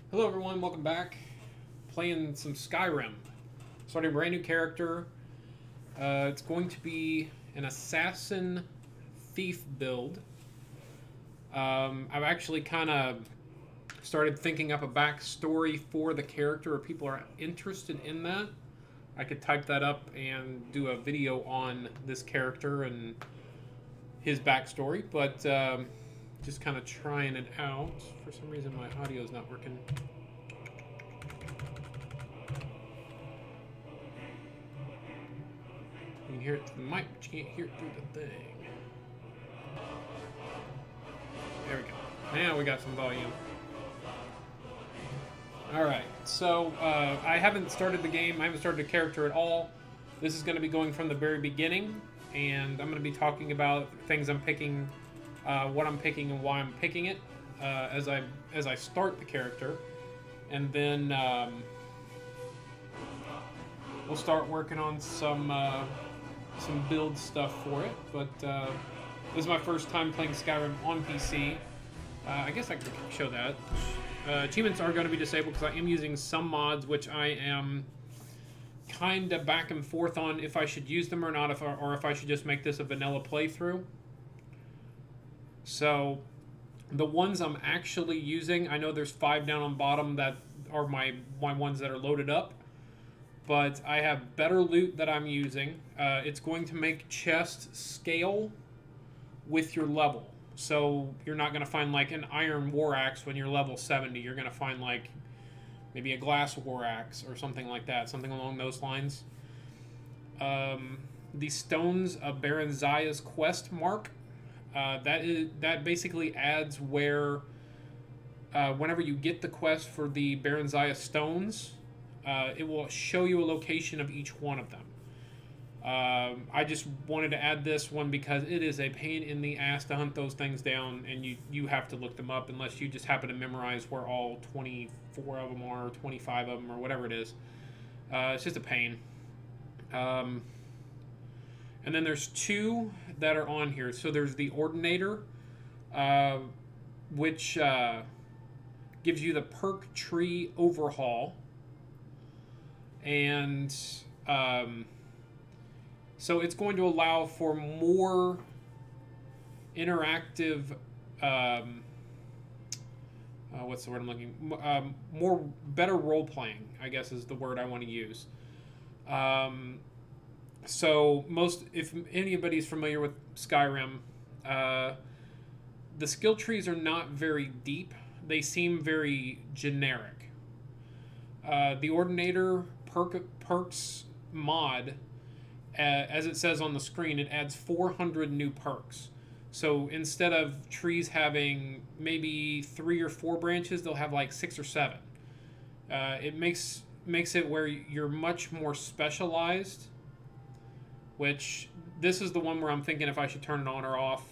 Hello everyone, welcome back. Playing some Skyrim. Starting a brand new character. It's going to be an assassin thief build. I've actually kind of started thinking up a backstory for the character if people are interested in that. I could type that up and do a video on this character and his backstory, but just kind of trying it out. For some reason my audio is not working. You can hear it through the mic, but you can't hear it through the thing. There we go. Now we got some volume. Alright, so I haven't started the game. I haven't started a character at all. This is going to be going from the very beginning, and I'm going to be talking about things I'm picking, what I'm picking, and why I'm picking it as I start the character. And then we'll start working on some build stuff for it. But this is my first time playing Skyrim on PC. I guess I could show that. Achievements are going to be disabled because I am using some mods, which I am kind of back and forth on if I should use them or not, or if I should just make this a vanilla playthrough. So the ones I'm actually using, I know there's 5 down on bottom that are my ones that are loaded up, but I have better loot that I'm using. It's going to make chests scale with your level. So you're not going to find like an iron war axe when you're level 70. You're going to find like maybe a glass war axe or something like that, something along those lines. The Stones of Baron Zaya's quest mark. That basically adds where whenever you get the quest for the Baron Zaya stones, it will show you a location of each one of them. I just wanted to add this one because it is a pain in the ass to hunt those things down, and you have to look them up unless you just happen to memorize where all 24 of them are, or 25 of them, or whatever it is. It's just a pain. And then there's 2 that are on here. So there's the Ordinator, which gives you the perk tree overhaul. And so it's going to allow for more interactive, what's the word I'm looking, better role-playing, I guess is the word I want to use. So if anybody's familiar with Skyrim, the skill trees are not very deep. They seem very generic. The Ordinator perks mod, as it says on the screen, it adds 400 new perks. So instead of trees having maybe 3 or 4 branches, they'll have like 6 or 7. It makes it where you're much more specialized, which this is the one where I'm thinking if I should turn it on or off.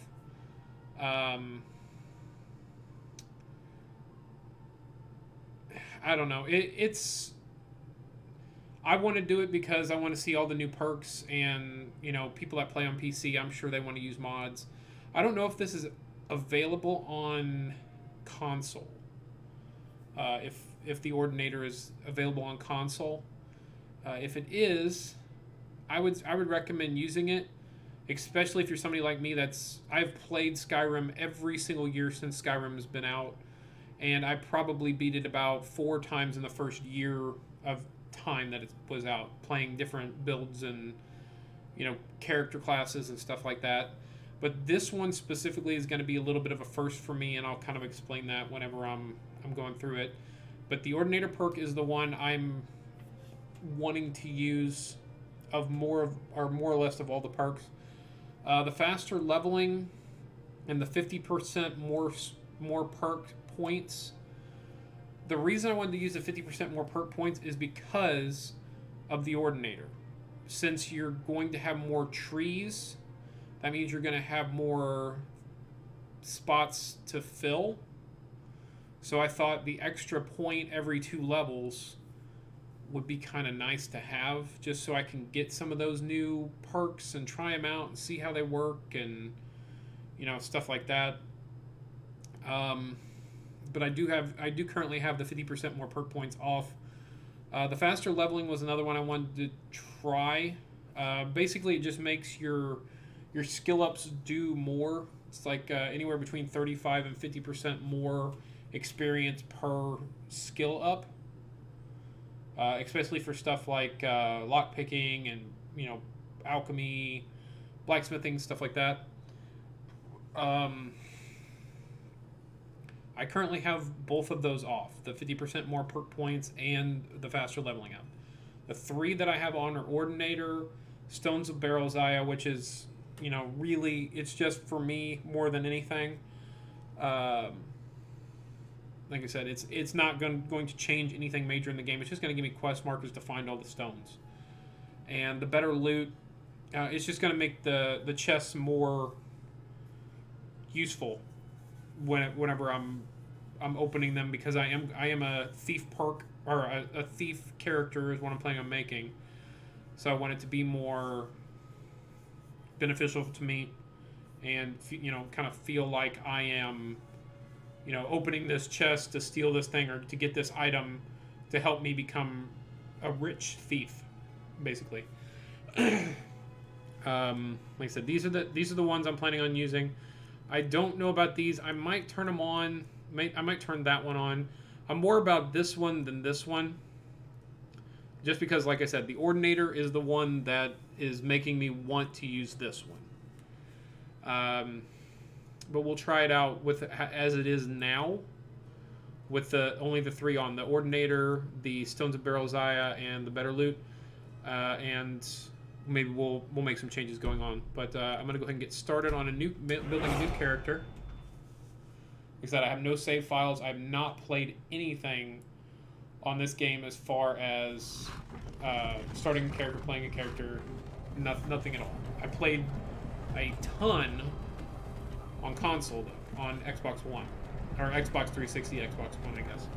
I don't know. I want to do it because I want to see all the new perks, and people that play on PC, I'm sure they want to use mods. I don't know if this is available on console. If the Ordinator is available on console, if it is, I would recommend using it, especially if you're somebody like me I've played Skyrim every single year since Skyrim has been out, and I probably beat it about 4 times in the first year of time that it was out, playing different builds and character classes and stuff like that. But this one specifically is going to be a little bit of a first for me, and I'll kind of explain that whenever I'm going through it. But the Ordinator perk is the one I'm wanting to use more or less of all the perks. The faster leveling and the 50% more perk points. The reason I wanted to use the 50% more perk points is because of the Ordinator. Since you're going to have more trees, that means you're going to have more spots to fill. So I thought the extra point every 2 levels would be kind of nice to have, just so I can get some of those new perks and try them out and see how they work and stuff like that. but I do currently have the 50% more perk points off. The faster leveling was another one I wanted to try. Basically, it just makes your skill ups do more. It's like anywhere between 35 and 50% more experience per skill up, especially for stuff like lockpicking and alchemy, blacksmithing, stuff like that. I currently have both of those off, the 50% more perk points and the faster leveling up. The 3 that I have on are Ordinator, Stones of Barrel Zaya, which is, really, it's just for me more than anything. Like I said, it's not going to change anything major in the game. It's just going to give me quest markers to find all the stones. And the better loot, it's just going to make the chests more useful whenever I'm opening them, because I am a thief perk, or a thief character is what I'm planning on making. So I want it to be more beneficial to me, and kind of feel like I am opening this chest to steal this thing or to get this item to help me become a rich thief, basically. Like I said, these are the ones I'm planning on using. I don't know about these. I might turn them on. I might turn that one on. I'm more about this one than this one, just because, like I said, the Ordinator is the one that is making me want to use this one. But we'll try it out with as it is now, with only the 3 on: the Ordinator, the Stones of Barrel Zaya, and the Better Loot. And maybe we'll make some changes going on. But I'm gonna go ahead and get started on building a new character. Like I said, I have no save files. I've not played anything on this game as far as starting a character, playing a character, nothing at all. I played a ton on console, though, on Xbox One, or Xbox 360, Xbox One, I guess.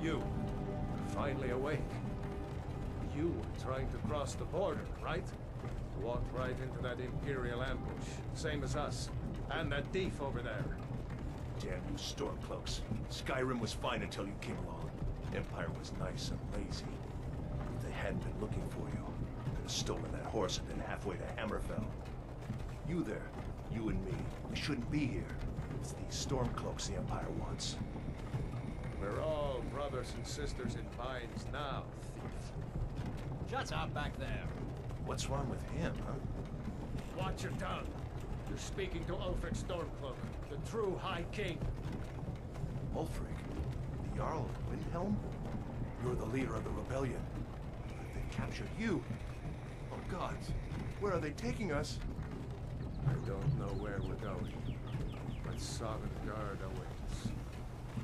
You, finally awake. You were trying to cross the border, right? Walked right into that Imperial ambush, same as us. And that thief over there. Damn you Stormcloaks. Skyrim was fine until you came along. Empire was nice and lazy. If they hadn't been looking for you, could have stolen that horse and been halfway to Hammerfell. You there, you and me, we shouldn't be here. It's these Stormcloaks the Empire wants. We're all brothers and sisters in binds now, thief. Shut up back there. What's wrong with him, huh? Watch your tongue. You're speaking to Ulfric Stormcloak, the true High King. Ulfric? The Jarl of Windhelm? You're the leader of the rebellion. They captured you. Oh gods, where are they taking us? I don't know where we're going, but Sovngarde awaits.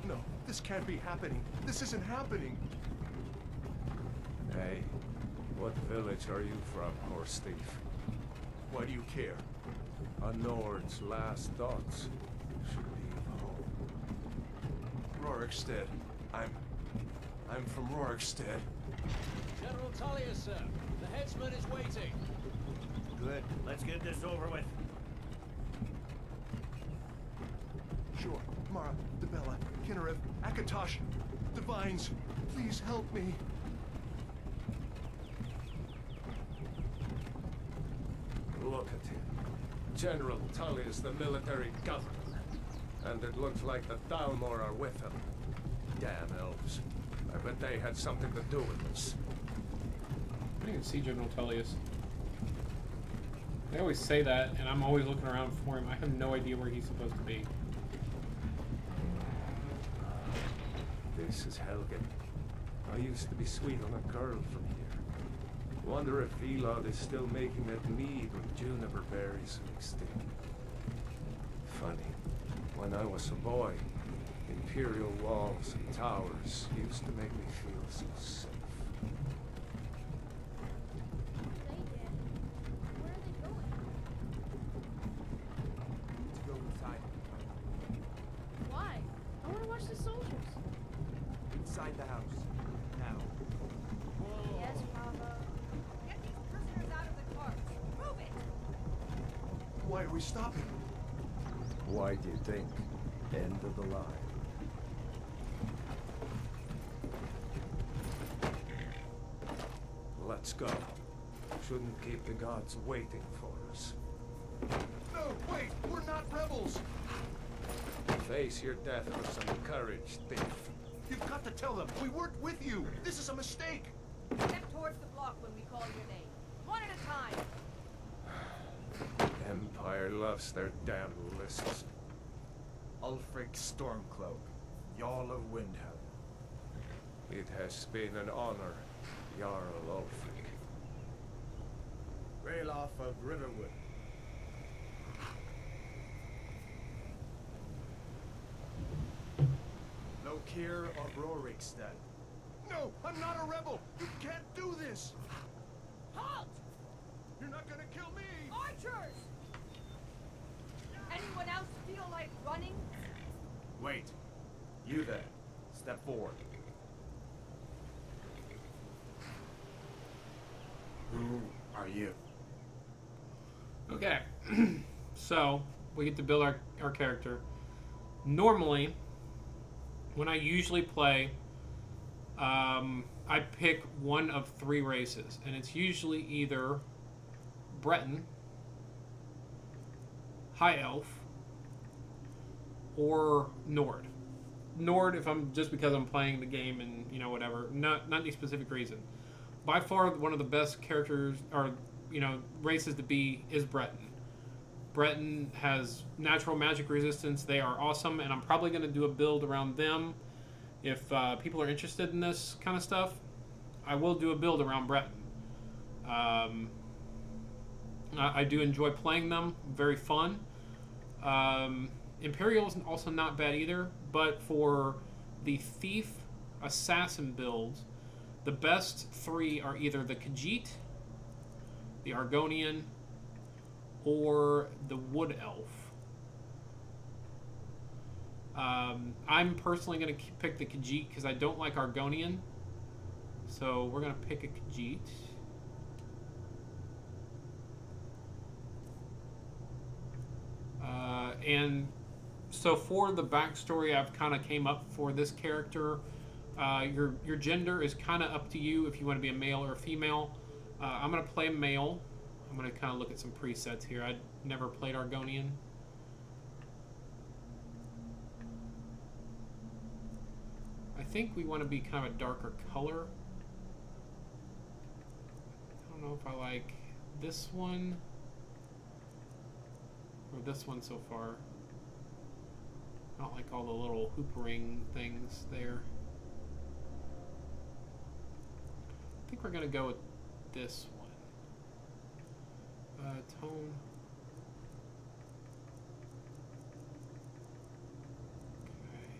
No, this can't be happening. This isn't happening. Hey, what village are you from, horse thief? Why do you care? A Nord's last thoughts should leave home. Rorikstead. I'm from Rorikstead. General Tullius, sir. The headsman is waiting. Good. Let's get this over with. Sure. Mara, Debella, Kinnarev, Akatosh, Divines, please help me. Look at him. General Tullius, the military governor. And it looks like the Dalmor are with him. Damn elves. I bet they had something to do with this. I didn't even see General Tullius. They always say that, and I'm always looking around for him. I have no idea where he's supposed to be. This is Helgen. I used to be sweet on a girl from here. Wonder if Elod is still making that mead with juniper berries mixed in. Funny, when I was a boy, imperial walls and towers used to make me feel so safe. To go inside. Why? I want to watch the soldiers. Inside the house. Now. Yes, Papa. Get these prisoners out of the carts. Move it! Why are we stopping? Why do you think? End of the line. Let's go. Shouldn't keep the gods waiting for us. No, wait! We're not rebels! Face your death with some courage, thief. You've got to tell them we weren't with you! This is a mistake! Step towards the block when we call your name. One at a time. Empire loves their damn lists. Ulfric Stormcloak, Jarl of Windhelm. It has been an honor, Jarl Ulfric. Ralof of Riverwood. Lokir of Rorikstead. No! I'm not a rebel! You can't do this! Halt! You're not gonna kill me! Archers! Anyone else feel like running? Wait. You there. Step forward. Who are you? Okay, so we get to build our character. Normally, when I usually play, I pick one of three races, and it's usually either Breton, High Elf, or Nord. Nord, if I'm just because I'm playing the game and whatever, not any specific reason. By far, one of the best characters or races to be is Breton. Breton has natural magic resistance. They are awesome, and I'm probably going to do a build around them. If people are interested in this kind of stuff, I will do a build around Breton. I do enjoy playing them. Very fun. Imperial is also not bad either, but for the Thief Assassin build, the best three are either the Khajiit, the Argonian, or the Wood Elf. I'm personally going to pick the Khajiit because I don't like Argonian. So we're going to pick a Khajiit. And so for the backstory I've kind of came up for this character, your gender is kind of up to you if you want to be a male or a female. I'm going to play male. I'm going to kind of look at some presets here. I'd never played Argonian. I think we want to be kind of a darker color. I don't know if I like this one or this one so far. I don't like all the little hoop ring things there. I think we're going to go with this one. Tone. Okay.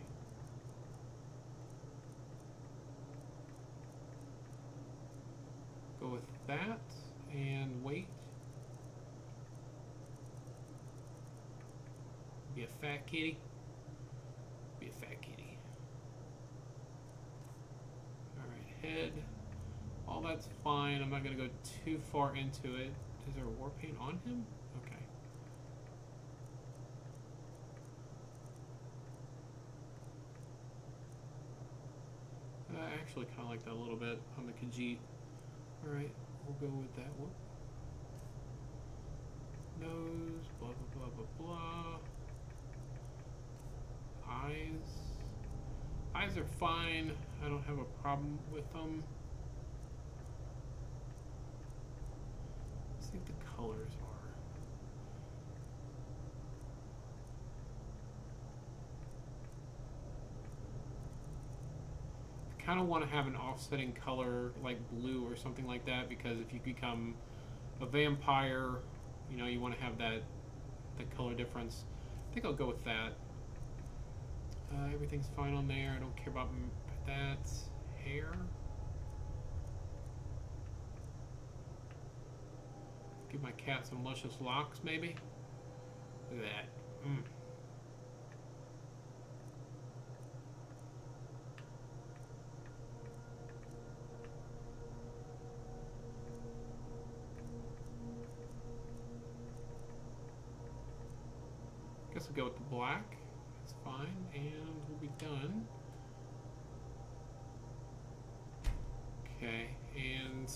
Go with that and wait. Be a fat kitty. Be a fat kitty. Alright, head. All that's fine. I'm not going to go too far into it. Is there war paint on him? Okay. I actually kind of like that a little bit on the Khajiit. Alright, we'll go with that one. Nose, blah, blah, blah, blah, blah. Eyes. Eyes are fine. I don't have a problem with them. I think the colors are. kind of want to have an offsetting color like blue or something like that, because if you become a vampire, you know, you want to have that color difference. I think I'll go with that. Everything's fine on there. I don't care about that. Hair. Give my cat some luscious locks, maybe. Look at that. Guess we'll go with the black. That's fine, and we'll be done. Okay, and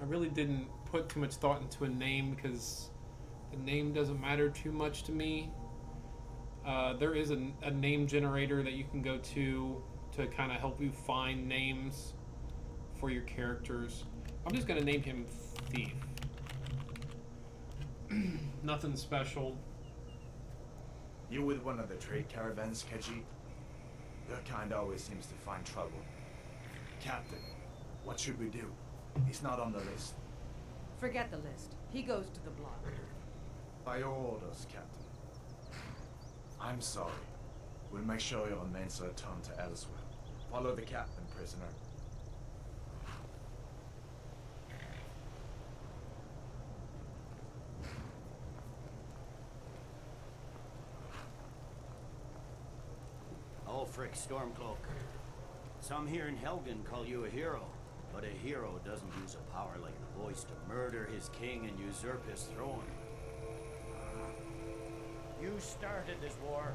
I really didn't put too much thought into a name because the name doesn't matter too much to me. There is a name generator that you can go to kind of help you find names for your characters. I'm just going to name him Thief. Nothing special. You with one of the trade caravans, Keji? Your kind always seems to find trouble. Captain, what should we do? He's not on the list. Forget the list. He goes to the block. By your orders, Captain. I'm sorry. We'll make sure your men are returned to Elderscrolls. Follow the captain, prisoner. Oh, frick, Stormcloak. Some here in Helgen call you a hero, but a hero doesn't use a power like the voice to murder his king and usurp his throne. You started this war,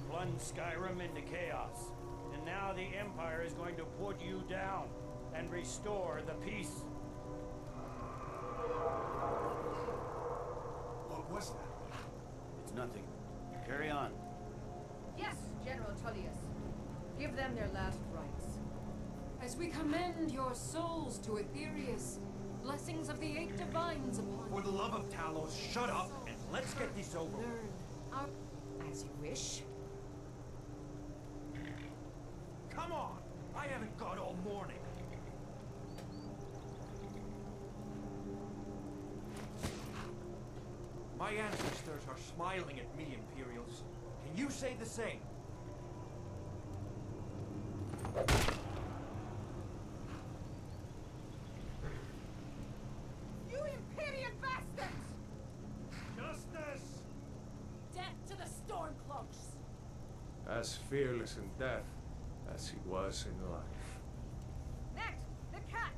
plunged Skyrim into chaos, and now the Empire is going to put you down and restore the peace. What was that? It's nothing. Carry on. Yes, General Tullius. Give them their last rites. As we commend your souls to Aetherius, blessings of the eight divines upon For the love of Talos, shut up and let's get this over. learn our... As you wish. Come on! I haven't got all morning. My ancestors are smiling at me, Imperials. Can you say the same? You Imperial bastards! Justice! Death to the Stormcloaks! As fearless in death as he was in life. Next, the cat!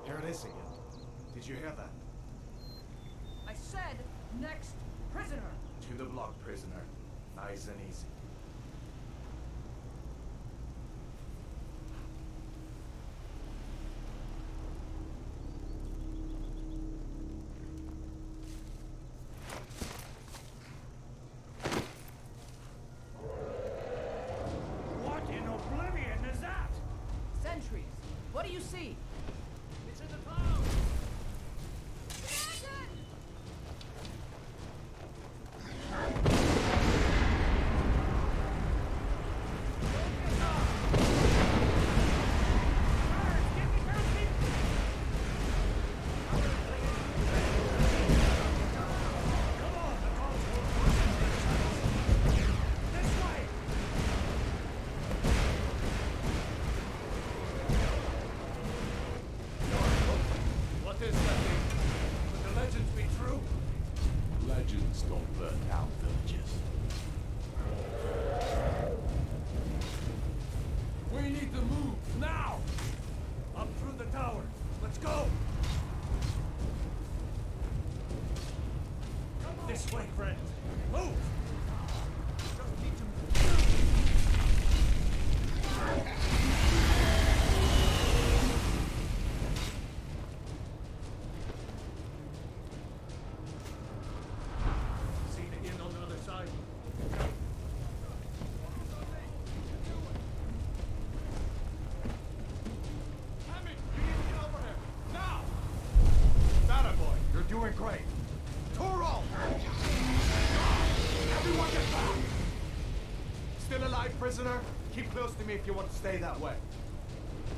Here it is again. Did you hear that? I said, next prisoner! To the block, prisoner. Nice and easy. What in oblivion is that? Sentries, what do you see? It's in the town! prisoner? Keep close to me if you want to stay that way.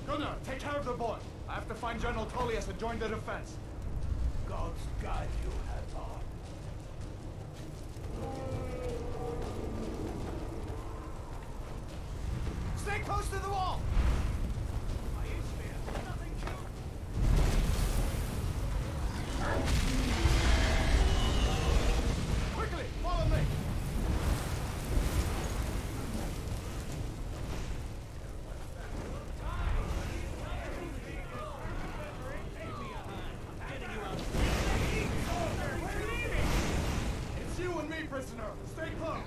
Gunnar, take care of the boy. I have to find General Tullius and join the defense. God's guide you, Hazard. Stay close to the wall! Quickly, follow me! It's you and me, prisoner. Stay close.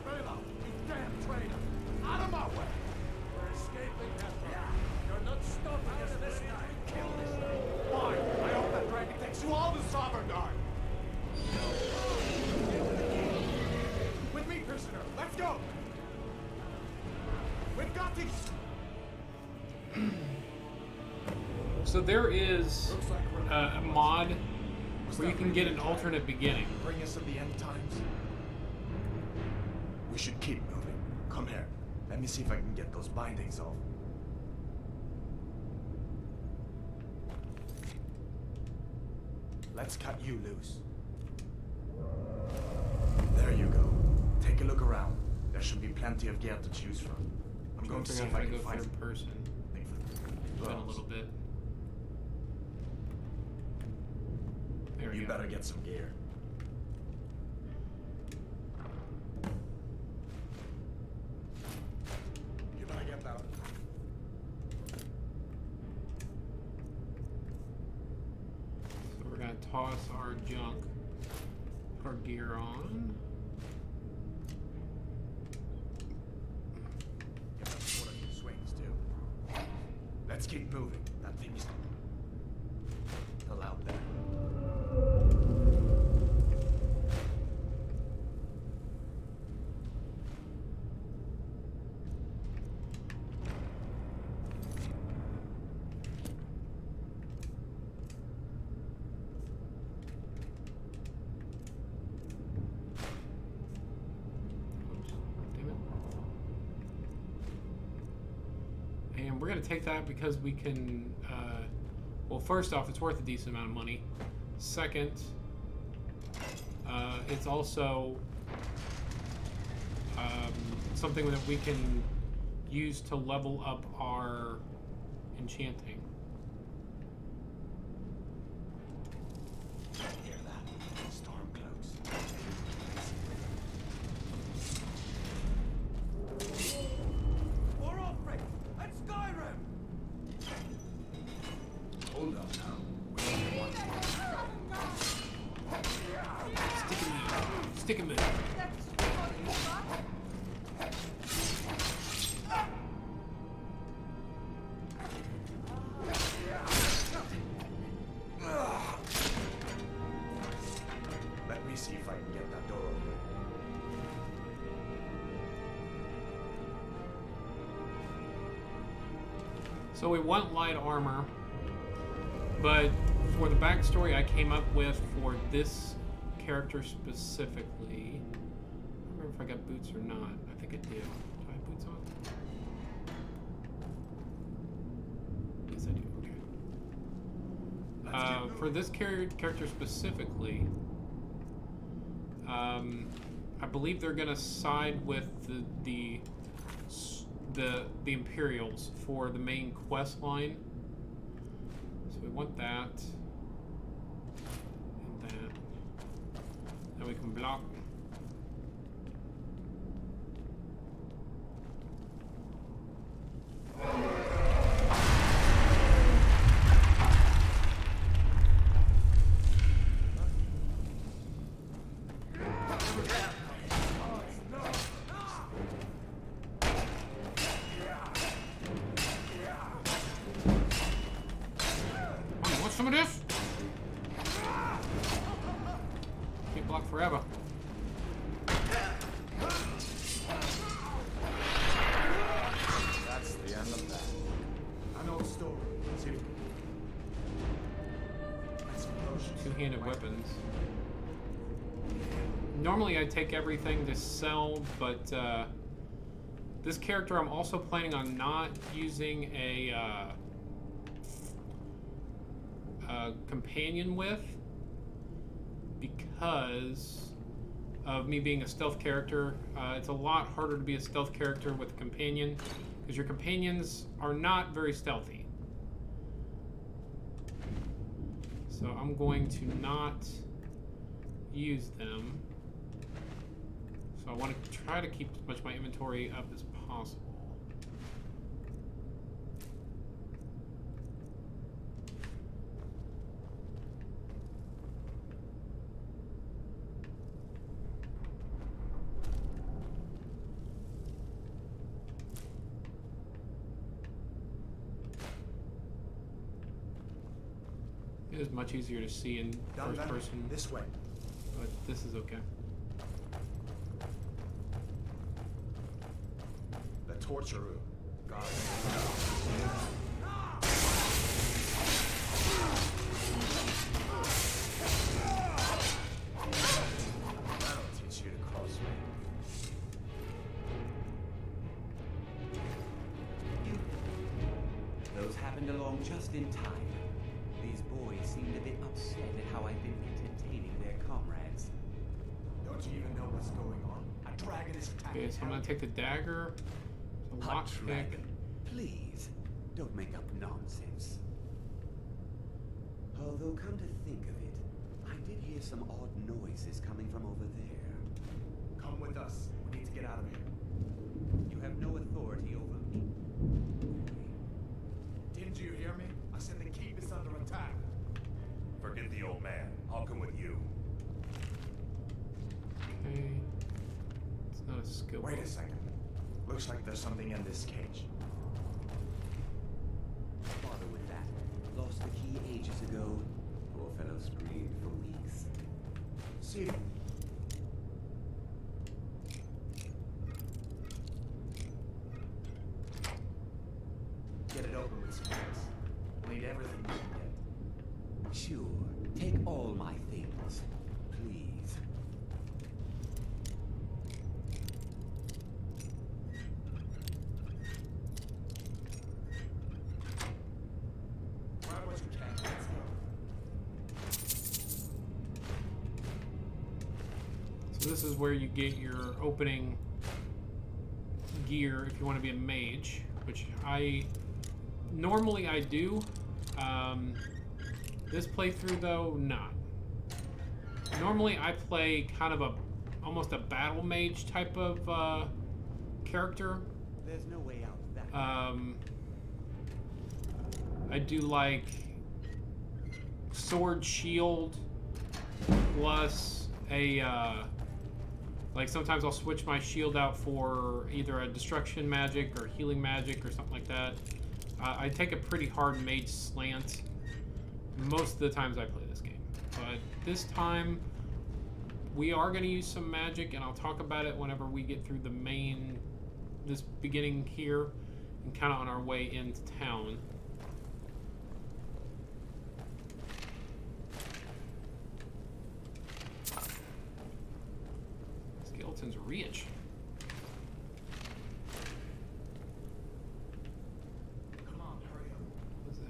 Bela, you damn traitor! Out of my way! We're escaping, Emperor. You're not stopping us this time. Kill this thing. Fine. I hope that dragon takes you all to Sovngarde. With me, prisoner. Let's go. We've got these. So there is Looks like we're a mod where you can get an alternate beginning. Bring us to the end times. We should keep moving. Come here. Let me see if I can get those bindings off. Let's cut you loose. There you go. Take a look around. There should be plenty of gear to choose from. I'm going to see if I can go find third person. It's been a little bit. There we You go. better get some gear. You better get that. So we're gonna toss our junk, put our gear on. Give us one of your swings, too. Let's keep moving. That thing's still out there. Oops, damn it. And we're gonna take that because we can, well, first off, it's worth a decent amount of money. Second, it's also something that we can use to level up our enchanting. Hear that? Storm cloaks. We're off, Rick! At Skyrim! Hold on now. We only want Stick him in. Let me see if I can get that door open. So we want light armor, but for the backstory I came up with for this character specifically, I don't remember if I got boots or not. I think I did. Do I have boots on? Yes, I do. Okay. For this character specifically, I believe they're gonna side with the Imperials for the main quest line. So we want that and that. Then we can block. Some of this? Can't block forever. That's the end of that. potions. Two-handed weapons. Normally I take everything to sell, but this character I'm also planning on not using a companion with because of me being a stealth character. It's a lot harder to be a stealth character with a companion because your companions are not very stealthy. So I'm going to not use them. So I want to try to keep as much of my inventory up as possible. It is much easier to see in first person, This way. but this is okay. The torture room. God. That'll teach you to cross me. Those happened along just in time. These boys seemed a bit upset at how I've been entertaining their comrades. Don't you even know what's going on? A dragon is attacking. Okay, so I'm gonna take the dagger. The Hot lockpick. dragon, please, don't make up nonsense. Although, come to think of it, I did hear some odd noises coming from over there. Come with us. We need to get out of here. You have no authority over me. Didn't you hear me? I said the keep is under attack. Forget the old man. I'll come with you. Okay. It's not a skill. Wait a second. Looks like there's something in this cage. Bother with that. Lost the key ages ago. Poor fellow screamed for weeks. See. Get it open with some hands. We'll need everything we can get. Sure, take all my things, please. Grab what you can. Let's go. So this is where you get your opening gear if you want to be a mage, which normally I do. This playthrough though, not. Normally I play kind of almost a battle mage type of character. There's no way out of that. I do like sword shield plus a like sometimes I'll switch my shield out for either a destruction magic or healing magic or something like that. I take a pretty hard mage slant most of the times I play this game, but this time we are going to use some magic, and I'll talk about it whenever we get through this beginning here and kind of on our way into town. Skeleton's rich. Come on, hurry up. What is that?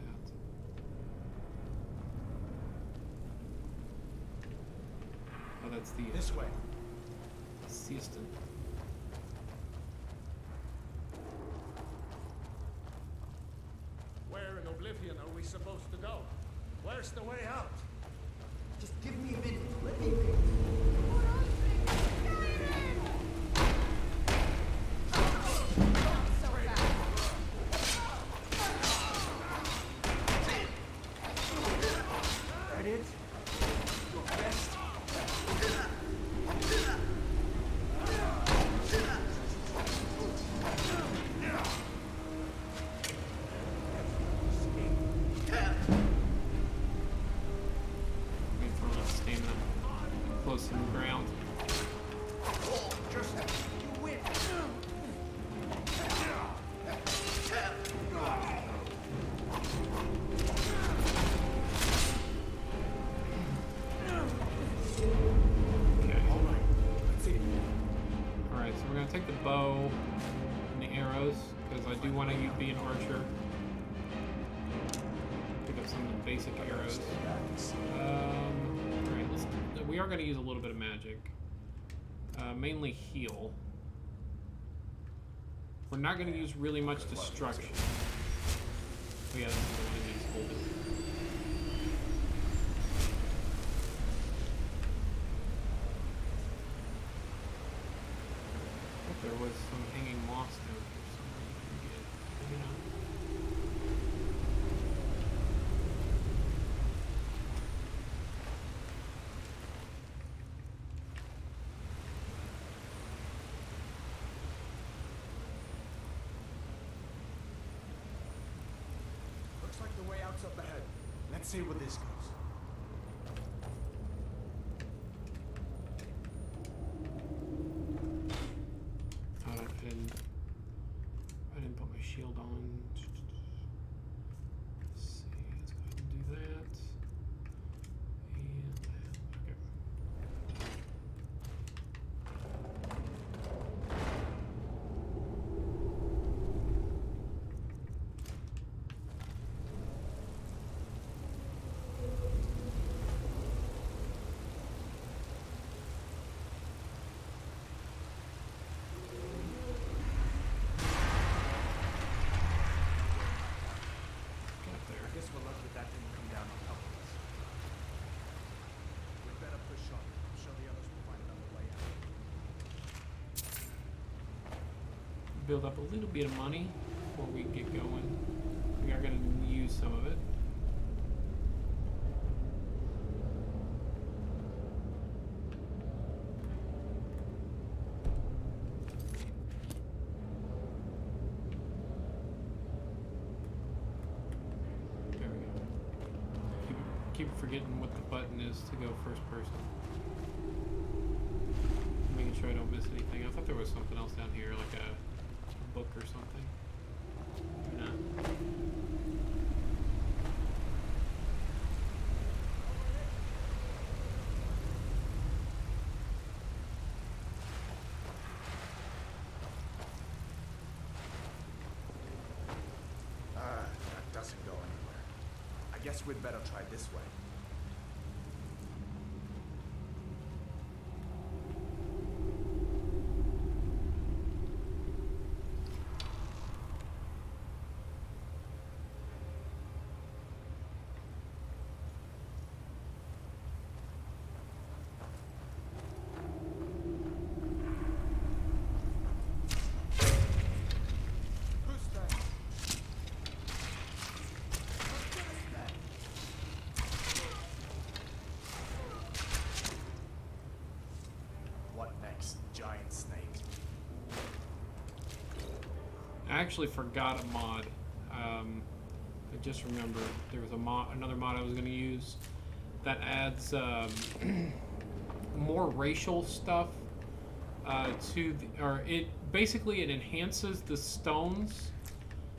Oh, that's the This way. assistant. Where in Oblivion are we supposed to go? Where's the way out? Just give me a minute. Let me... That it? Your best? Wait for enough stamina. Close to the ground. Just you win. the bow and the arrows, because I do want to be an archer. Pick up some of the basic arrows. Alright, we are going to use a little bit of magic. Mainly heal. We're not going to use really much destruction. Oh yeah, this is the one I need to hold it. There was some hanging moss down here somewhere you can get. Maybe not. Looks like the way out's up ahead. Let's see where this goes. I didn't put my shield on. Let's see, let's go ahead and do that. And okay. We're lucky that didn't come down on top of us. We'd better push on. I'm sure the others will find another way out. Build up a little bit of money before we get going. We are going to use some of it. Keep forgetting what the button is to go first person. Making sure I don't miss anything. I thought there was something else down here, like a book or something. Maybe not. That doesn't go anywhere. I guess we'd better try this way. Giant snake. I actually forgot a mod. I just remembered there was another mod I was going to use that adds more racial stuff to the, or it basically it enhances the stones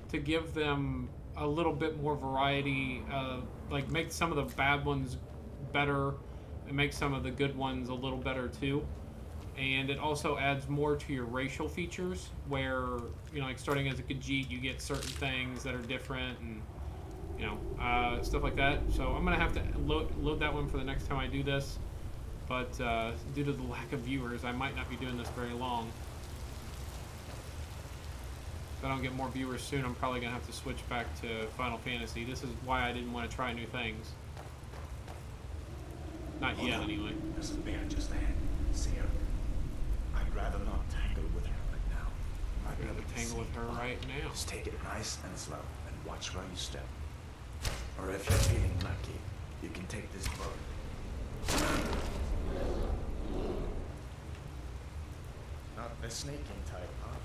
to give them a little bit more variety, like make some of the bad ones better and make some of the good ones a little better too. And it also adds more to your racial features where, you know, like starting as a Khajiit, you get certain things that are different and, you know, stuff like that. So I'm going to have to load that one for the next time I do this. But due to the lack of viewers, I might not be doing this very long. If I don't get more viewers soon, I'm probably going to have to switch back to Final Fantasy. This is why I didn't want to try new things. Not yet, anyway. There's a bear just ahead. See her? I'd rather not tangle with her right now. I'd rather tangle with her right now. Just take it nice and slow and watch where you step. Or if you're feeling lucky, you can take this boat. Not the snaking type, huh?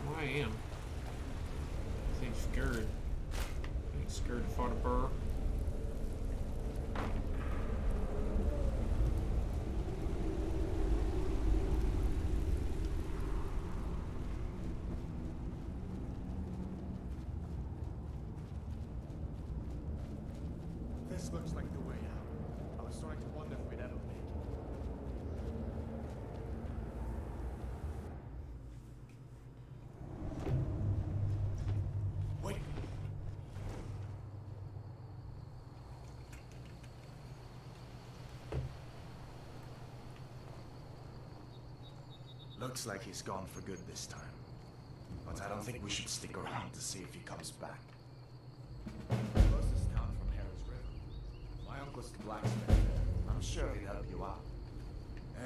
Well, I am. I ain't scared. I ain't scared to fight a burr. This looks like the way out. I was starting to wonder if we'd ever make it. Looks like he's gone for good this time. But I don't think we should stick around to see if he comes back. Closest town from here is River. My uncle's the blacksmith there. I'm sure he'd help you out.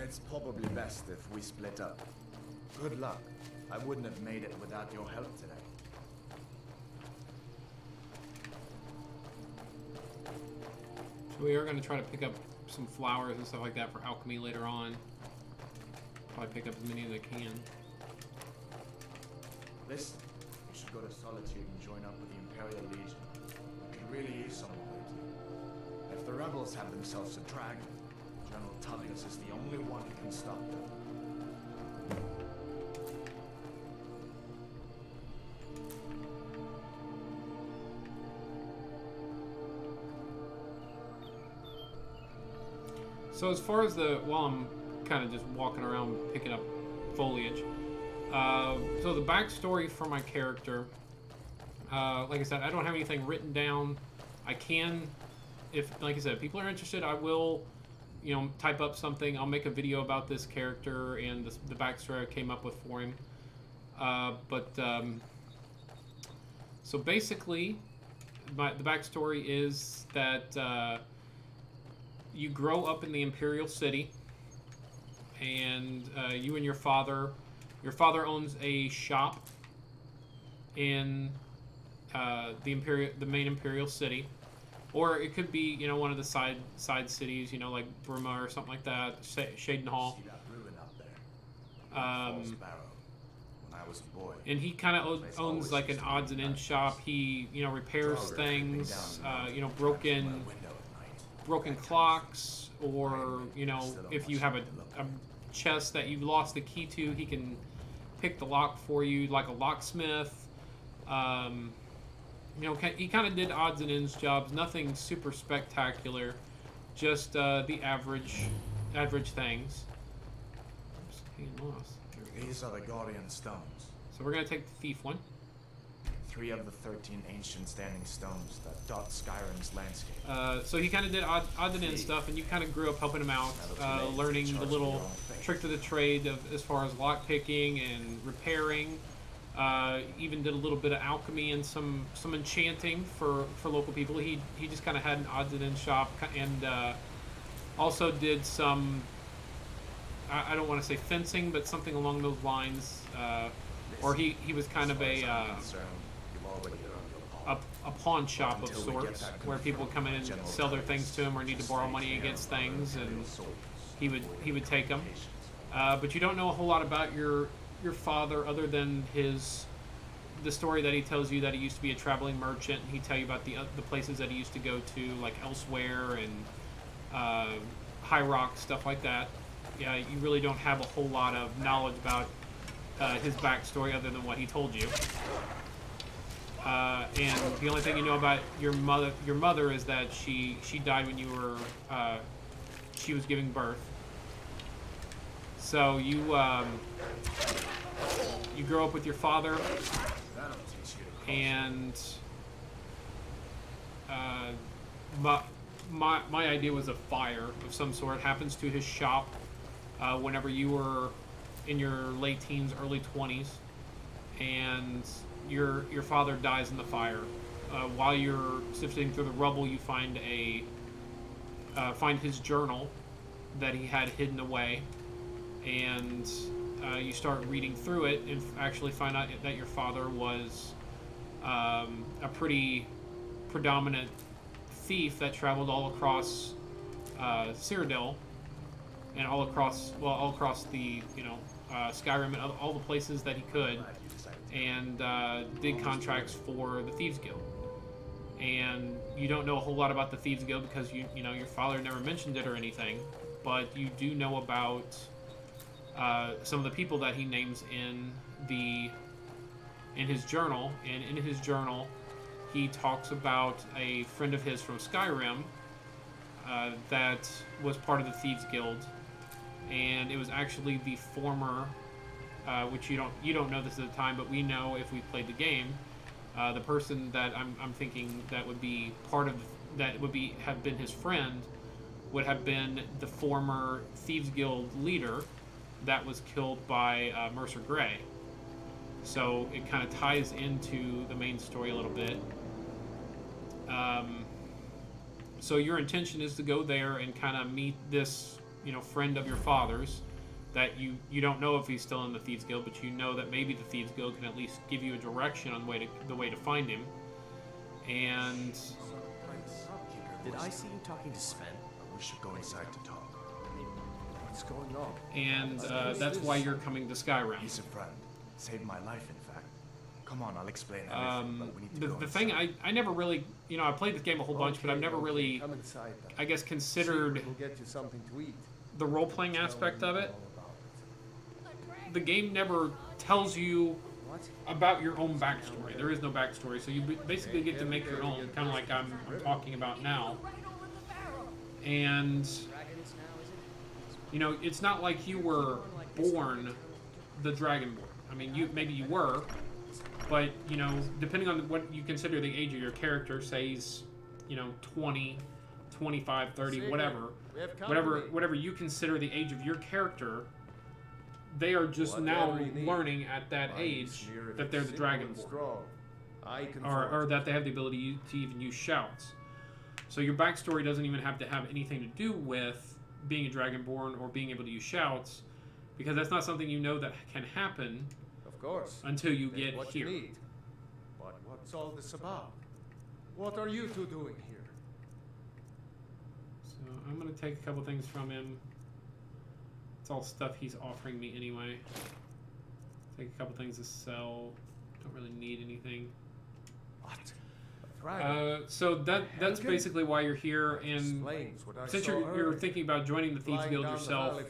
It's probably best if we split up. Good luck. I wouldn't have made it without your help today. So we are going to try to pick up some flowers and stuff like that for alchemy later on. Probably pick up as many as I can. Listen, you should go to Solitude and join up with the Imperial Legion. We could really use someone like you. If the rebels have themselves a dragon, General Tullius is the only one who can stop them. So as far as while I'm kind of just walking around picking up foliage, so the backstory for my character, like I said, I don't have anything written down. I can, like I said, if people are interested, I will, type up something. I'll make a video about this character and the backstory I came up with for him. So basically, the backstory is that you grow up in the Imperial City, and you and your father owns a shop in the main Imperial City, or it could be one of the side cities, like Burma or something like that, Shadenhall. See that ruin up there? Falls Barrow. When I was a boy. And he kind of owns like an odds and ends shop. He repairs things, broken clocks, or if you have a chest that you've lost the key to, he can pick the lock for you, like a locksmith. He kind of did odds and ends jobs, nothing super spectacular, just the average things. Just getting lost. These are the Guardian Stones. So we're gonna take the thief one. 3 of the 13 ancient standing stones that dot Skyrim's landscape. So he kind of did odds and ends stuff, and you kind of grew up helping him out, learning the little trick to the trade as far as lock picking and repairing. Even did a little bit of alchemy and some enchanting for local people. He just kind of had an odds and ends shop, and also did some, I don't want to say fencing, but something along those lines. Or he was kind of a pawn shop of sorts, where people would come in and sell their things to him or need to borrow money against things, and he would take them. But you don't know a whole lot about your father other than the story that he tells you, that he used to be a traveling merchant. He'd tell you about the places that he used to go to, like Elsewhere and High Rock, stuff like that. Yeah, you really don't have a whole lot of knowledge about his backstory other than what he told you. And the only thing you know about your mother is that she died when she was giving birth. So you grow up with your father, and my idea was a fire of some sort happens to his shop whenever you were in your late teens, early 20s, and your father dies in the fire. While you're sifting through the rubble, you find his journal that he had hidden away, and you start reading through it and actually find out that your father was a pretty predominant thief that traveled all across Cyrodiil and all across the Skyrim and all the places that he could, and did contracts for the Thieves Guild. And you don't know a whole lot about the Thieves Guild because your father never mentioned it or anything, but you do know about some of the people that he names in his journal. And in his journal, he talks about a friend of his from Skyrim that was part of the Thieves Guild, and it was actually the former, which you don't know this at the time, but we know if we played the game, the person that I'm thinking that would be have been his friend would have been the former Thieves Guild leader, that was killed by Mercer Gray. So it kind of ties into the main story a little bit. So your intention is to go there and kind of meet this, friend of your father's that you don't know if he's still in the Thieves Guild, but you know that maybe the Thieves Guild can at least give you a direction on the way to find him. And Did I see you talking to Sven? We should go inside to talk. What's going on? and that's why you're coming to Skyrim. He's a friend. Saved my life, in fact. Come on, I'll explain everything, but we need to go The thing, inside. I never really, I played this game a whole bunch, but I've never really, Come inside then. I guess, considered We'll get you something to eat. the role-playing aspect of it. The game never tells you about your own backstory. There is no backstory, so you basically get to make your own, kind of like I'm talking about now. And, it's not like you were born the Dragonborn. I mean, maybe you were, but, depending on what you consider the age of your character, say he's, 20, 25, 30, whatever you consider the age of your character, they are just now learning at that age that they're the Dragonborn. Or that they have the ability to even use shouts. So your backstory doesn't even have to have anything to do with being a Dragonborn or being able to use shouts, because that's not something that can happen. Of course. Until you get what here. You need. But what's all this about? What are you two doing here? So I'm going to take a couple things from him. It's all stuff he's offering me anyway. Take a couple things to sell. Don't really need anything. What? So that's basically why you're here, and since you're thinking about joining the Thieves Guild yourself,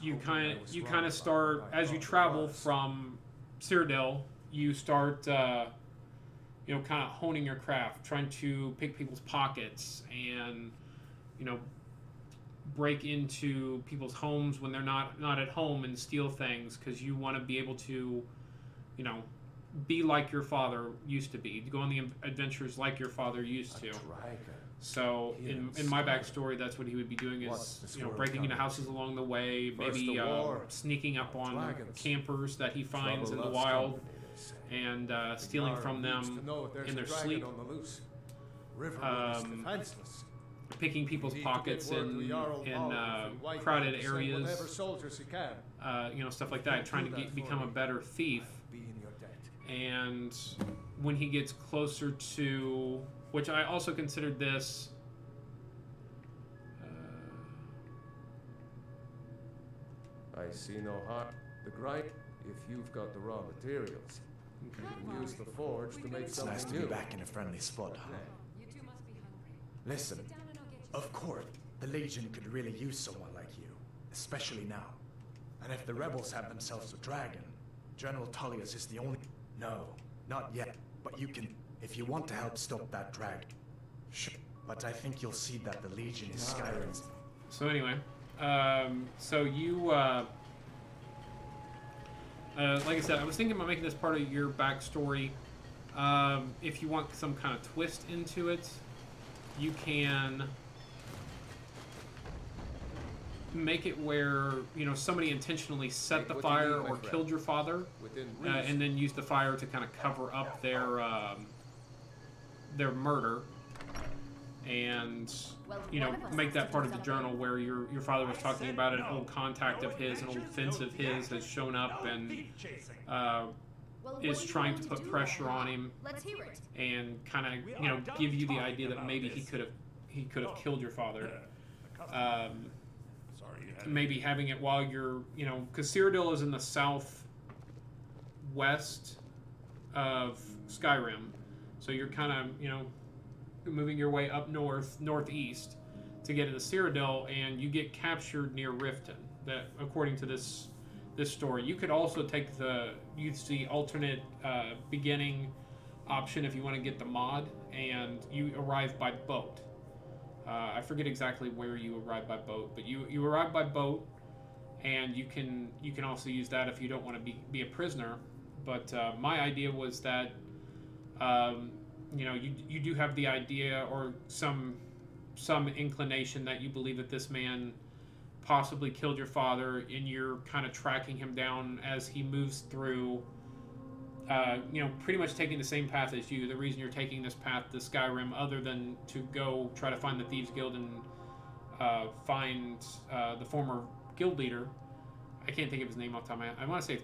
you kind of start as you travel from Cyrodiil. You start kind of honing your craft, trying to pick people's pockets and break into people's homes when they're not at home and steal things, because you want to be able to be like your father used to be, to go on the adventures like your father used to. So in my backstory, that's what he would be doing, is breaking into houses along the way, maybe sneaking up on campers that he finds in the wild and stealing from them in their sleep, picking people's pockets in crowded areas, stuff like that, trying to become a better thief. And when he gets closer to, which I also considered this, I see no harm. The gripe, if you've got the raw materials, you can use the forge to make It's something nice to new. be back in a friendly spot, huh? You two must be hungry. Listen, Sit down and I'll get you of course, the Legion could really use someone like you, especially now. And if the rebels have themselves a dragon, General Tullius is the only... No, not yet, but you can, if you want to help stop that dragon. Sure, but I think you'll see that the Legion is Skyrim's... So anyway, so you, like I said, I was thinking about making this part of your backstory. If you want some kind of twist into it, you can make it where somebody intentionally set the fire or killed your father, and then use the fire to kind of cover up their murder, and make that part of the journal where your father was talking about an old contact of his, an old fence of his has shown up and is trying to put pressure on him and kind of give you the idea that maybe he could have killed your father. Maybe having it while you're, because Cyrodiil is in the southwest of Skyrim, so you're kind of, moving your way up northeast to get into Cyrodiil, and you get captured near Riften. That, according to this story, you could also use the alternate beginning option if you want to get the mod, and you arrive by boat. I forget exactly where you arrive by boat, but you arrive by boat, and you can also use that if you don't want to be a prisoner. But my idea was that you do have the idea or some inclination that you believe that this man possibly killed your father, and you're kind of tracking him down as he moves through, you know, pretty much taking the same path as you. The reason you're taking this path to Skyrim, other than to go try to find the Thieves Guild and find the former guild leader, I can't think of his name off the top of my head. I want to say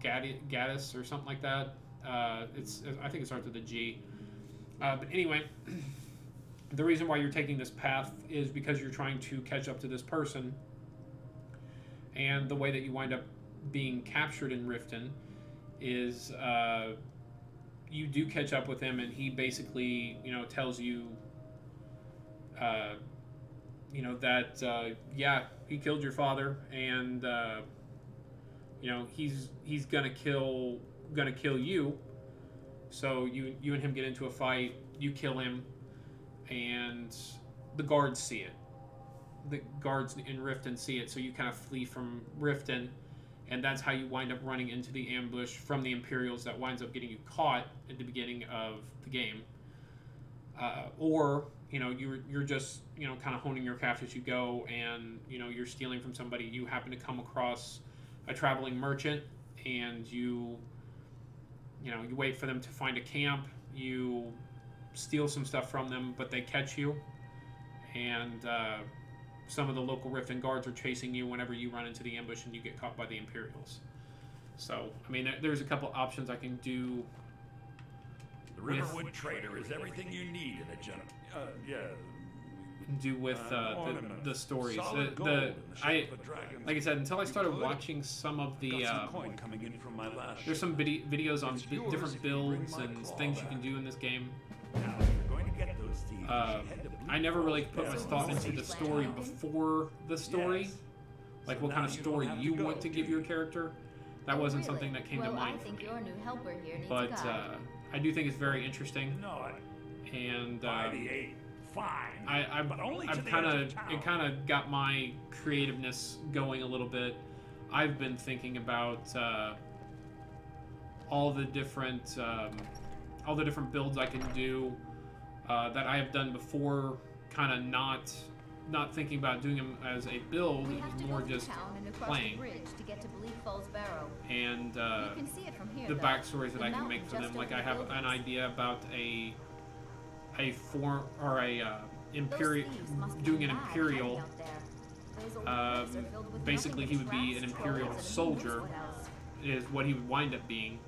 Gaddis or something like that. I think it starts with a G. But anyway, the reason why you're taking this path is because you're trying to catch up to this person. And the way that you wind up being captured in Riften is you do catch up with him, and he basically, you know, tells you, you know, that yeah, he killed your father, and you know, he's gonna kill you. So you and him get into a fight. You kill him, and the guards see it. The guards in Riften see it, so you kind of flee from Riften, and that's how you wind up running into the ambush from the Imperials that winds up getting you caught at the beginning of the game. Or, you know, you're just, you know, kind of honing your craft as you go, and, you know, you're stealing from somebody. You happen to come across a traveling merchant, and you wait for them to find a camp. You steal some stuff from them, but they catch you, and some of the local Riften guards are chasing you whenever you run into the ambush and you get caught by the Imperials. So, I mean, there's a couple options I can do. The Riverwood Trader is everything you need in a gentleman. Do with the stories. Like I said, until I started watching some of the there's some videos on different builds and things you can do in this game. I never really put my thought into the story before the story, like what kind of story you want to give your character. That wasn't something that came to mind. I think your new helper here needs but a guide. I do think it's very interesting. And I've kind of got my creativeness going a little bit. I've been thinking about all the different builds I can do that I have done before. Kind of not thinking about doing them as a build. It was more just playing. And the backstories that I can make for them. Like I have an idea about a form or a imperial, doing an imperial. Basically, he would be an imperial soldier, is what he would wind up being.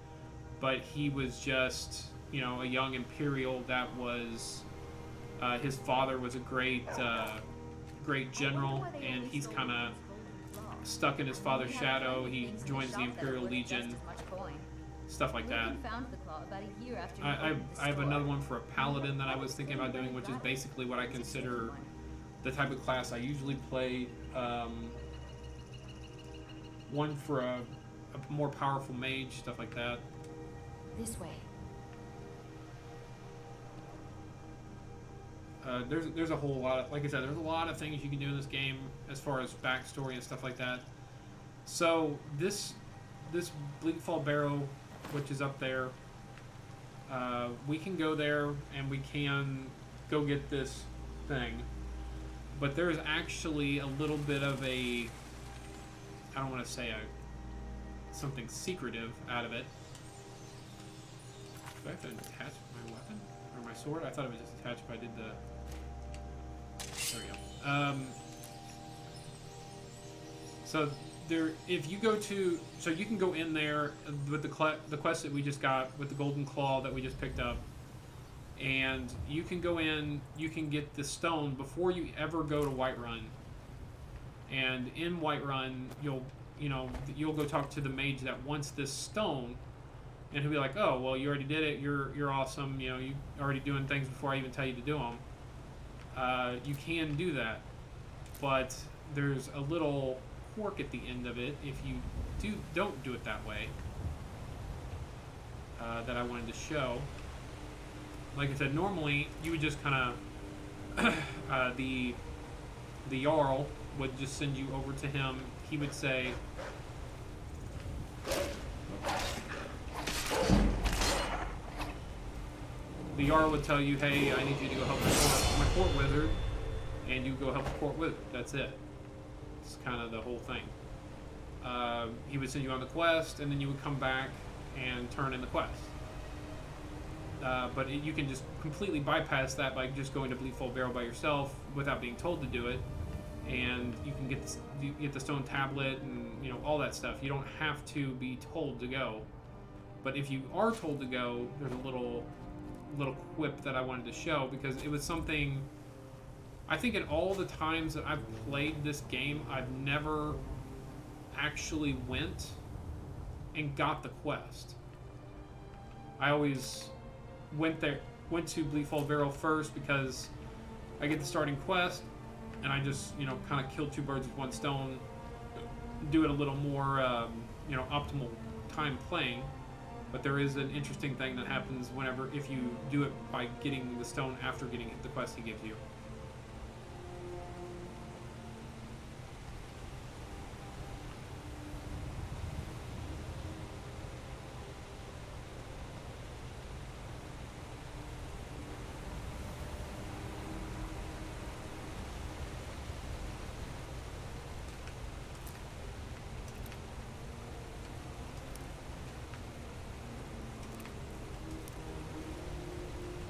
But he was just, you know, a young imperial that was. His father was a great general, and he's kind of stuck in his father's shadow. He joins the Imperial Legion, stuff like that. I have another one for a paladin that I was thinking about doing, which is basically what I consider the type of class I usually play. One for a more powerful mage, stuff like that. This way. There's a whole lot of, like I said, there's a lot of things you can do in this game as far as backstory and stuff like that. So this Bleakfall Barrow, which is up there, we can go there and we can go get this thing. But there's actually a little bit of a, I don't want to say something secretive out of it. Do I have to attach my weapon or my sword? I thought it was just attached, but I did the. There we go. So there, if you go to, so you can go in there with the quest that we just got with the golden claw that we just picked up, and you can go in. You can get the stone before you ever go to Whiterun. And in Whiterun, you'll go talk to the mage that wants this stone, and he'll be like, "Oh, well, you already did it. You're awesome. You know, you're already doing things before I even tell you to do them." You can do that, but there's a little quirk at the end of it if you don't do it that way. That I wanted to show. Like I said, normally you would just kind of the Jarl would just send you over to him. He would say, the Jarl would tell you, "Hey, I need you to go help my court wizard," and you go help the court wizard. That's it. It's kind of the whole thing. He would send you on the quest, and then you would come back and turn in the quest. But you can just completely bypass that by just going to Bleedful Barrel by yourself without being told to do it, and you can get the stone tablet and all that stuff. You don't have to be told to go. But if you are told to go, there's a little quip that I wanted to show, because it was something. I think in all the times that I've played this game, I've never actually went and got the quest. I always went to Bleedful Barrel first because I get the starting quest, and I just kind of kill two birds with one stone, do it a little more optimal time playing. But there is an interesting thing that happens if you do it by getting the stone after getting the quest he gives you.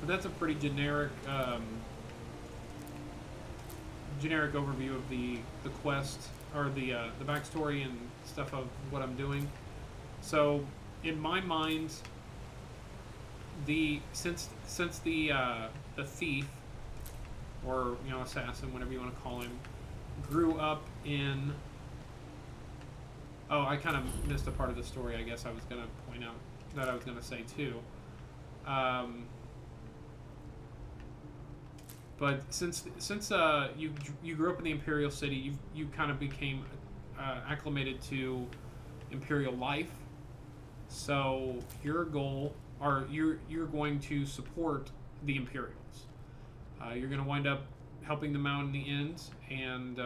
But that's a pretty generic overview of the quest, or the backstory and stuff of what I'm doing. So, in my mind, since the thief, or assassin, whatever you want to call him, grew up in. Oh, I kind of missed a part of the story. I guess I was gonna point out that I was gonna say too. But since you grew up in the Imperial City, you kind of became acclimated to Imperial life. So your goal, or you're going to support the Imperials. You're going to wind up helping them out in the end, and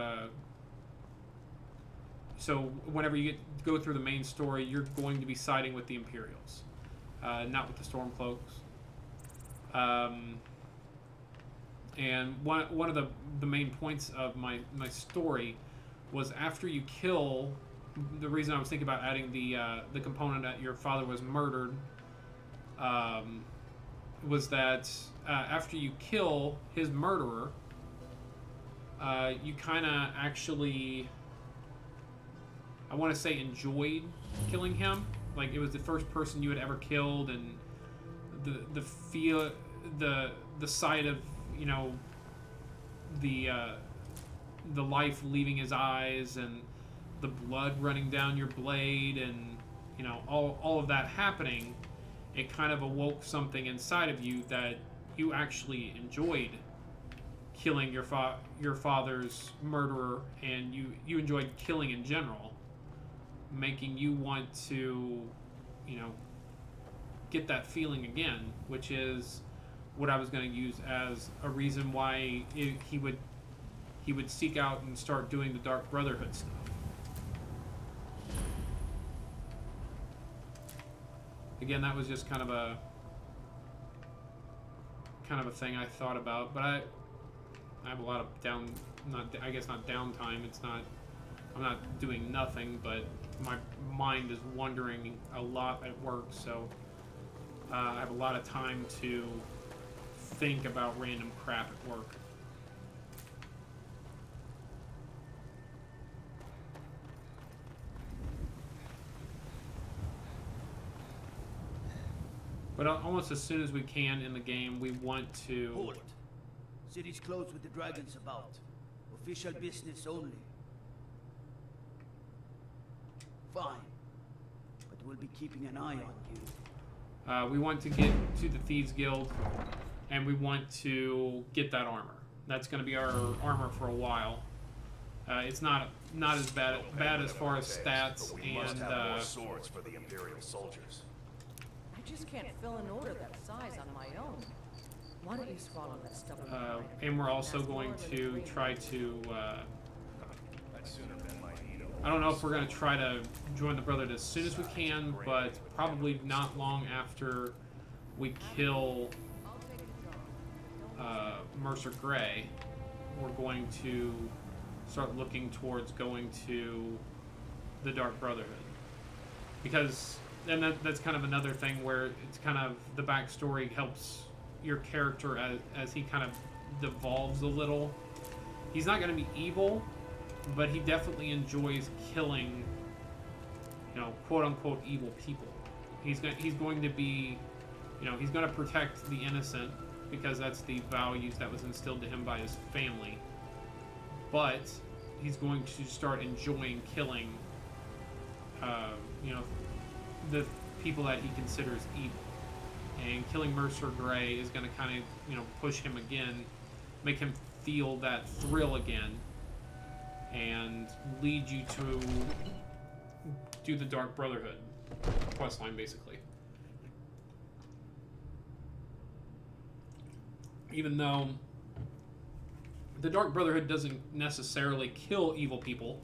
so whenever you go through the main story, you're going to be siding with the Imperials, not with the Stormcloaks. And one of the main points of my story was, after you kill, the reason I was thinking about adding the component that your father was murdered, was that after you kill his murderer, you kind of actually, I want to say, enjoyed killing him. Like, it was the first person you had ever killed, and the sight of the life leaving his eyes, and the blood running down your blade, and all of that happening, it kind of awoke something inside of you that you actually enjoyed killing your father's murderer, and you enjoyed killing in general, making you want to get that feeling again, which is what I was going to use as a reason why he would seek out and start doing the Dark Brotherhood stuff. Again, that was just kind of a thing I thought about, but I have a lot of not downtime. I'm not doing nothing, but my mind is wandering a lot at work, so I have a lot of time to think about random crap at work. But almost as soon as we can in the game, we want to... Hold. City's closed with the dragons about. Official business only. Fine. But we'll be keeping an eye on you. We want to get to the Thieves Guild, and we want to get that armor. That's going to be our armor for a while. It's not as bad as far as stats, but we must have more swords for the Imperial soldiers. I just can't fill an order that size on my own. Why don't you swallow that stubborn pride? And we're also going to try to... I don't know if we're going to try to join the Brotherhood as soon as we can, but probably not long after we kill Mercer Gray. We're going to start looking towards going to the Dark Brotherhood. Because then that's kind of another thing where it's kind of the backstory helps your character as he kind of devolves a little. He's not going to be evil, but he definitely enjoys killing, you know, quote unquote evil people. He's going to be, you know, he's going to protect the innocent because that's the values that was instilled to him by his family. But he's going to start enjoying killing, you know, the people that he considers evil. And killing Mercer Gray is going to kind of, you know, push him again, make him feel that thrill again, and lead you to do the Dark Brotherhood questline, basically. Even though the Dark Brotherhood doesn't necessarily kill evil people,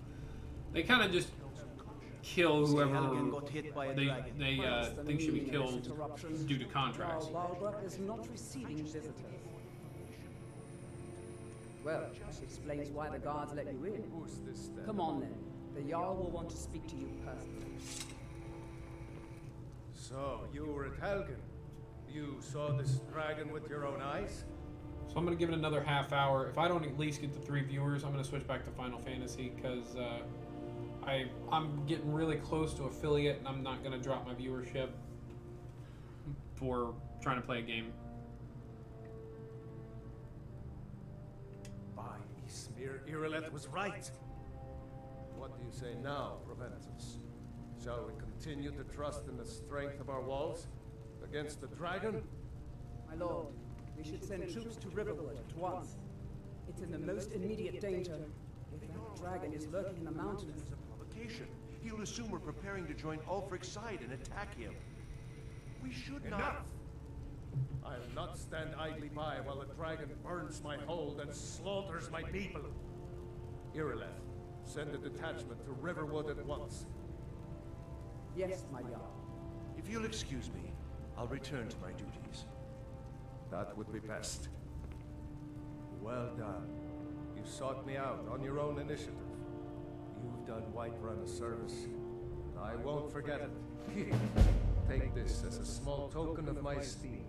they kind of just kill whoever they think should be killed due to contracts. Barbara is not receiving visitors. Well, this explains why the guards let you in. Who's this then? Come on then. The Jarl will want to speak to you personally. So, you were at Helgen. You saw this dragon with your own eyes? So I'm going to give it another half hour. If I don't at least get the 3 viewers, I'm going to switch back to Final Fantasy, because I'm getting really close to affiliate, and I'm not going to drop my viewership for trying to play a game. By Ysmir, Irileth was right. What do you say now, Proventus? Shall we continue to trust in the strength of our walls against the dragon? My lord, we should send troops to Riverwood at once. It's in the most immediate danger. If that dragon is lurking in the mountains... He'll assume we're preparing to join Ulfric's side and attack him. We should not... Enough! I'll not stand idly by while the dragon burns my hold and slaughters my people. Irileth, send a detachment to Riverwood at once. Yes, my Jarl. If you'll excuse me, I'll return to my duties. That would be best. Well done. You sought me out on your own initiative. You've done Whiterun a service. I won't forget it. Here, take this as a small token of my esteem.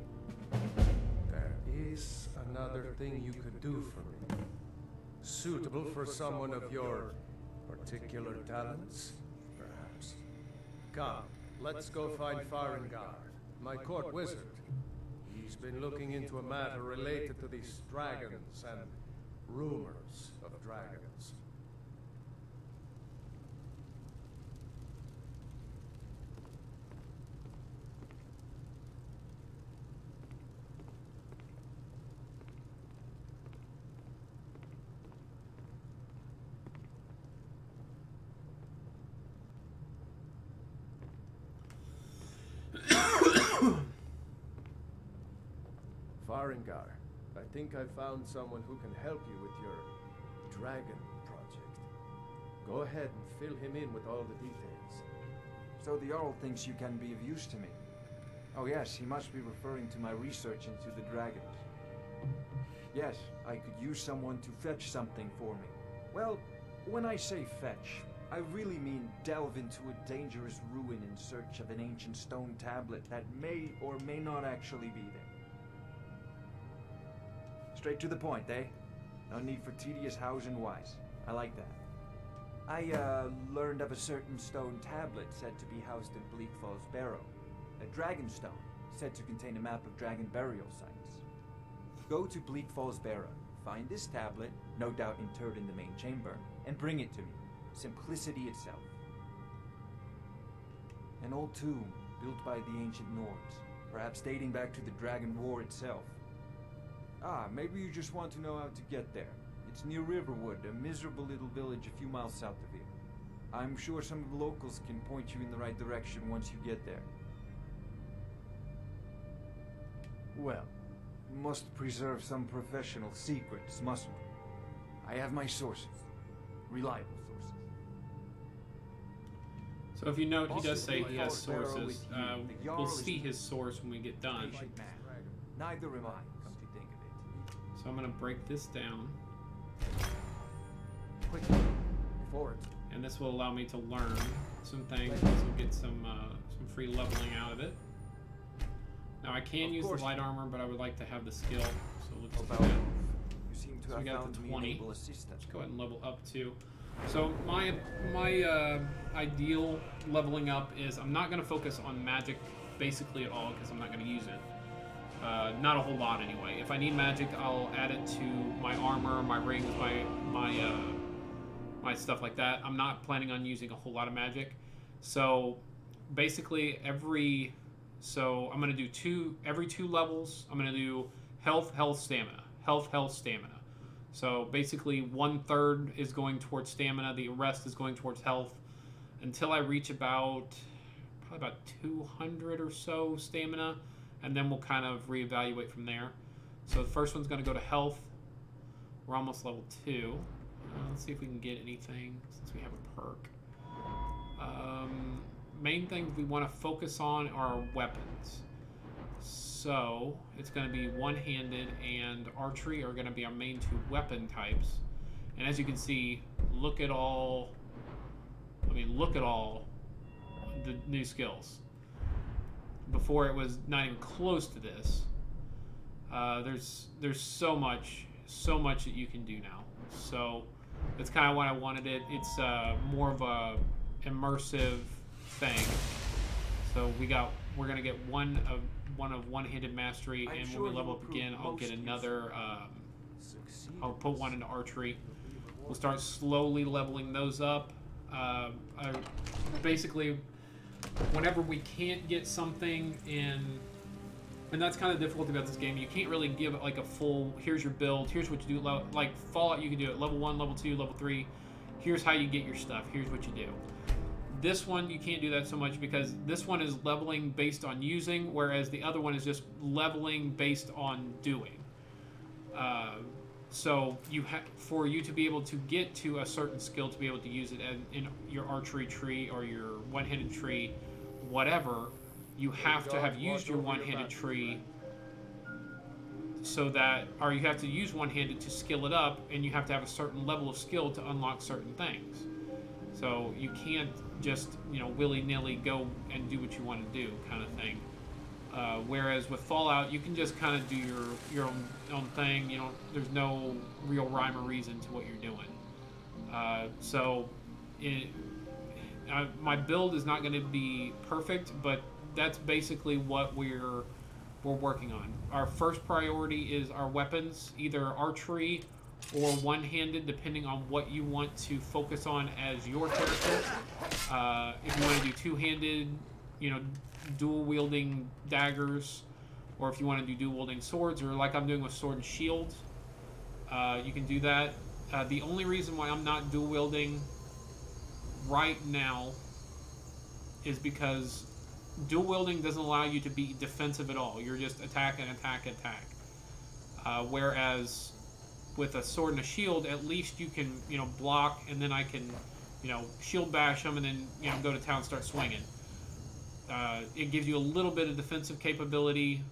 There is another thing you could do for me. Suitable for someone of your particular talents, perhaps. Come, let's go find Farengar, my court wizard. He's been looking into a matter related to these dragons and rumors of dragons. Farengar, I think I found someone who can help you with your dragon project. Go ahead and fill him in with all the details. So the Jarl thinks you can be of use to me. Oh yes, he must be referring to my research into the dragons. Yes, I could use someone to fetch something for me. Well, when I say fetch, I really mean delve into a dangerous ruin in search of an ancient stone tablet that may or may not actually be there. Straight to the point, eh? No need for tedious hows and whys. I like that. I learned of a certain stone tablet said to be housed in Bleak Falls Barrow. A dragon stone, said to contain a map of dragon burial sites. Go to Bleak Falls Barrow, find this tablet, no doubt interred in the main chamber, and bring it to me. Simplicity itself. An old tomb, built by the ancient Nords, perhaps dating back to the Dragon War itself. Ah, maybe you just want to know how to get there. It's near Riverwood, a miserable little village a few miles south of here. I'm sure some of the locals can point you in the right direction once you get there. Well, must preserve some professional secrets, mustn't we? I have my sources. Reliable sources. So if you note, he does say he has sources. We'll see his source when we get done. Neither am I, come to think of it. So I'm going to break this down. quickly. Forward. And this will allow me to learn some things. This will get some free leveling out of it. Now I can use the light armor, but I would like to have the skill. So let's do that. You seem to So we have got the found 20. able assistant. Let's go ahead and level up too. So my ideal leveling up is I'm not going to focus on magic basically at all because I'm not going to use it. Not a whole lot anyway. If I need magic, I'll add it to my armor, my rings, my stuff like that. I'm not planning on using a whole lot of magic. So basically I'm going to do every 2 levels. I'm going to do health, stamina. Health, stamina. So basically 1/3 is going towards stamina, the rest is going towards health until I reach probably about 200 or so stamina, and then we'll kind of reevaluate from there. So the first one's going to go to health. We're almost level 2. Let's see if we can get anything since we have a perk. Main things we want to focus on are weapons. So it's going to be one-handed and archery are going to be our main 2 weapon types. And as you can see, look at all the new skills. Before it was not even close to this. There's so much that you can do now. So that's kind of what I wanted it. It's more of a immersive thing. So we're gonna get one of one-handed mastery, and when we level up again, I'll get another. I'll put one into archery. We'll start slowly leveling those up. Basically, whenever we can't get something in, and that's kind of the difficulty about this game. You can't really give it like a full. Here's your build. Here's what you do. Like Fallout, you can do it level 1, level 2, level 3. Here's how you get your stuff. Here's what you do. This one, you can't do that so much because this one is leveling based on using, whereas the other one is just leveling based on doing. So for you to be able to get to a certain skill to be able to use it in your archery tree or your one-handed tree, whatever, you have to have used your one-handed tree or you have to use one-handed to skill it up, and you have to have a certain level of skill to unlock certain things. So you can't just, willy-nilly go and do what you want to do kind of thing. Whereas with Fallout, you can just kind of do your own thing. There's no real rhyme or reason to what you're doing. My build is not going to be perfect, but that's basically what we're working on. Our first priority is our weapons, either archery or one-handed, depending on what you want to focus on as your character. If you want to do two-handed, dual-wielding daggers, or if you want to do dual-wielding swords, or like I'm doing with sword and shield, you can do that. The only reason why I'm not dual-wielding right now is because dual-wielding doesn't allow you to be defensive at all. You're just attack and attack and attack. Whereas with a sword and a shield, at least you can, block, and then I can, shield bash them, and then, go to town and start swinging. It gives you a little bit of defensive capability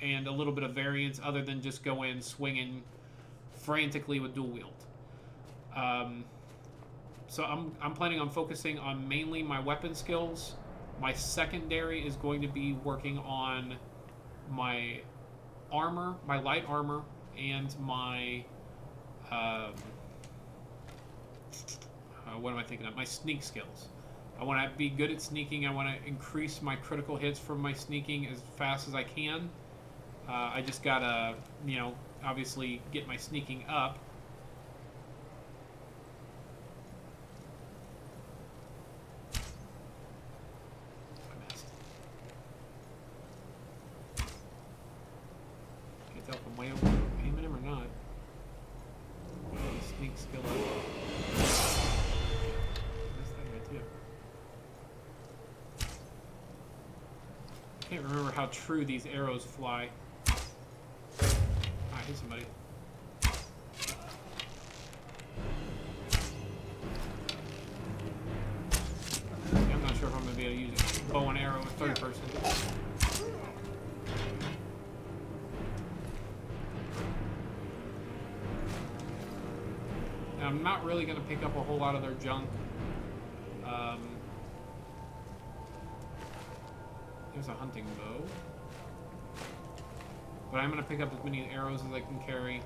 and a little bit of variance other than just go in swinging frantically with dual wield. So I'm planning on focusing on mainly my weapon skills. My secondary is going to be working on my armor, my light armor, and my what am I thinking of? My sneak skills. I want to be good at sneaking. I want to increase my critical hits from my sneaking as fast as I can. I just gotta, obviously get my sneaking up. I missed. Can't tell if I'm way over aiming him or not. Sneak skill up. I can't remember how true these arrows fly. I hit somebody. I'm not sure if I'm going to be able to use a bow and arrow in third person. I'm not really going to pick up a whole lot of their junk. There's a hunting bow. But I'm going to pick up as many arrows as I can carry.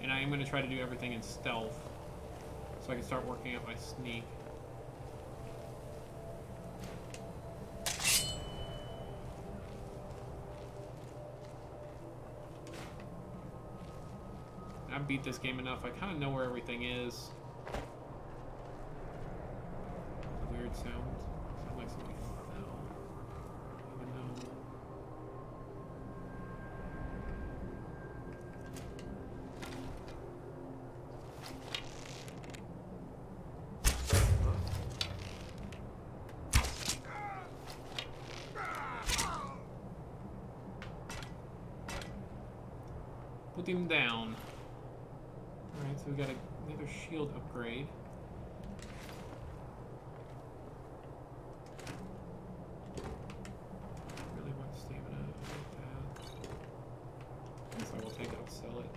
And I am going to try to do everything in stealth, so I can start working up my sneak. I've beat this game enough. I kind of know where everything is. Weird sound. Sounds like somebody fell. Even though... Put him down. Alright, so we got another shield upgrade. Really want stamina like that. Guess I will take it, I'll sell it.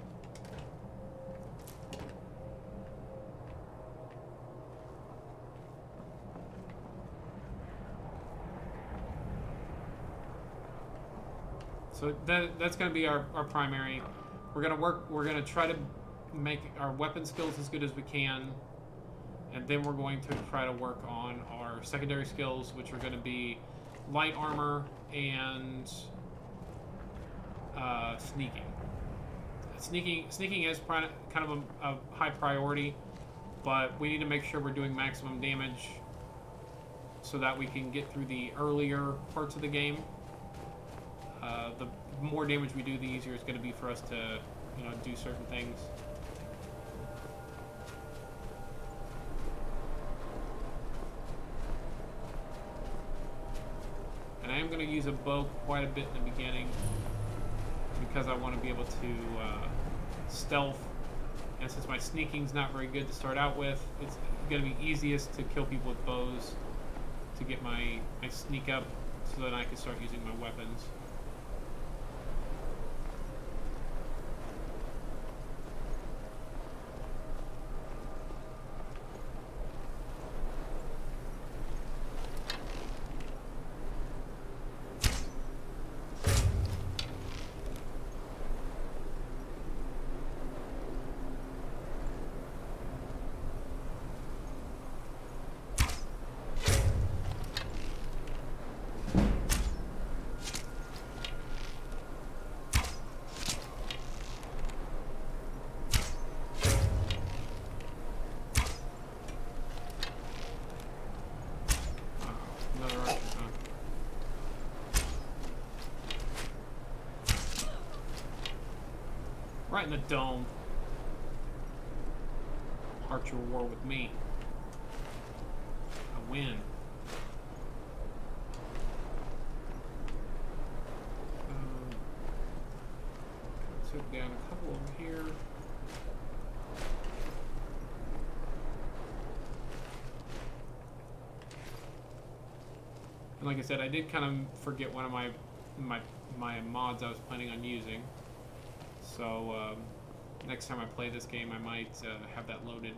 So that's going to be our primary. We're going to try to make our weapon skills as good as we can, and then we're going to try to work on our secondary skills, which are going to be light armor and sneaking. Sneaking is kind of a high priority, but we need to make sure we're doing maximum damage so that we can get through the earlier parts of the game. The more damage we do, the easier it's going to be for us to, do certain things. And I am going to use a bow quite a bit in the beginning because I want to be able to stealth. And since my sneaking's not very good to start out with, it's going to be easiest to kill people with bows to get my sneak up so that I can start using my weapons. Right in the dome. Archer war with me. I win. Took down a couple over here. And like I said, I did kind of forget one of my mods I was planning on using. So next time I play this game, I might have that loaded.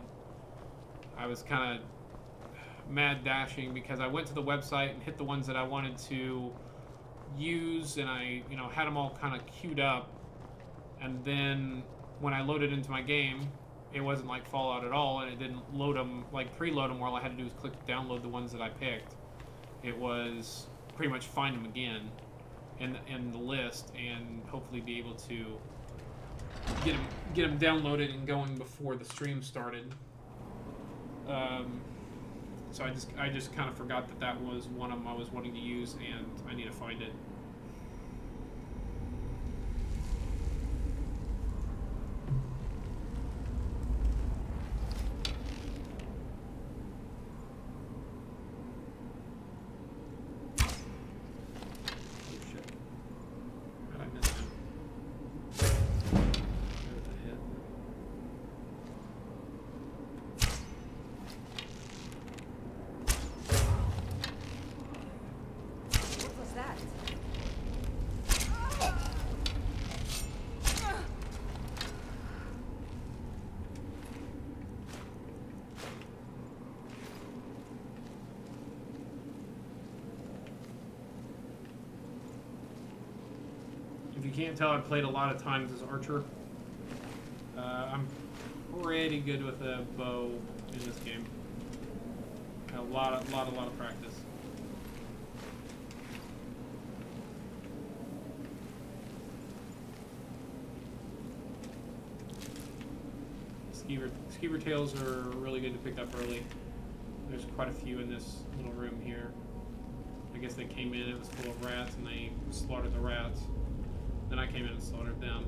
I was kind of mad dashing because I went to the website and hit the ones that I wanted to use, and I had them all kind of queued up. And then when I loaded into my game, it wasn't like Fallout at all, and it didn't load them, like preload them, where all I had to do was click download the ones that I picked. It was pretty much find them again in the list and hopefully be able to get them downloaded and going before the stream started. So I just kind of forgot that was one of them I was wanting to use, and I need to find it. you can't tell, I've played a lot of times as Archer. I'm pretty good with a bow in this game. A lot of practice. Skeever tails are really good to pick up early. There's quite a few in this little room here. I guess they came in, it was full of rats, and they slaughtered the rats. Then I came in and slaughtered them.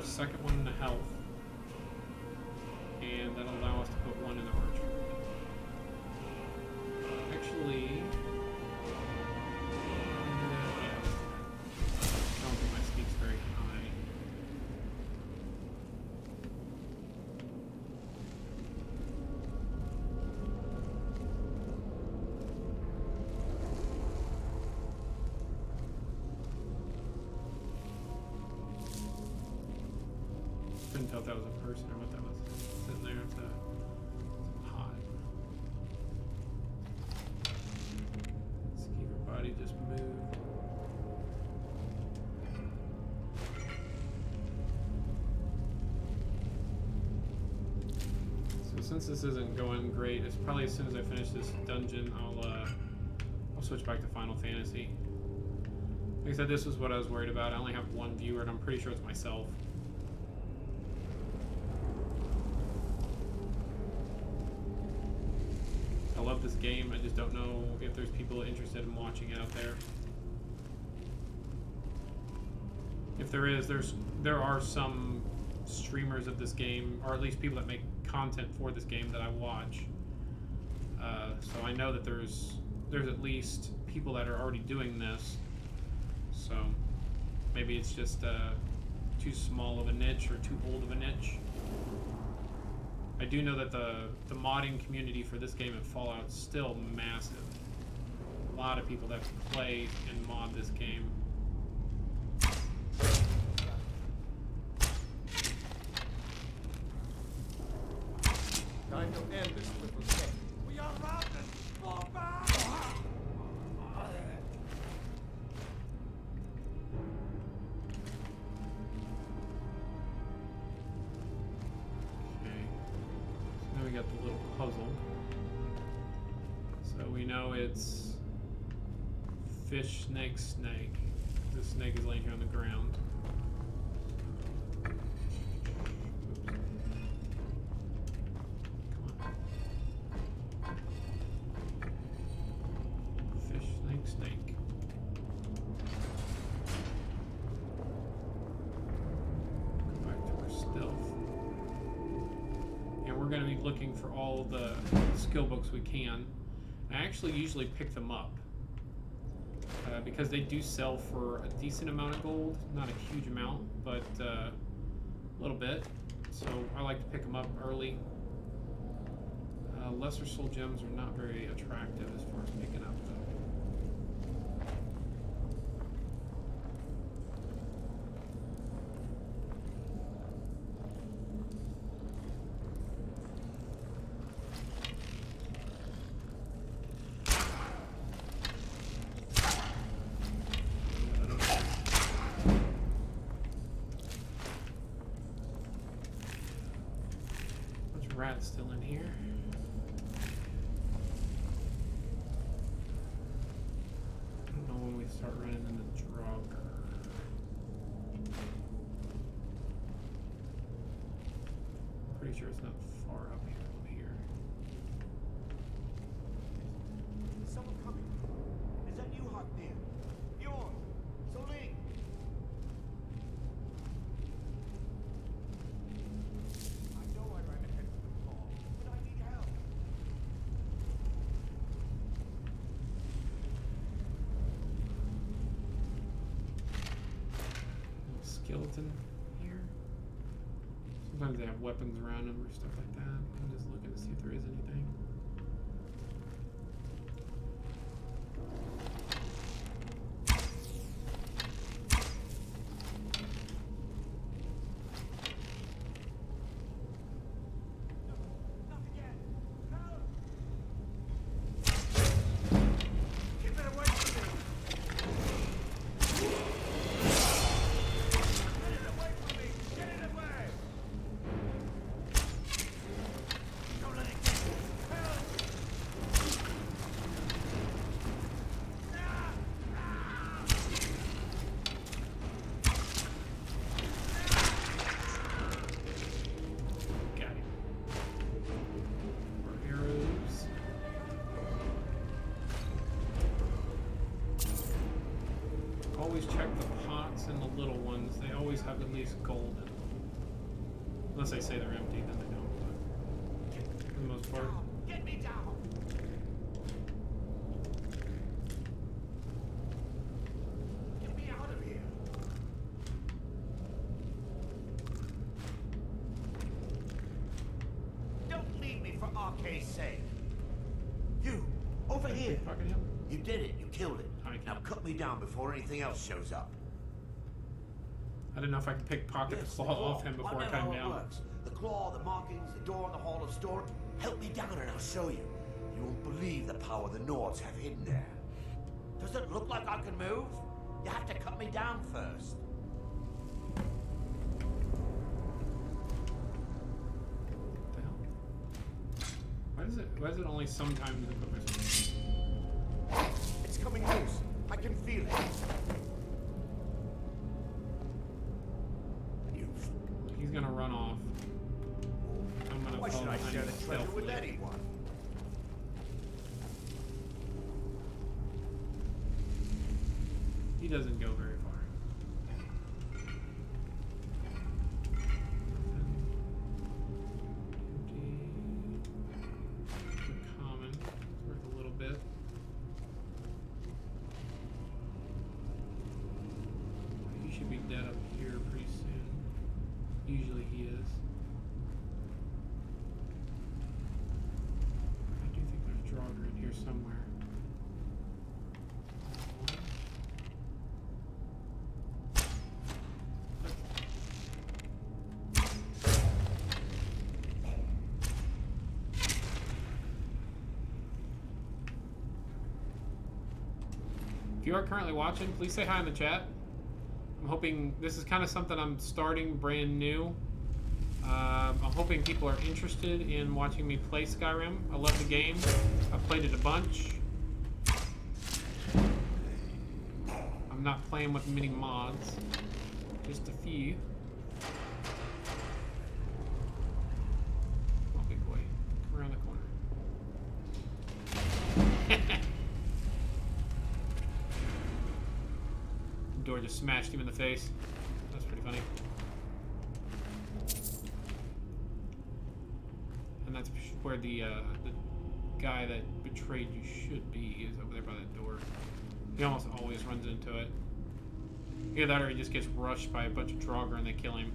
Second one in the health, and that'll allow us to put one in the archer. Actually, yeah, I don't think my sneak's very high. Couldn't tell if that was a person or what that was sitting there. It's a pot. Skeever body just moved. So since this isn't going great, it's probably as soon as I finish this dungeon, I'll switch back to Final Fantasy. Like I said, this was what I was worried about. I only have one viewer, and I'm pretty sure it's myself. I love this game. I just don't know if there's people interested in watching it out there. If there is, there are some streamers of this game, or at least people that make content for this game that I watch. So I know that there's at least people that are already doing this. So maybe it's just too small of a niche or too old of a niche. I do know that the modding community for this game at Fallout is still massive. A lot of people that play and mod this game. Time to end this little game. We are routed! Fall back! We got the little puzzle. So we know it's fish, snake, snake. The snake is laying here on the ground. Come on. Fish, snake, snake. Go back to our stealth. And we're going to be looking for all the skill books we can. I actually usually pick them up because they do sell for a decent amount of gold, not a huge amount, but a little bit. So I like to pick them up early. Lesser soul gems are not very attractive as far as picking up though. Rat's still in here. I don't know when we start running into Draugr. Pretty sure it's not far up here. Is someone coming? Is that you, Haknir? Bjorn? Soling? skeleton here. Sometimes they have weapons around them or stuff like that. I'm just looking to see if there is anything. Always check the pots and the little ones. They always have at least gold in them. Unless they say they're empty, then they don't. But for the most part. Get me down! Get me out of here! Don't leave me for RK's sake. You, over here. You did it. You killed it. Now cut me down before anything else shows up. I don't know if I can pickpocket the claw off him before I cut him down. Works. The claw, the markings, the door in the Hall of Storm. Help me down and I'll show you. You won't believe the power the Nords have hidden there. Does it look like I can move? You have to cut me down first. What the hell? Why is it only sometimes equip this? It's coming loose. I can feel it. He's gonna run off. I'm gonna Why should I share the treasure with anyone? He doesn't go very far. Common. It's worth a little bit. He should be dead up here pretty soon. Usually he is. I do think there's Draugr in here somewhere. If you are currently watching, please say hi in the chat. I'm hoping this is kind of something I'm starting brand new. I'm hoping people are interested in watching me play Skyrim. I love the game. I've played it a bunch. I'm not playing with many mods, just a few. Oh, big boy, come around the corner. Door just smashed him in the face. That's pretty funny. And that's where the guy that betrayed you should be, is over there by that door. He almost always runs into it. Either that or he just gets rushed by a bunch of Draugr and they kill him.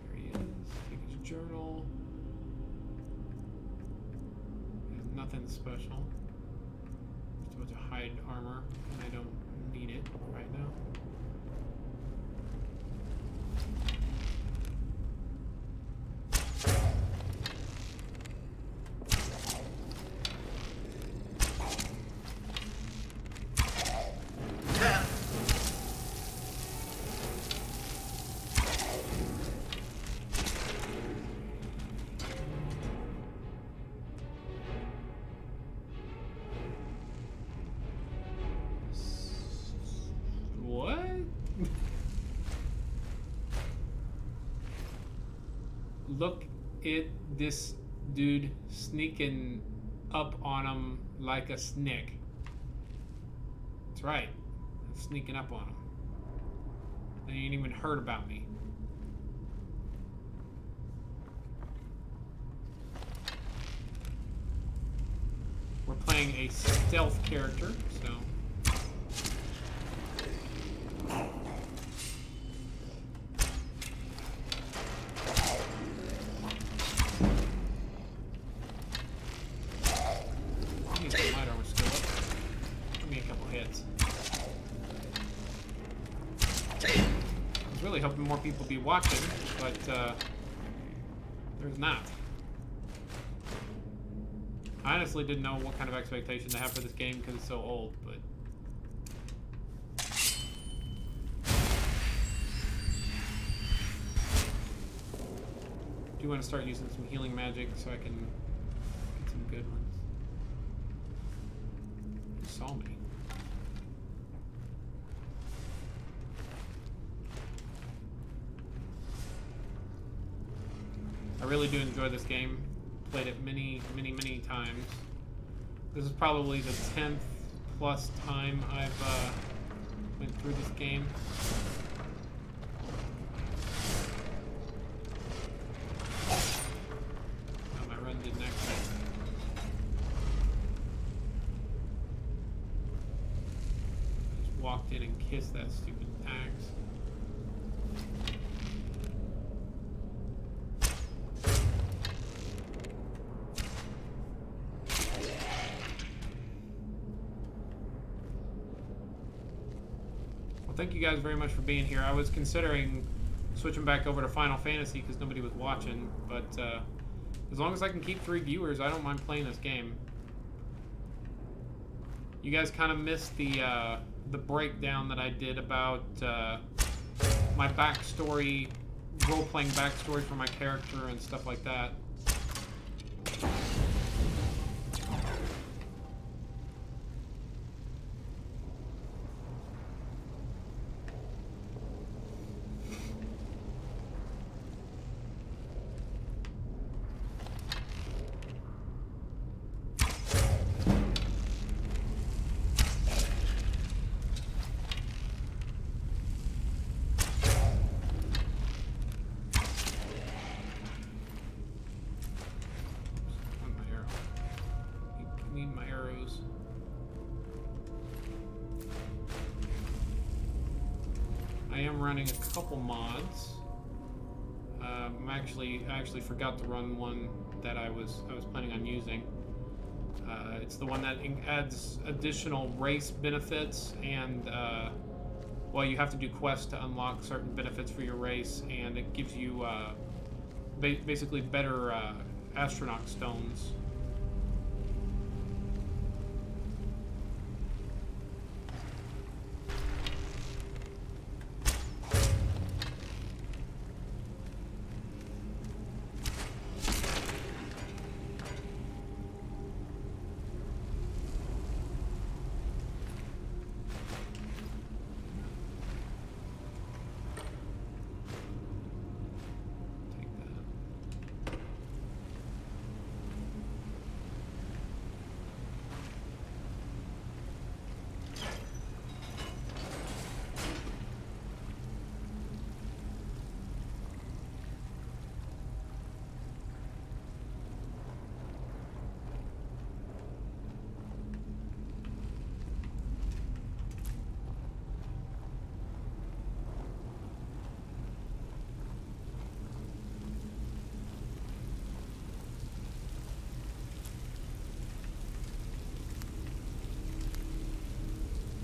There he is. Take his journal. Nothing special. Just a bunch of hide armor, and I don't need it right now. Look at this dude sneaking up on him like a snake. That's right. I'm sneaking up on him. They ain't even heard about me. We're playing a stealth character, so. I need some light armor skill up. Give me a couple hits. I was really hoping more people would be watching, but there's not. I honestly didn't know what kind of expectation to have for this game because it's so old, but... I do want to start using some healing magic so I can get some good ones. You saw me. I really do enjoy this game. Played it many times. This is probably the 10th plus time I've went through this game. Oh, my run didn't actually. I just walked in and kissed that stupid axe. Thank you guys very much for being here. I was considering switching back over to Final Fantasy because nobody was watching, but as long as I can keep 3 viewers, I don't mind playing this game. You guys kind of missed the breakdown that I did about my backstory, role-playing backstory for my character and stuff like that. I am running a couple mods. I actually forgot to run one that I was planning on using. It's the one that adds additional race benefits and well, you have to do quests to unlock certain benefits for your race, and it gives you basically better astronaut stones.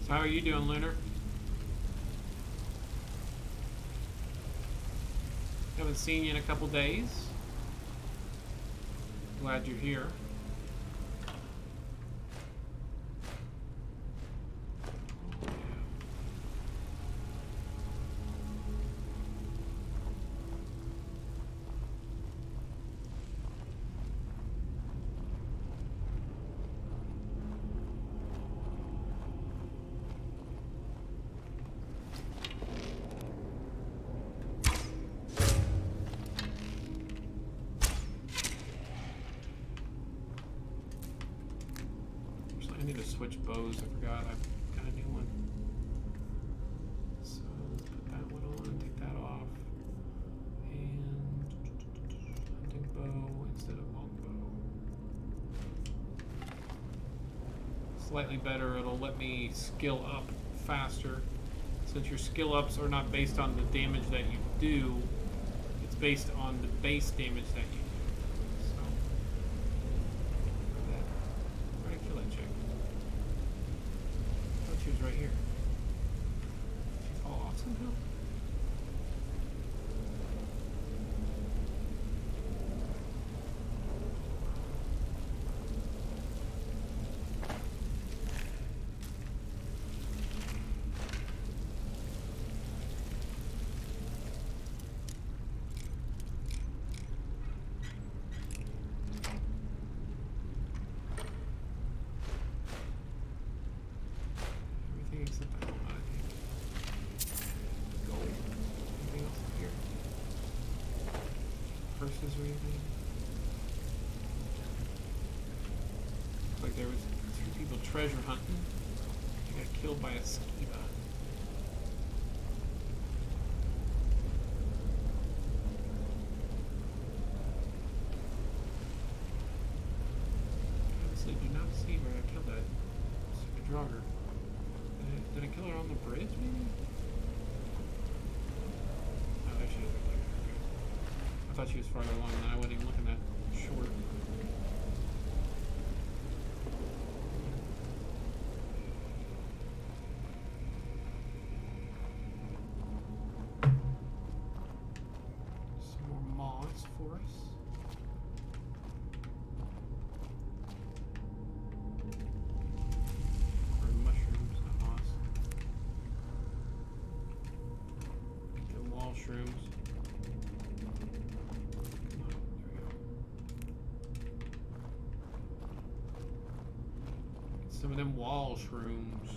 How are you doing, Lunar? Haven't seen you in a couple days. Glad you're here. I need to switch bows. I forgot. I've got a new one. So let's put that one on, take that off, and hunting bow instead of longbow. slightly better. It'll let me skill up faster. Since your skill ups are not based on the damage that you do, it's based on the base damage that you do. So, where did I kill that chick? I thought she was right here. Did she fall off somehow? Except I don't know, I think. Gold. Anything else up here? Purses or anything? Looks like there was 3 people treasure hunting. They got killed by a skiba. Honestly, do not see where I killed that stupid jogger. Did I kill her on the bridge, maybe? Oh, there she is right there. Okay. I thought she was farther along than I wasn't even looking that short. Some more moths for us. Shrooms. Come on, there we go. Get some of them wall shrooms.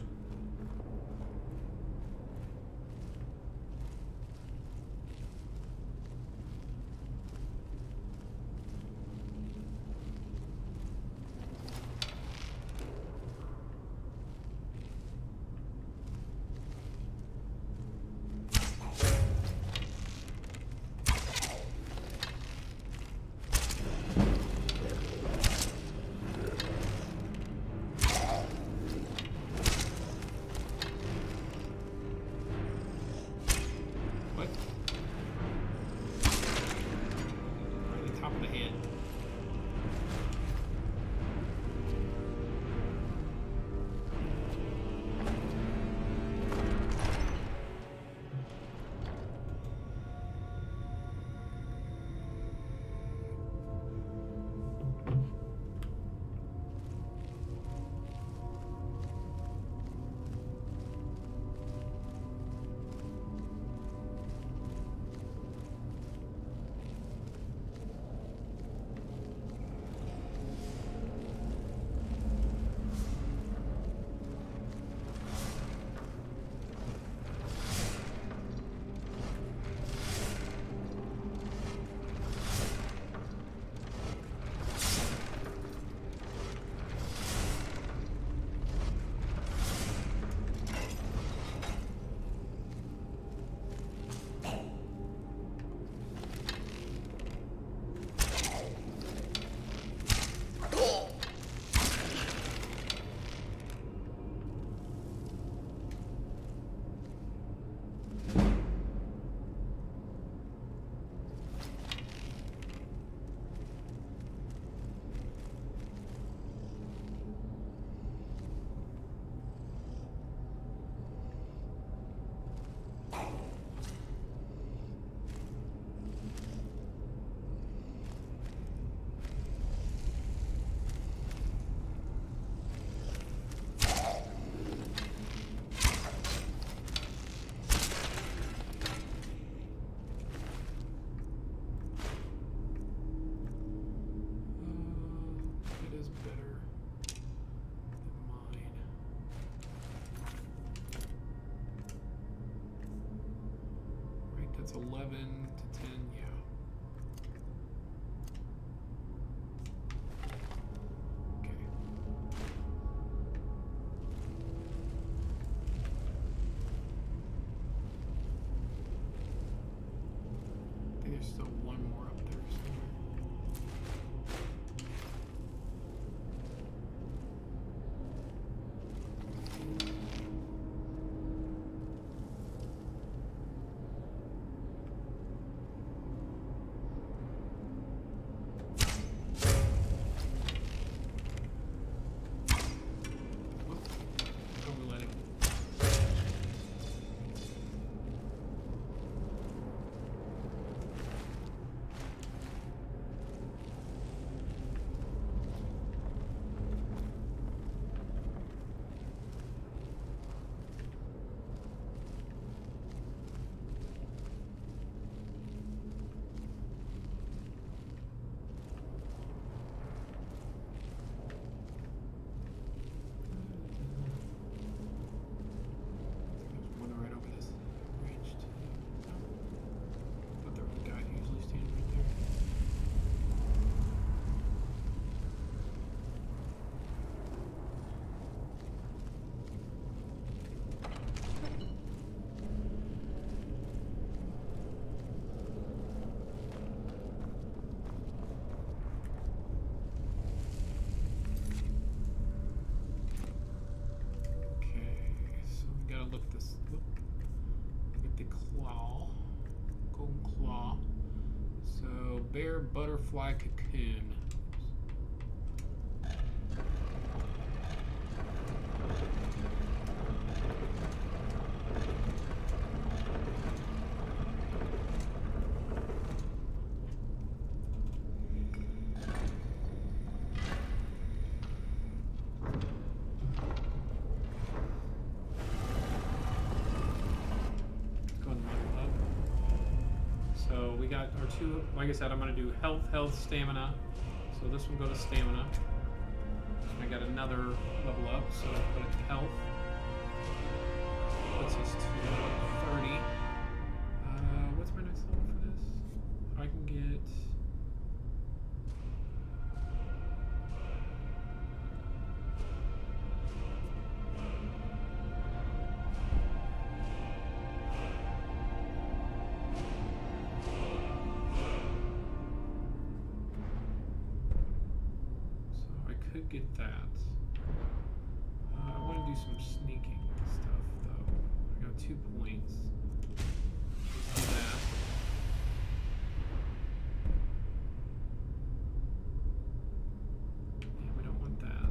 bear butterfly cocoon. We got our two, like I said, I'm going to do health, stamina. So this will go to stamina. I got another level up, so I'll put it to health. Puts us to 30. What's my next level for this? I can get... get that. I want to do some sneaking stuff though. I got 2 points. Let's do that. Yeah, we don't want that.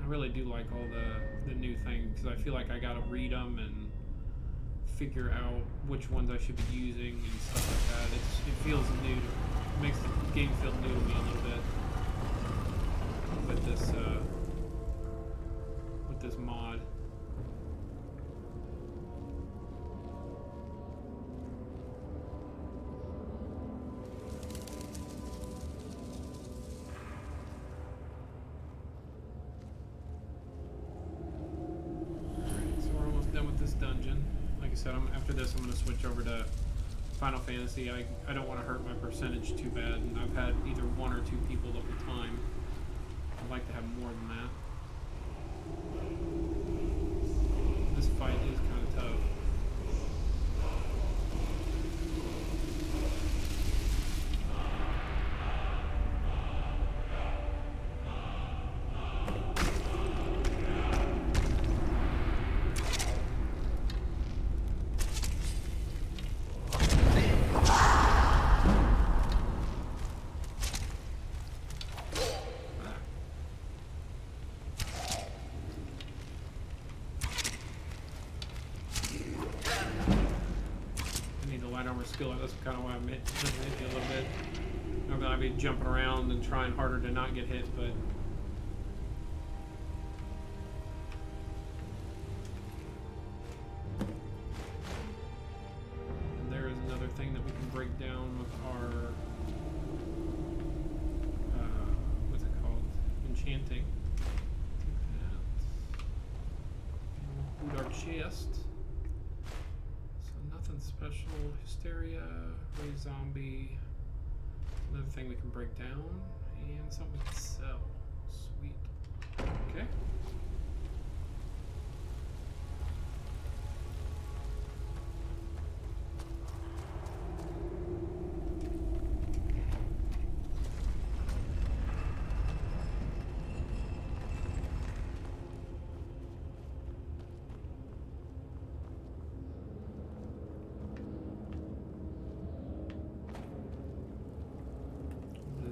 I really do like all the new things because I feel like I gotta read them and figure out which ones I should be using and stuff like that. It feels new. It makes the game feel new to me a little bit with this mod. Dungeon. Like I said, after this I'm going to switch over to Final Fantasy. I don't want to hurt my percentage too bad, and I've had either 1 or 2 people at the time. I'd like to have more than that. This fight is kind of tough. Skill. That's kind of why I'm hit you a little bit. I'm gonna be jumping around and trying harder to not get hit, but and there is another thing that we can break down with our what's it called? Enchanting. Take that. Loot our chest. Special hysteria, raise zombie, another thing we can break down, and something we can sell. Sweet. Okay.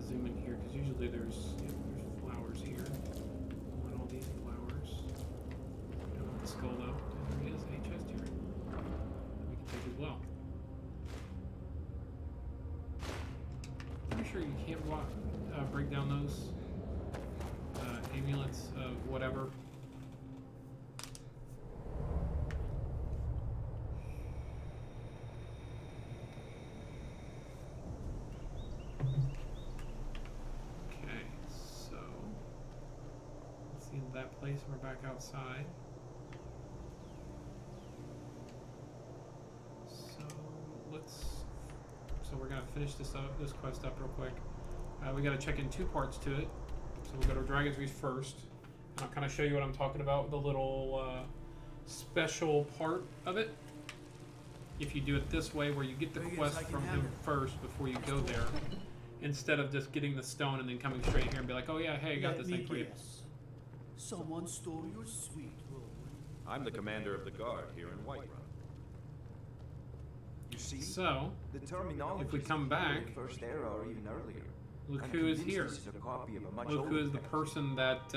Zoom in here because usually there's flowers here. I want all these flowers. I don't want the skull though. There is a chest here that we can take as well. Pretty sure you can't break down those amulets of whatever. That place, we're back outside. So we're gonna finish this quest up real quick. We gotta check in 2 parts to it. So we'll go to Dragon's Reach first, and I'll kind of show you what I'm talking about with the little special part of it. If you do it this way, where you get the quest from him first before you go there, instead of just getting the stone and then coming straight here and be like, oh yeah, hey, I got this thing for you. Someone stole your sweet roll. I'm the commander of the guard here in Whiterun. You see? So, the terminology if we come back, first era or even earlier. Look who is here. Look who is the person that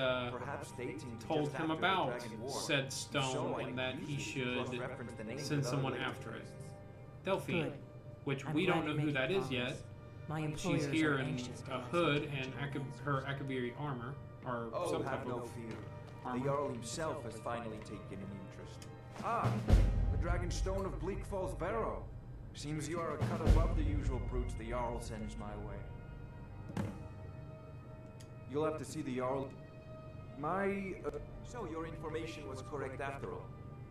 told him about said stone and that he should send someone after it. Delphine, which we don't know who that is yet. She's here in a hood and her Akabiri armor, or some type of armor. The Jarl himself has finally taken an interest. Ah, the Dragon Stone of Bleak Falls Barrow. Seems you are a cut above the usual brutes the Jarl sends my way. You'll have to see the Jarl. So your information was correct after all.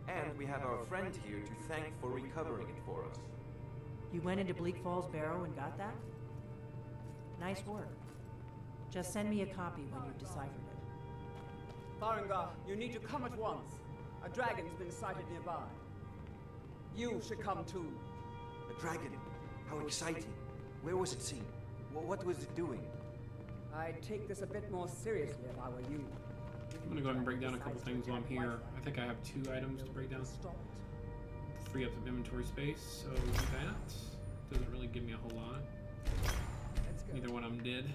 And we have our friend here to thank for recovering it for us. You went into Bleak Falls Barrow and got that? Nice work. Just send me a copy when you've deciphered it. Farengar, you need to come at once. A dragon's been sighted nearby. You should come too. A dragon? How exciting. Where was it seen? What was it doing? I'd take this a bit more seriously if I were you. I'm gonna go ahead and break down a couple things while I'm here. I think I have 2 items to break down. Free up some inventory space, so that doesn't really give me a whole lot. Neither one of them did.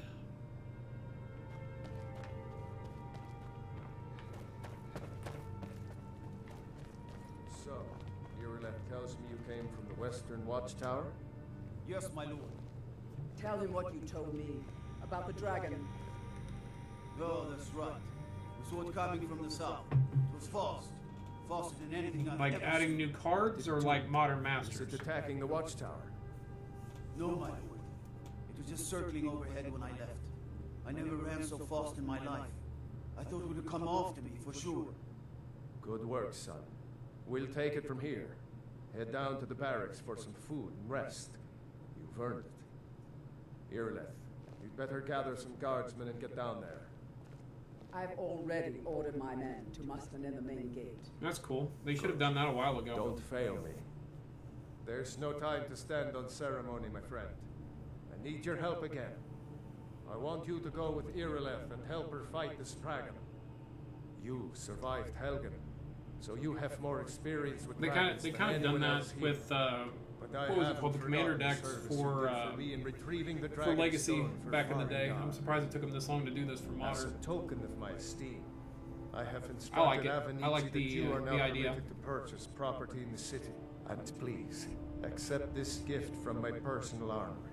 So, Irileth tells me you came from the Western Watchtower? Yes, my lord. Tell him what you told me about the dragon. Oh, that's right. We saw it coming from the south. It was fast. Faster than anything I've like ever adding seen. new cards or like modern masters? Is it attacking the Watchtower? No, my lord. It was just circling overhead when I left. I never ran so fast in my life. I thought it would come after me, for sure. Good work, son. We'll take it from here. Head down to the barracks for some food and rest. You've earned it. Irileth, you'd better gather some guardsmen and get down there. I've already ordered my men to muster near the main gate. That's cool. They should have done that a while ago. Don't fail me. There's no time to stand on ceremony, my friend. I need your help again. I want you to go with Irileth and help her fight this dragon. You survived Helgen, so you have more experience with dragons They than kind of done anyone that else here. with what was it called, the commander decks for Legacy back in the day. I'm surprised it took them this long to do this for As modern. a token of my esteem, I have I like instructed it. Avenici I like that the you are now idea. permitted to purchase property in the city. And please, accept this gift from my personal armory.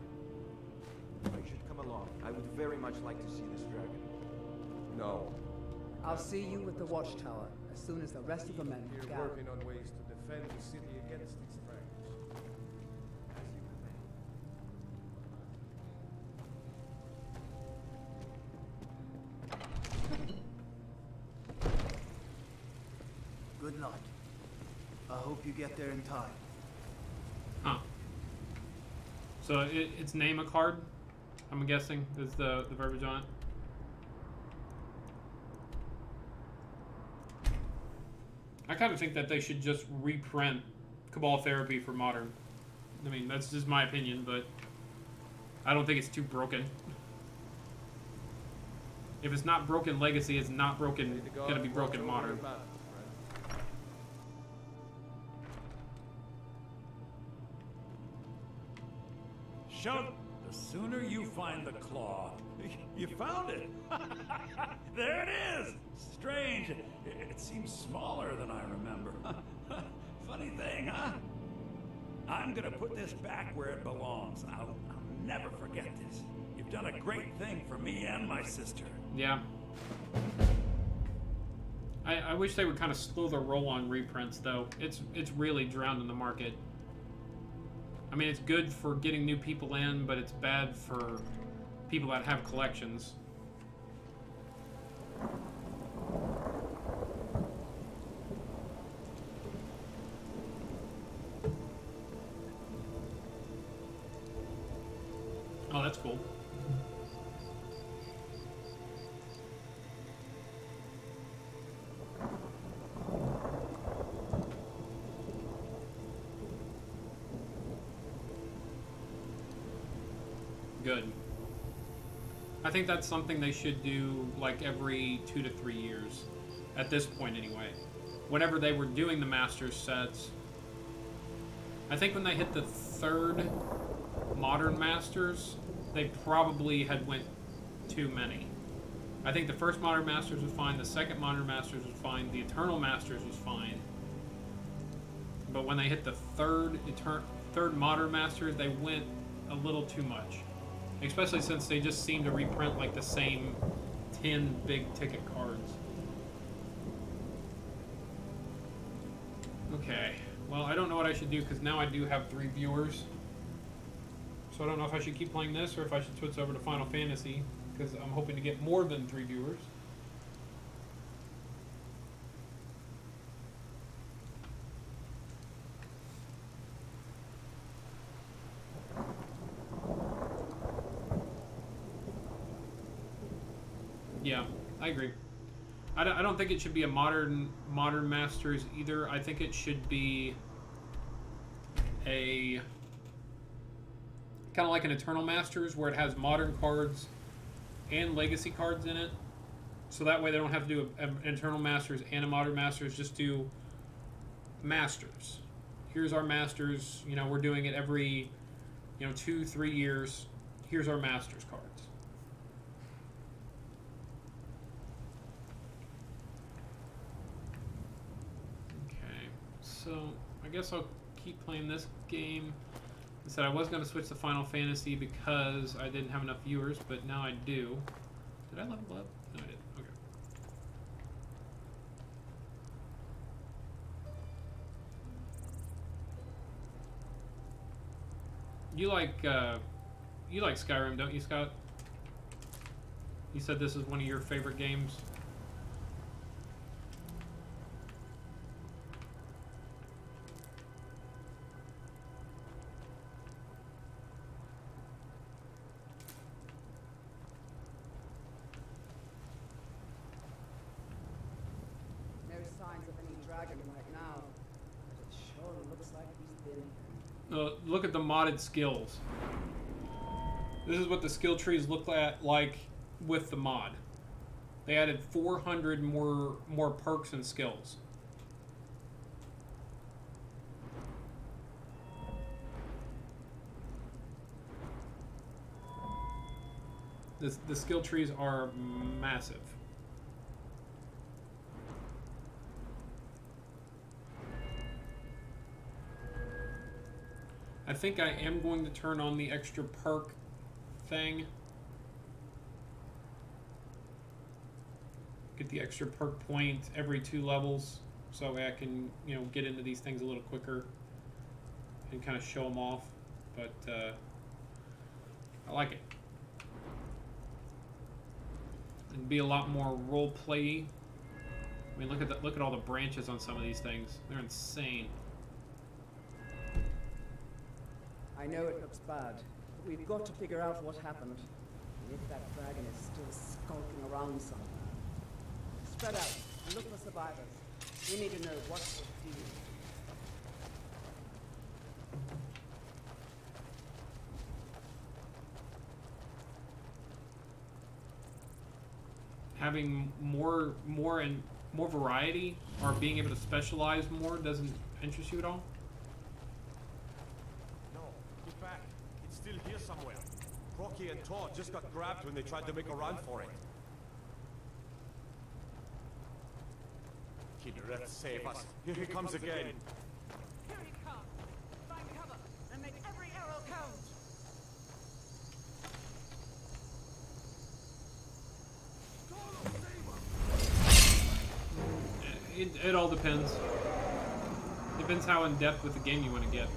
I should come along. I would very much like to see this dragon. No. I'll see you with the watchtower as soon as the rest of the men You're gather. working on ways to defend the city against these dragons. Good luck. I hope you get there in time. Huh. So it's name a card, I'm guessing, is the verbiage on it. I kind of think that they should just reprint Cabal Therapy for Modern. I mean, that's just my opinion, but I don't think it's too broken. If it's not broken Legacy, it's not broken, gonna be broken Modern. Shout, the sooner you find the claw. You found it! There it is! Strange. It seems smaller than I remember. Funny thing, huh? I'm gonna put this back where it belongs. I'll never forget this. You've done a great thing for me and my sister. Yeah. I wish they would kind of slow their roll on reprints, though. It's really drowned in the market. I mean, it's good for getting new people in, but it's bad for people that have collections. Oh, that's cool. Good. I think that's something they should do like every 2 to 3 years. At this point, anyway. Whenever they were doing the Masters sets, I think when they hit the 3rd Modern Masters, they probably had went too many. I think the first Modern Masters was fine, the second Modern Masters was fine, the Eternal Masters was fine. But when they hit the third Modern Masters, they went a little too much. Especially since they just seem to reprint like the same 10 big ticket cards. Okay, well, I don't know what I should do because now I do have 3 viewers. So I don't know if I should keep playing this or if I should switch over to Final Fantasy because I'm hoping to get more than 3 viewers. Yeah, I agree. I don't think it should be a modern Masters either. I think it should be a kind of like an Eternal Masters where it has modern cards and legacy cards in it. So that way they don't have to do an Eternal Masters and a Modern Masters. Just do Masters. Here's our Masters. You know, we're doing it every 2-3 years. Here's our Masters cards. So, I guess I'll keep playing this game. I said I was going to switch to Final Fantasy because I didn't have enough viewers, but now I do. Did I level up? No, I did. Okay. You like Skyrim, don't you, Scott? You said this is one of your favorite games. Look at the modded skills. This is what the skill trees look like with the mod. They added 400 more perks and skills. The skill trees are massive. I think I am going to turn on the extra perk thing. Get the extra perk point every 2 levels so I can, get into these things a little quicker and kind of show them off. But I like it. It'd be a lot more role play. I mean, look at all the branches on some of these things. They're insane. I know it looks bad, but we've got to figure out what happened. And if that dragon is still skulking around somewhere. Spread out and look for survivors. We need to know what we're doing. Having more variety or being able to specialize more doesn't interest you at all? Still here somewhere. Crocky and Todd just got grabbed when they tried to make a run for it. Kidret, save us. Here he comes again. Here he comes. Find cover and make every arrow count. It all depends. Depends how in depth with the game you want to get.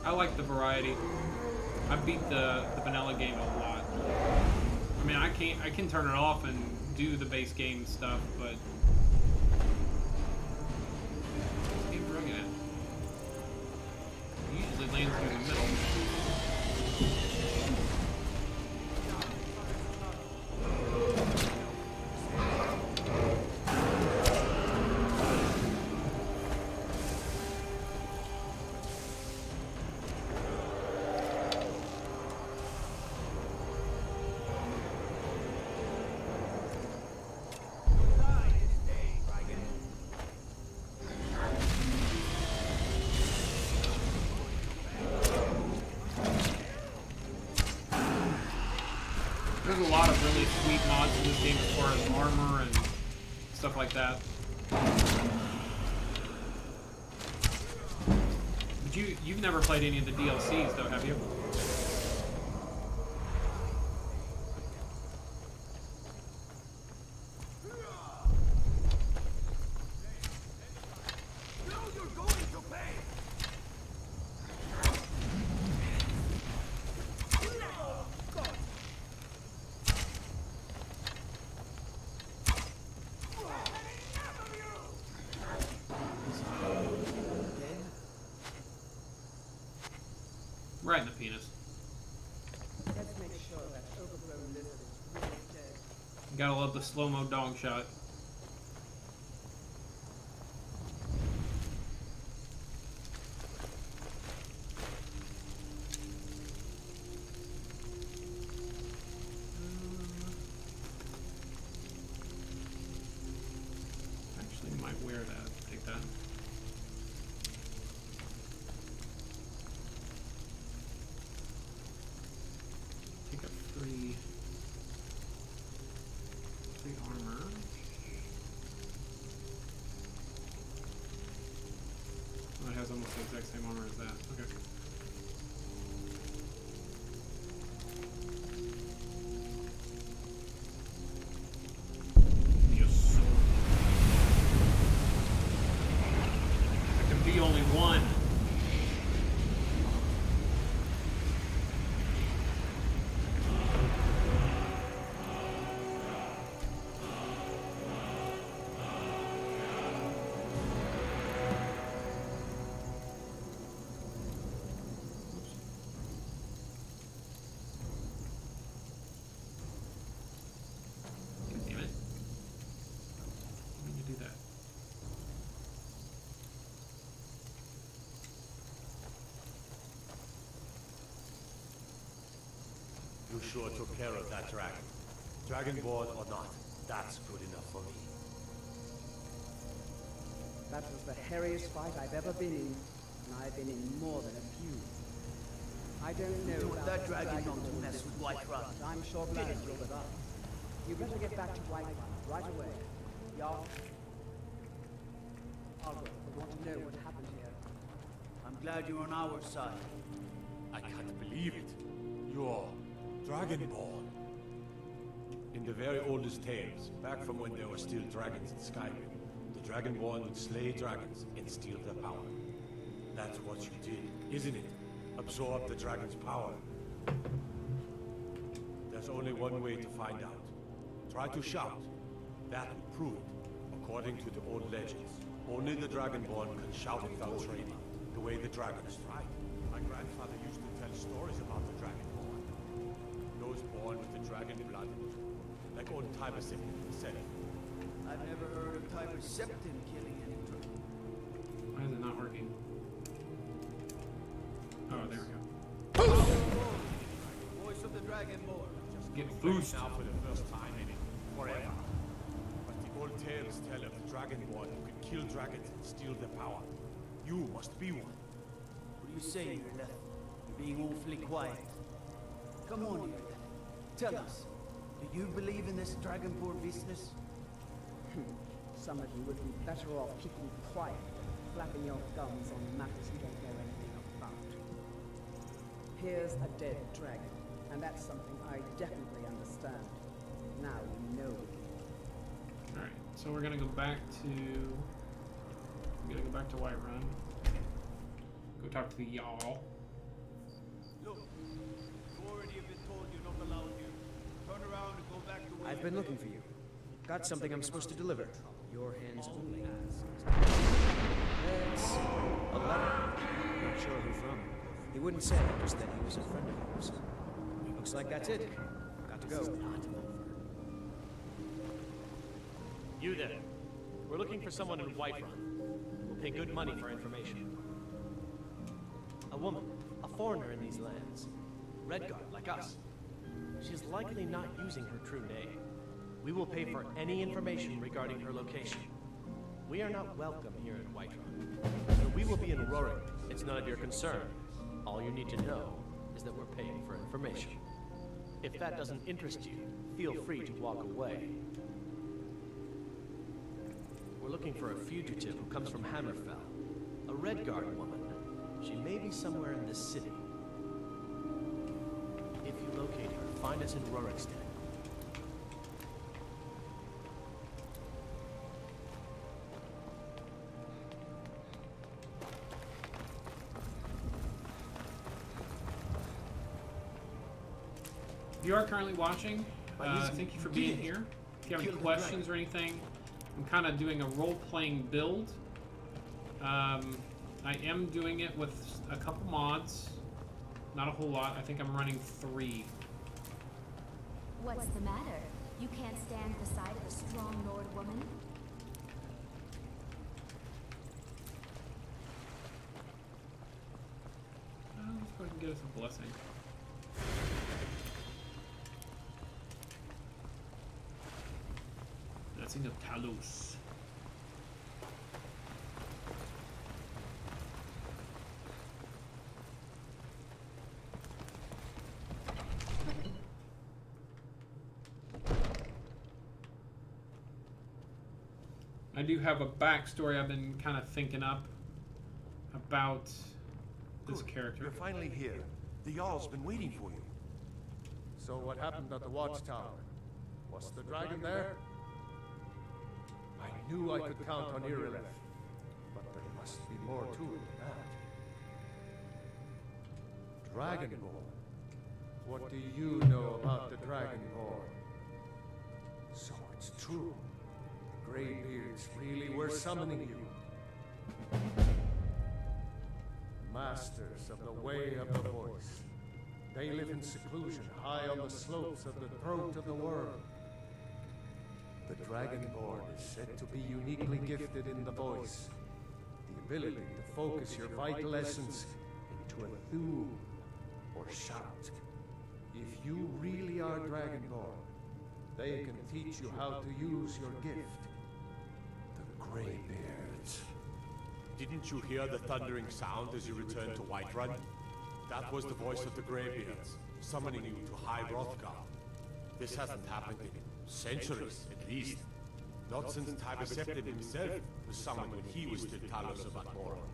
I like the variety. I beat the vanilla game a lot. I mean, I can turn it off and do the base game stuff, but this game's rugged. There's a lot of really sweet mods in this game as far as armor and stuff like that. But you've never played any of the DLCs though, have you? Right in the penis. Let's make sure that overgrown lizard is really dead. You gotta love the slow-mo dong shot. Actually, might wear that. Take that. Free armor. Oh, it has almost the exact same armor as that. Okay. Yes, so there can be only one. You sure took care of that dragon. Dragonborn or not, that's good enough for me. That was the hairiest fight I've ever been in, and I've been in more than a few. I don't know about that dragon dragon not to bones, mess with Whiterun. but I'm sure Blair filled it up. You better get back to Whiterun right away. Y'all. Algo, we want to know what happened here. I'm glad you're on our side. I can't believe it. You're Dragonborn. In the very oldest tales, back from when there were still dragons in Skyrim, the Dragonborn would slay dragons and steal their power. That's what you did, isn't it? Absorb the dragon's power. There's only one way to find out. Try to shout. That will prove it. According to the old legends, only the Dragonborn can shout without training, the way the dragons tried. My grandfather used to tell stories about the Dragonborn. Those born with the dragon blood, like old Tiber Septim said. I've never heard of Tiber Septim killing anyone. Why is it not working? Oh, there we go. Voice of the Dragonborn. Get boost. Now for the first time in forever. But the old tales tell of the Dragonborn who can kill dragons and steal their power. You must be one. What do you say, Yrleth? You're being awfully quiet. Come on, Yrleth. Tell us, do you believe in this Dragonborn business? Some of you would be better off keeping quiet, flapping your gums on matters you don't know anything about. Here's a dead dragon, and that's something I definitely understand. Now we know. Alright, so we're gonna go back to Whiterun. Go talk to the y'all. Look, you already have been told you're not allowed here. Turn around and go back to where I've been looking for you. Got something I'm supposed to deliver. Your hands only. It's a letter. Not sure who from. He wouldn't say, just that he was a friend of yours. Looks like that's it. Got to go. You there. We're looking for someone in Whiterun. We'll pay good money for information. A woman, a foreigner in these lands. Redguard, like us. She's likely not using her true name. We will pay for any information regarding her location. We are not welcome here in Whiterun. So we will be in Roaring. It's none of your concern. All you need to know is that we're paying for information. If that doesn't interest you, feel free to walk away. We're looking for a fugitive who comes from Hammerfell. A Redguard woman. She may be somewhere in this city. If you locate her, find us in Rorikstead. If you are currently watching, thank you for being here. If you have any questions or anything, I'm kind of doing a role-playing build. I am doing it with a couple mods. Not a whole lot. I think I'm running 3. What's the matter? You can't stand the sight of a strong Nord woman? Let's go ahead and get us a blessing. Blessing of Talos. I do have a backstory I've been kind of thinking up about this character. You're finally here. The Jarl's been waiting for you. So what happened at the watchtower? Was the dragon there? I knew I could count on Irileth, but there must be more to it than that. Dragonborn. What do you know about the Dragonborn? So it's true. The Greybeards really were summoning you. Masters of the Way of the Voice. They live in seclusion, high on the slopes of the throat of the world. The Dragonborn is said to be uniquely gifted in the voice. The ability to focus your vital essence into a thum or shout. If you really are Dragonborn, they can teach you how to use your gift. The Greybeards. Didn't you hear the thundering sound as you returned to Whiterun? That was the voice of the Greybeards, summoning you to High Hrothgar. This hasn't happened in centuries, at least. Not since Tiber Septim himself was summoned when he was still Talos of Atmoran.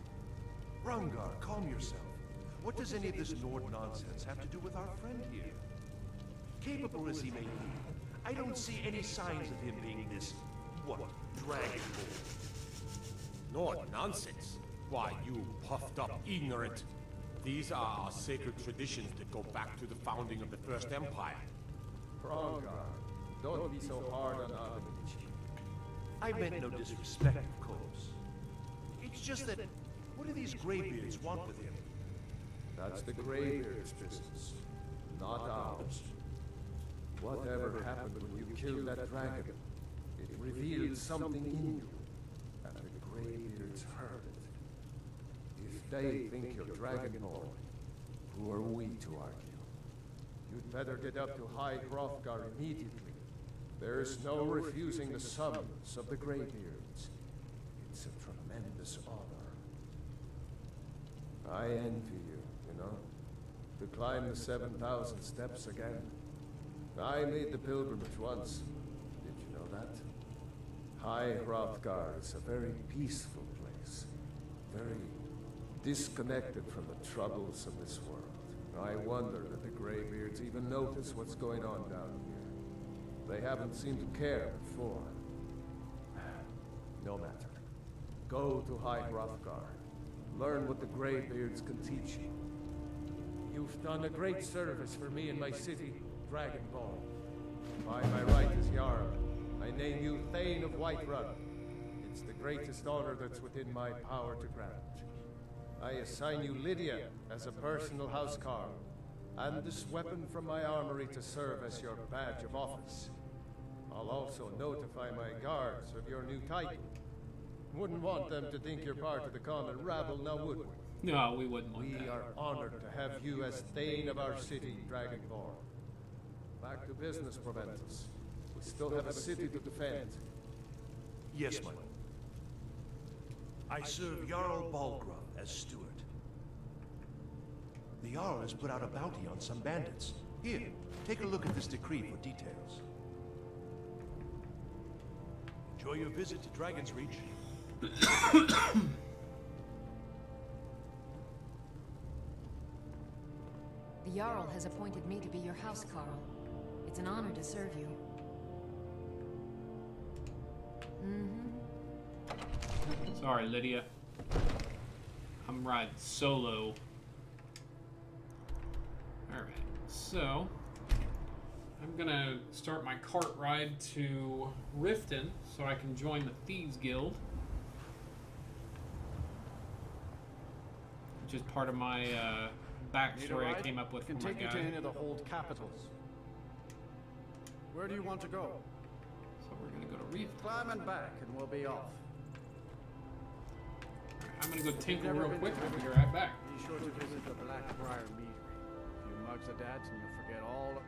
Rungar, calm yourself. What does any of this Nord nonsense have to do with our friend here? Capable as he may be, I don't see any signs of him being this, Dragonborn. Nord nonsense? Why, you puffed up ignorant. These are our sacred traditions that go back to the founding of the First Empire. Rungar, don't be so hard on Adamichi. I meant no disrespect, of course. It's just that, what do these Greybeards want with him? That's the Greybeards' business, not ours. Whatever happened when you killed that dragon, it revealed something in you, and the Greybeards heard it. If they think you're Dragonborn, who are we to argue? You'd better get up to High Hrothgar immediately. There's no refusing the summons of the Greybeards. It's a tremendous honor. I envy you, you know? To climb the 7,000 steps again. I made the pilgrimage once. Did you know that? High Hrothgar is a very peaceful place. Very disconnected from the troubles of this world. I wonder that the Greybeards even notice what's going on down here. They haven't seemed to care before. No matter. Go to High Hrothgar. Learn what the Greybeards can teach you. You've done a great service for me in my city, Dragonborn. By my right as Jarl, I name you Thane of Whiterun. It's the greatest honor that's within my power to grant. I assign you Lydia as a personal housecarl, and this weapon from my armory to serve as your badge of office. I'll also notify my guards of your new title. Wouldn't want them to think you're part of the common rabble, now would we? No, we wouldn't want that. We are honored to have you as Thane of our city, Dragonborn. Back to business, Proventus. We still have a city to defend. Yes, my lord. I serve Jarl Balgraf as steward. The Jarl has put out a bounty on some bandits. Here, take a look at this decree for details. Enjoy your visit to Dragon's Reach. The Jarl has appointed me to be your housecarl. It's an honor to serve you. Sorry, Lydia. I'm riding solo. Alright, so I'm gonna start my cart ride to Riften so I can join the Thieves Guild, which is part of my backstory I came up with Can for my take you to guy. any of the hold capitals. Where do you want to go? So we're gonna go to Riften. Climb and back, and we'll be off. I'm gonna go tinkle Never real been quick to and I'll be Riften? right back. Be sure to visit the Blackbriar Meadery. A few mugs of dads and you'll forget all of...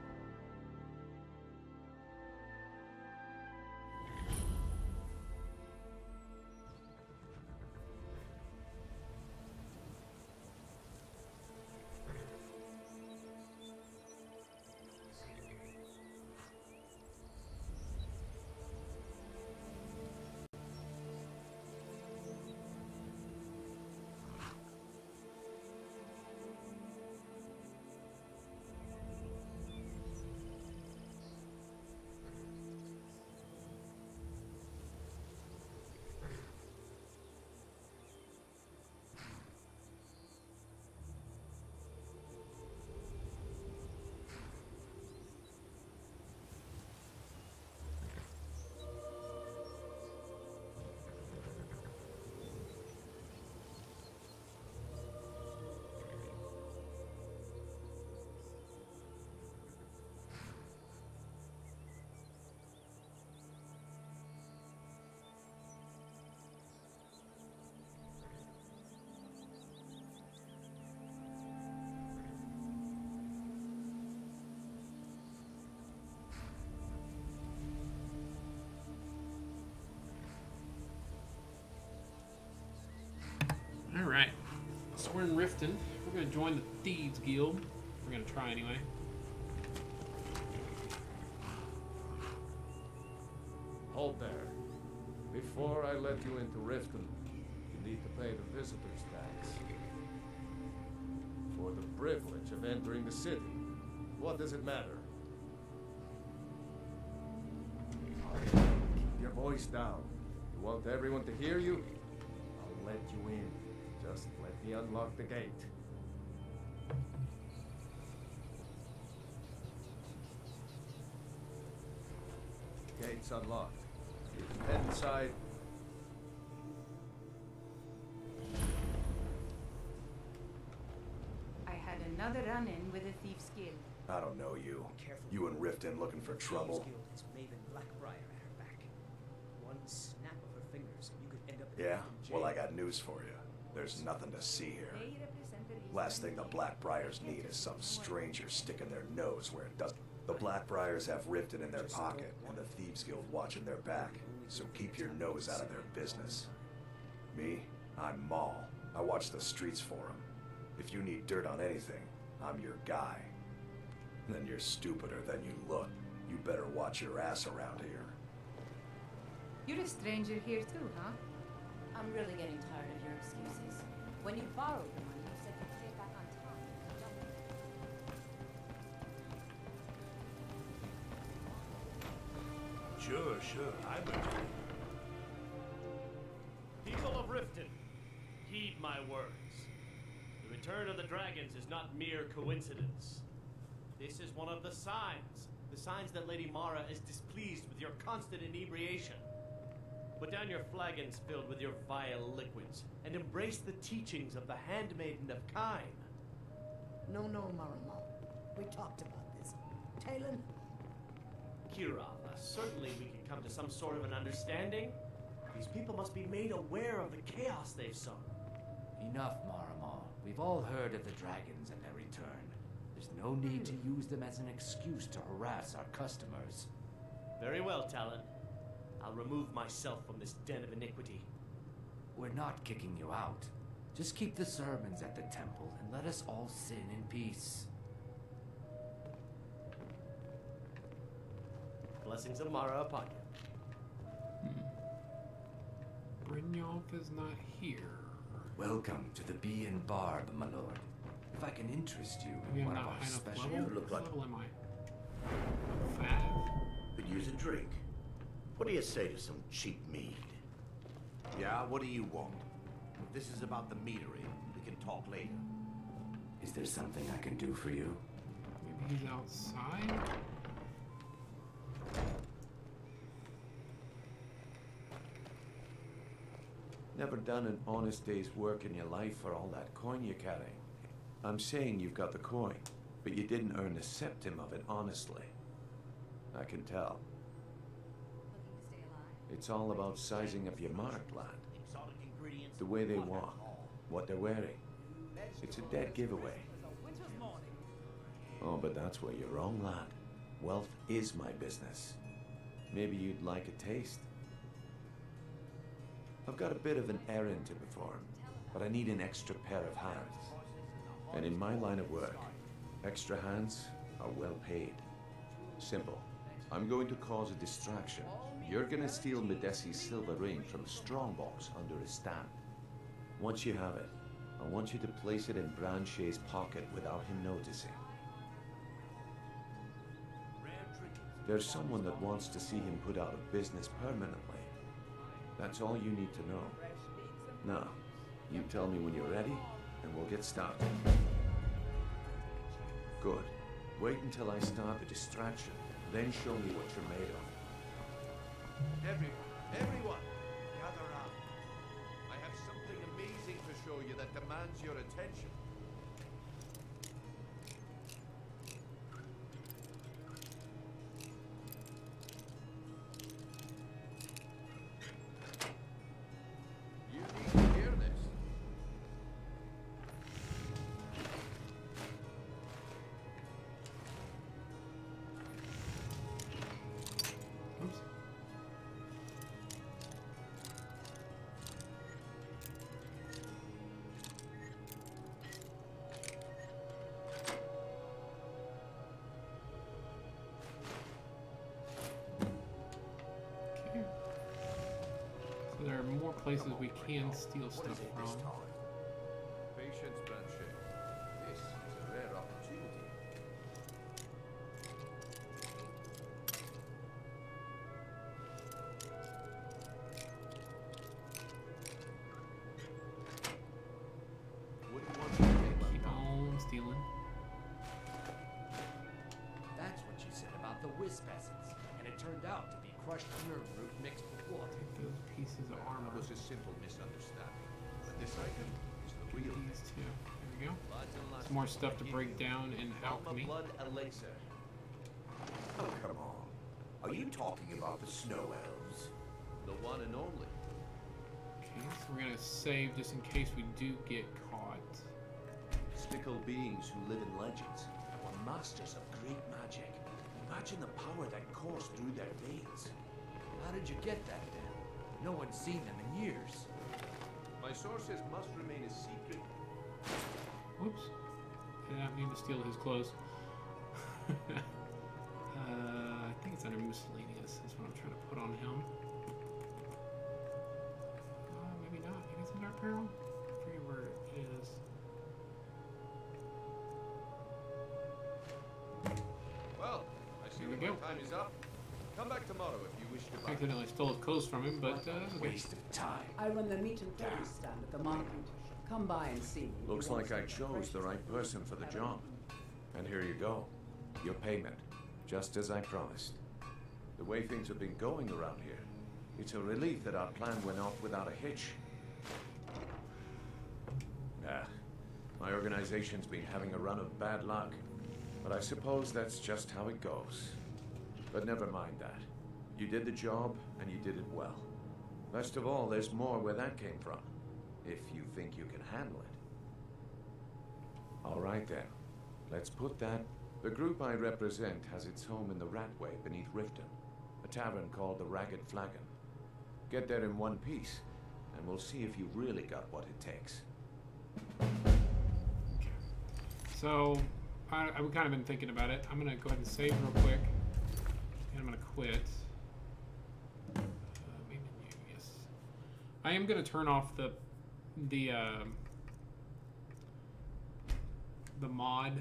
Alright, so we're in Riften. We're gonna join the Thieves Guild. We're gonna try anyway. Hold there. Before I let you into Riften, you need to pay the visitor's tax. For the privilege of entering the city. What does it matter? Keep your voice down. You want everyone to hear you? I'll let you in. Just let me unlock the gate. Gate's unlocked. You can head inside. I had another run-in with a thief's guild. I don't know you. You and Riften looking for trouble. Guild has Maven Blackbriar at her back. One snap of her fingers and you could end up in Yeah? Riften jail. Well, I got news for you. There's nothing to see here. They represent the reason Last thing the Blackbriars need is some stranger sticking their nose where it doesn't. The Blackbriars have Riften in their pocket and the Thieves Guild watching their back, so keep your nose out of their business. Me? I'm Maul. I watch the streets for them. If you need dirt on anything, I'm your guy. Then you're stupider than you look. You better watch your ass around here. You're a stranger here too, huh? I'm really getting tired of your excuses. When you borrowed the money, you said you'd pay it back on time. Sure, I'm ready. People of Riften, heed my words. The return of the dragons is not mere coincidence. This is one of the signs that Lady Mara is displeased with your constant inebriation. Put down your flagons filled with your vile liquids, and embrace the teachings of the Handmaiden of Kine. No, Marama. We talked about this. Talon? Kirava, certainly we can come to some sort of an understanding. These people must be made aware of the chaos they've sown. Enough, Marama. We've all heard of the dragons and their return. There's no need to use them as an excuse to harass our customers. Very well, Talon. I'll remove myself from this den of iniquity. We're not kicking you out. Just keep the sermons at the temple and let us all sin in peace. Blessings of Mara upon you. Brynjolf is not here. Welcome to the Bee and Barb, my lord. If I can interest you Maybe in I'm one of not our high enough special... level. You look What like... level am I? 5. Could use a drink. What do you say to some cheap mead? Yeah, what do you want? If this is about the meadery, we can talk later. Is there something I can do for you? Maybe he's outside? Never done an honest day's work in your life for all that coin you carry. I'm saying you've got the coin, but you didn't earn a septim of it honestly. I can tell. It's all about sizing up your mark, lad. The way they walk, what they're wearing. It's a dead giveaway. Oh, but that's where you're wrong, lad. Wealth is my business. Maybe you'd like a taste. I've got a bit of an errand to perform, but I need an extra pair of hands. And in my line of work, extra hands are well paid. Simple. I'm going to cause a distraction. You're gonna steal Medesi's silver ring from a strongbox under his stand. Once you have it, I want you to place it in Branche's pocket without him noticing. There's someone that wants to see him put out of business permanently. That's all you need to know. Now, you tell me when you're ready, and we'll get started. Good. Wait until I start the distraction, then show me what you're made of. Everyone, gather round. I have something amazing to show you that demands your attention. You need to hear this. Oops. Okay. So there are more places we can steal stuff from. Patience, Branche. This is a rare opportunity. Wouldn't want to take Keep on stealing. That's what you said about the wisp essence, and it turned out to be crushed nerve root mixed with water. Take those pieces of armor. It was a simple misunderstanding. But this item is the real These two. There we go. Some more stuff to break down in alchemy. blood elixir. Oh, come on. Are you talking about the snow elves? The one and only. Okay, so we're gonna save just in case we do get caught. Mystical beings who live in legends. Were masters of great magic. Imagine the power that coursed through their veins. How did you get that then? No one's seen them in years. My sources must remain a secret. Whoops. Did not mean to steal his clothes. I think it's under miscellaneous. That's what I'm trying to put on him. Maybe not. Maybe it's under apparel? I forget where it is. Well, I see There we that my go. time is up. Come back tomorrow if you wish to buy. Accidentally stole his clothes from him, but okay. Waste of time. I run the meat and produce stand at the market. Come by and see me. if you Looks want like I some chose the fresh right person for the job. And here you go. Your payment. Just as I promised. The way things have been going around here, it's a relief that our plan went off without a hitch. My organization's been having a run of bad luck. But I suppose that's just how it goes. But never mind that. You did the job, and you did it well. Best of all, there's more where that came from. If you think you can handle it. All right then. Let's put that... The group I represent has its home in the Ratway beneath Riften. A tavern called the Ragged Flagon. Get there in one piece, and we'll see if you really got what it takes. So, I've kind of been thinking about it. I'm going to go ahead and save real quick. And I'm gonna quit. Main menu, yes. I am gonna turn off the mod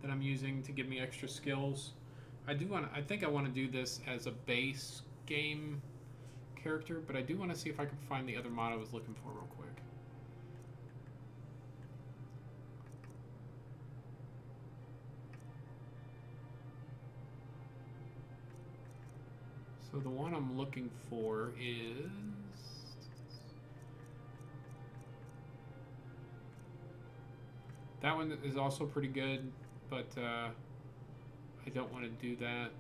that I'm using to give me extra skills. I think I want to do this as a base game character, but I do want to see if I can find the other mod I was looking for real quick. So the one I'm looking for is... That one is also pretty good, but I don't want to do that.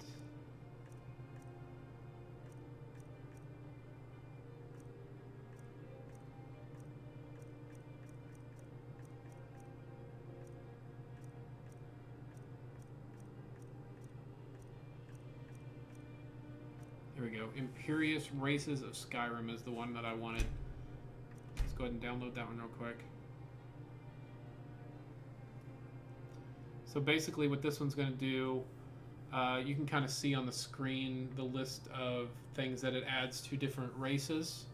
There we go. Imperious Races of Skyrim is the one that I wanted. Let's go ahead and download that one real quick. So basically what this one's going to do, you can kind of see on the screen the list of things that it adds to different races.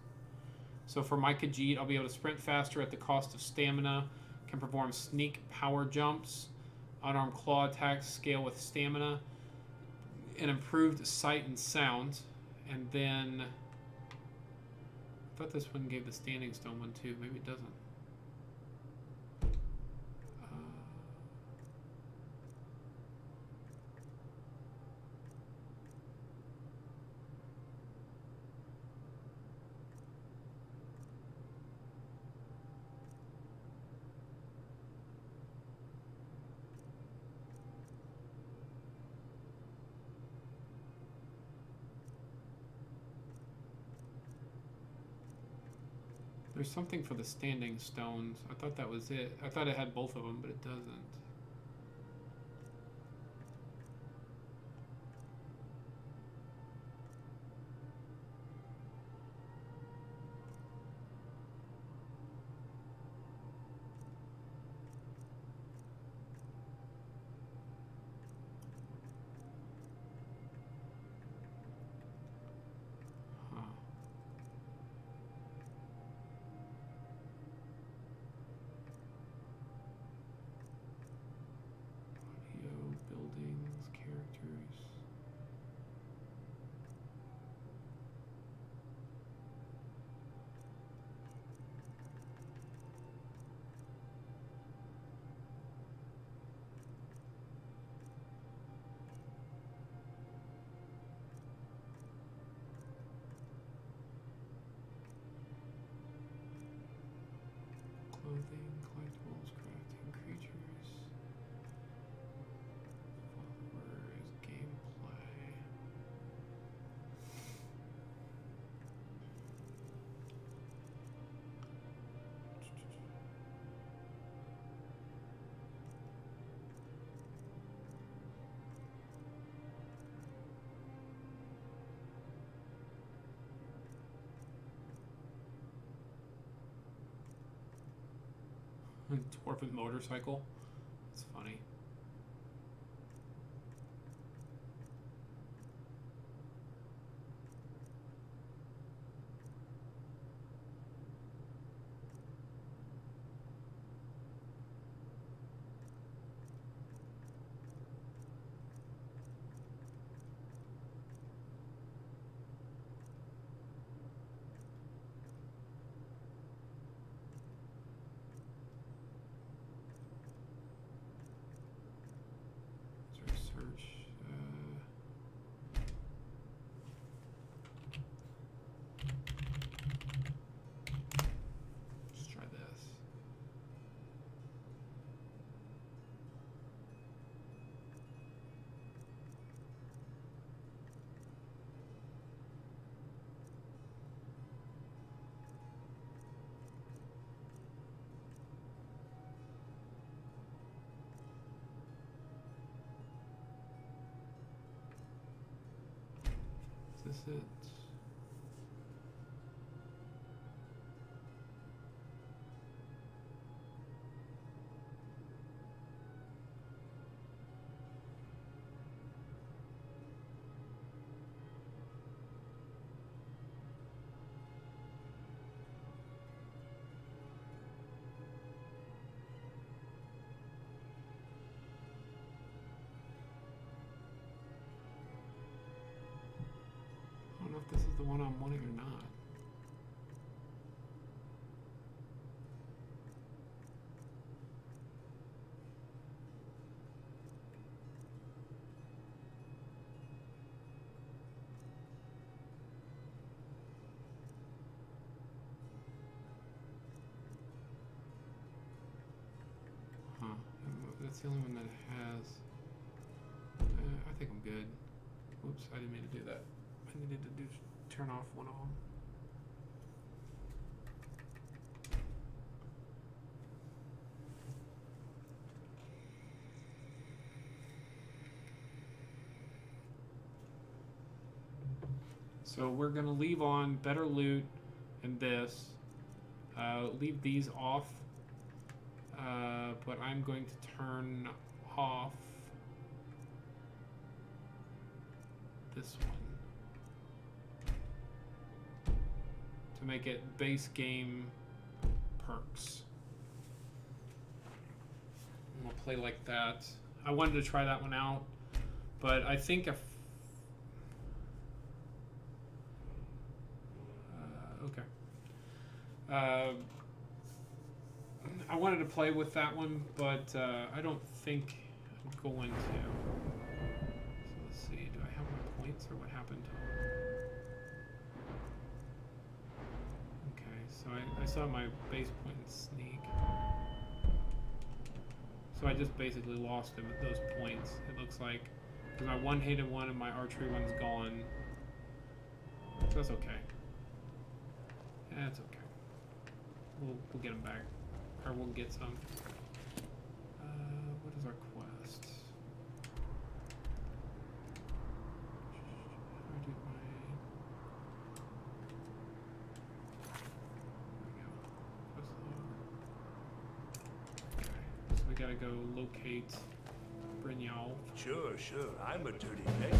So for my Khajiit, I'll be able to sprint faster at the cost of stamina, can perform sneak power jumps, unarmed claw attacks scale with stamina, and improved sight and sound. And then, I thought this one gave the standing stone one too, maybe it doesn't. There's something for the standing stones. I thought that was it. I thought it had both of them, but it doesn't. Clothing, collectibles, crafting, creatures, followers, gameplay. Dwarven motorcycle. That's funny. Is this it? if this is the one I'm wanting or not. That's the only one that has. I think I'm good. Oops, I didn't mean to do that. I needed to turn off one of them. So we're gonna leave on better loot and this. Leave these off. But I'm going to turn off this one to make it base game perks. I'm gonna play like that. I wanted to try that one out, but I think if okay. I wanted to play with that one, but I don't think I'm going to. So let's see, do I have my points or what happened to them? Okay, so I saw my base point in sneak. So I just basically lost them at those points, it looks like. Because my one-handed one and my archery one's gone. So that's okay. That's okay. We'll get them back. Or we'll get some. What is our quest? How do I do my... There we go. Okay. So we gotta go locate Brynjolf. Sure. I'm a dirty beggar.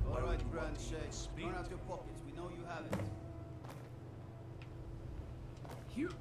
All right, Grand Shake. Turn out your pockets. We know you have it. Here.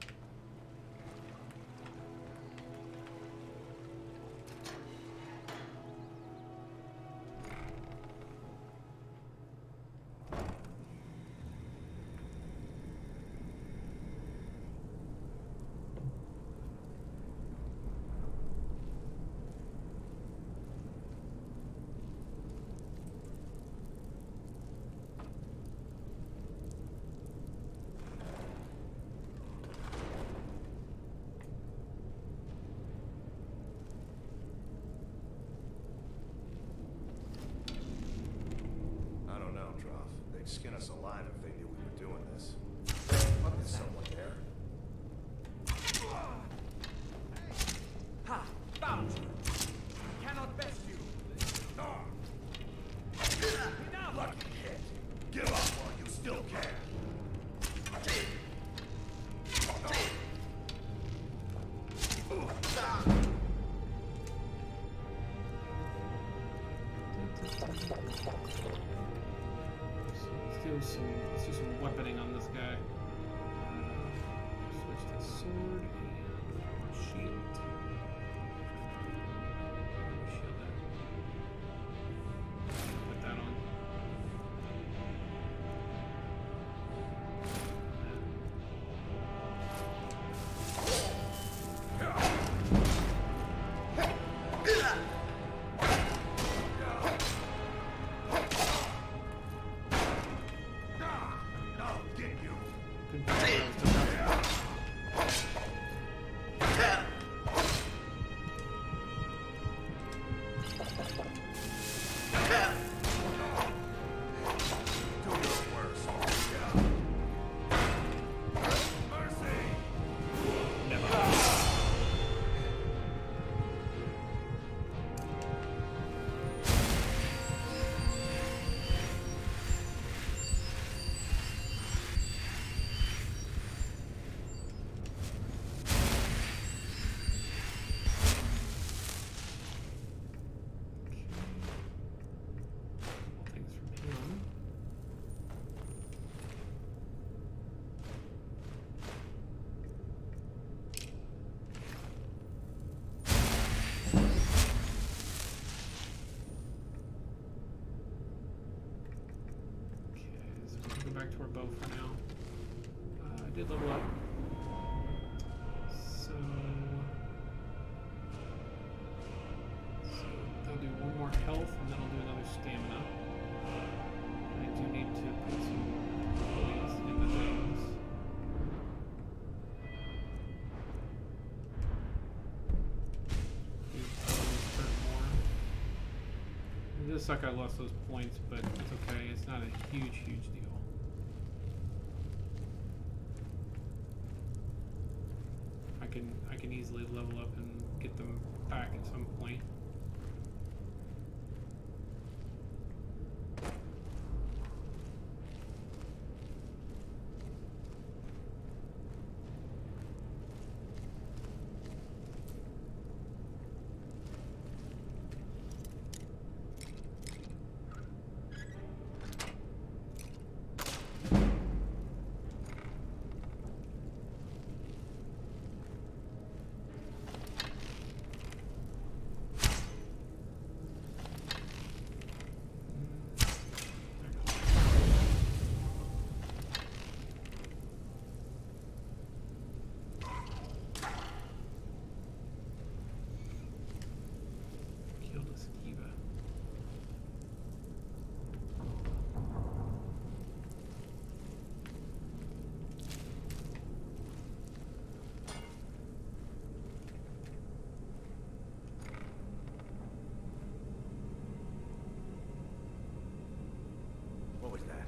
Skin us alive if they knew we were doing this. Is someone there? Ha! Found you! Cannot best you! Lucky hit! Give up while you still can! Let's do some weaponing on this guy. Switch to sword and shield. Shield it. Put that on. did level up. So I'll do one more health, and then I'll do another stamina. I do need to put some poise in the things. It does suck I lost those points, but it's okay. It's not a huge deal. I can easily level up and get them back at some point. What was that?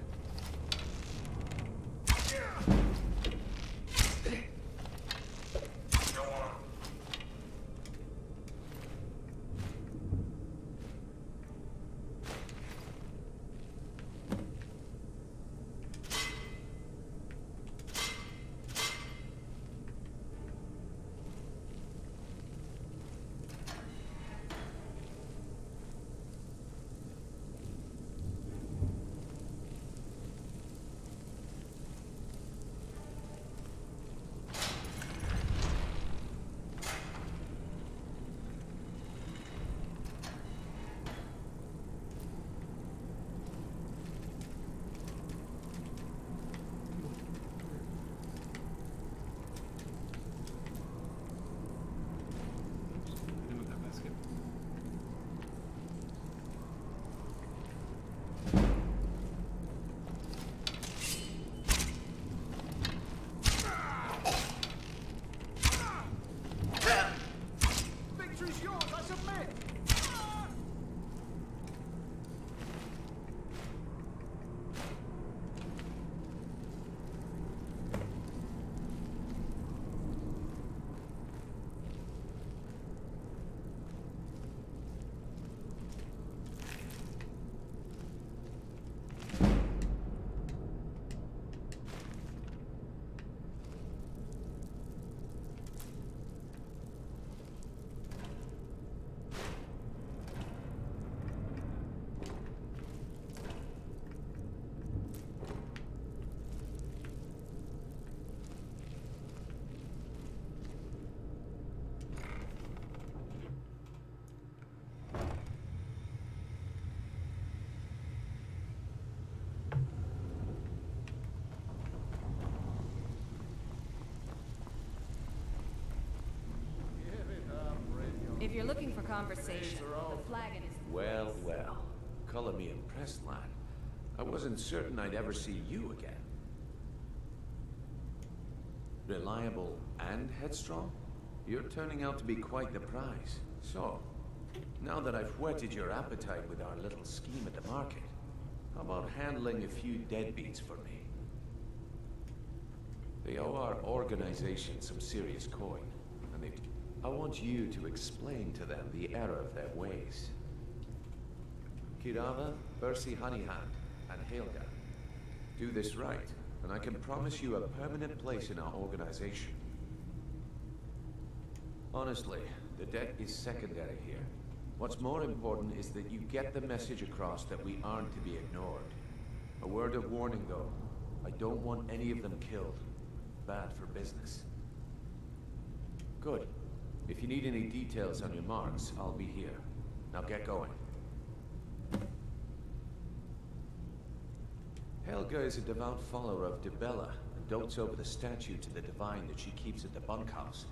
If you're looking for conversation, the flagon is... Well, well. Color me impressed, lad. I wasn't certain I'd ever see you again. Reliable and headstrong? You're turning out to be quite the prize. So, now that I've whetted your appetite with our little scheme at the market, how about handling a few deadbeats for me? They owe our organization some serious coin, and I want you to explain to them the error of their ways. Kirava, Bersi Honeyhand, and Helga. Do this right, and I can promise you a permanent place in our organization. Honestly, the debt is secondary here. What's more important is that you get the message across that we aren't to be ignored. A word of warning, though. I don't want any of them killed. Bad for business. Good. If you need any details on your marks, I'll be here. Now get going. Helga is a devout follower of Dibella and dotes over the statue to the divine that she keeps at the bunkhouse.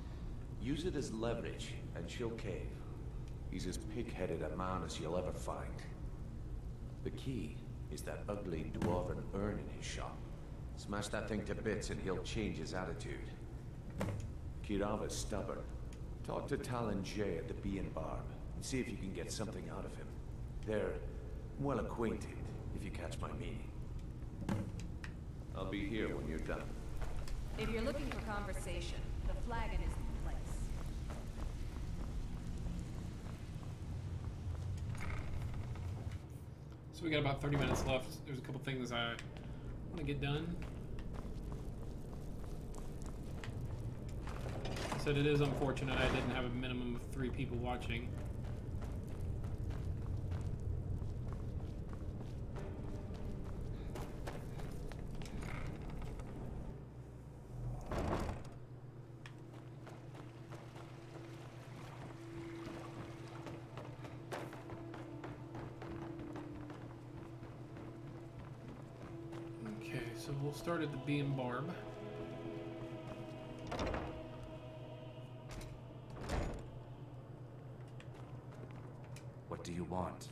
Use it as leverage, and she'll cave. He's as pig-headed a man as you'll ever find. The key is that ugly dwarven urn in his shop. Smash that thing to bits and he'll change his attitude. Kirava's stubborn. Talk to Talon Jay at the Bee and Barb and see if you can get something out of him. They're well acquainted, if you catch my meaning. I'll be here when you're done. If you're looking for conversation, the flagon is the place. So we got about 30 minutes left. There's a couple things I want to get done. I said it is unfortunate I didn't have a minimum of 3 people watching. So we'll start at the Bee and Barb. What do you want?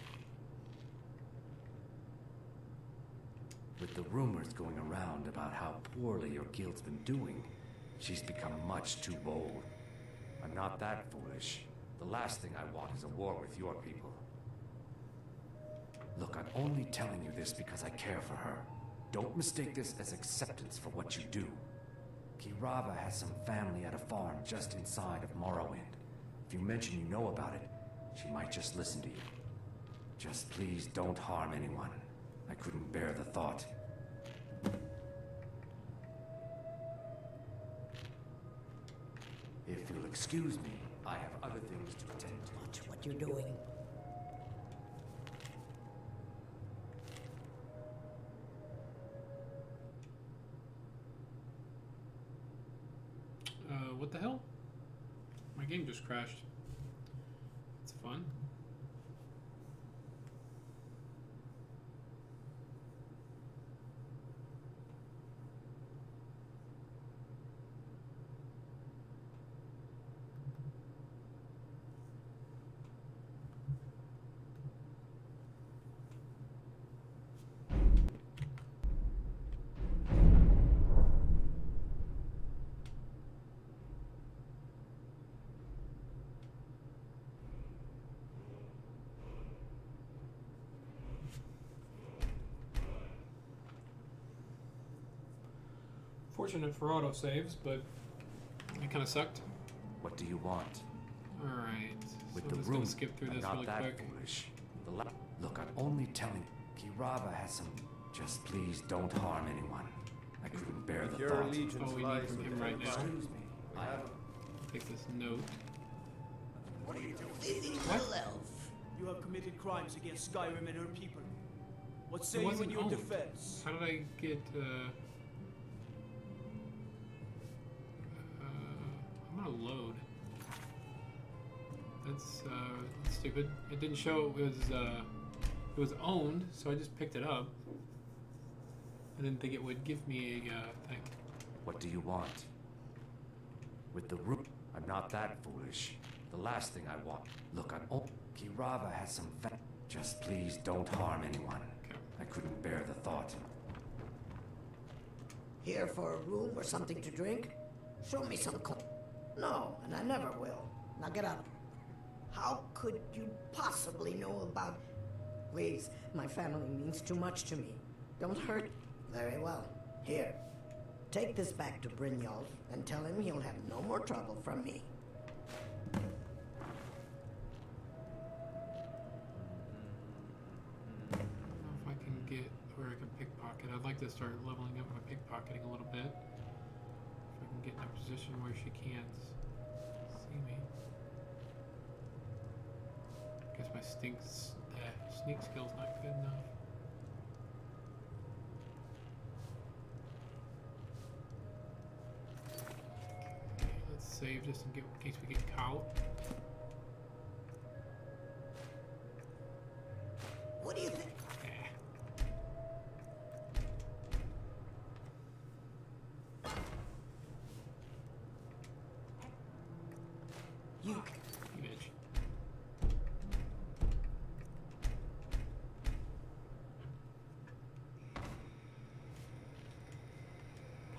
With the rumors going around about how poorly your guild's been doing, she's become much too bold. I'm not that foolish. The last thing I want is a war with your people. Look, I'm only telling you this because I care for her. Don't mistake this as acceptance for what you do. Kirava has some family at a farm just inside of Morrowind. If you mention you know about it, she might just listen to you. Just please don't harm anyone. I couldn't bear the thought. If you'll excuse me, I have other things to attend to. Watch what you're doing. What the hell? My game just crashed. It's fun. Fortunate for autosaves, but it kind of sucked. What do you want? Alright, With so the I'm just room, gonna skip through I'm this not really that quick. foolish. Look, I'm only telling. Kirava has some. Just please don't harm anyone. I couldn't bear the Your thought. allegiance Oh, we need lies from with him the right now. Excuse me. I have. Take this note. What are you doing? What? Little elf. You have committed crimes against Skyrim and her people. What It say you in wasn't your owned. defense? How did I get, I'm gonna load. That's stupid. It didn't show it was owned, so I just picked it up. I didn't think it would give me a thing. What do you want? With the room, I'm not that foolish. The last thing I want. Look, I'm. Oh, Kirava has some. Just please don't harm anyone. Okay. I couldn't bear the thought. Here for a room or something to drink? Show me some No, and I never will. Now get up. How could you possibly know about... Please, my family means too much to me. Don't hurt. Very well. Here. Take this back to Brynjolf and tell him he'll have no more trouble from me. I don't know if I can get where I can pickpocket. I'd like to start leveling up my pickpocketing a little bit. If I can get in a position where she can't see me. Guess my sneak skill's not good enough. Okay, let's save just in case we get caught. What do you think?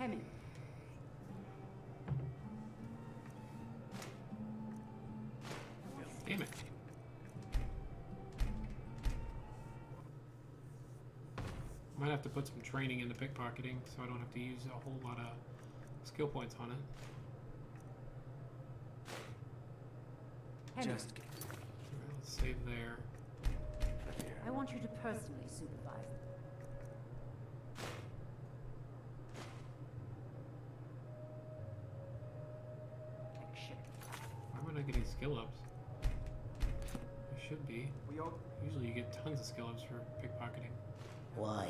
Hemi. Damn it. Might have to put some training into pickpocketing so I don't have to use a whole lot of skill points on it. Hemi. Just Let's save there. I want you to personally supervise them. Action. Why am I not getting skill ups? I should be. Usually you get tons of skill ups for pickpocketing. Why?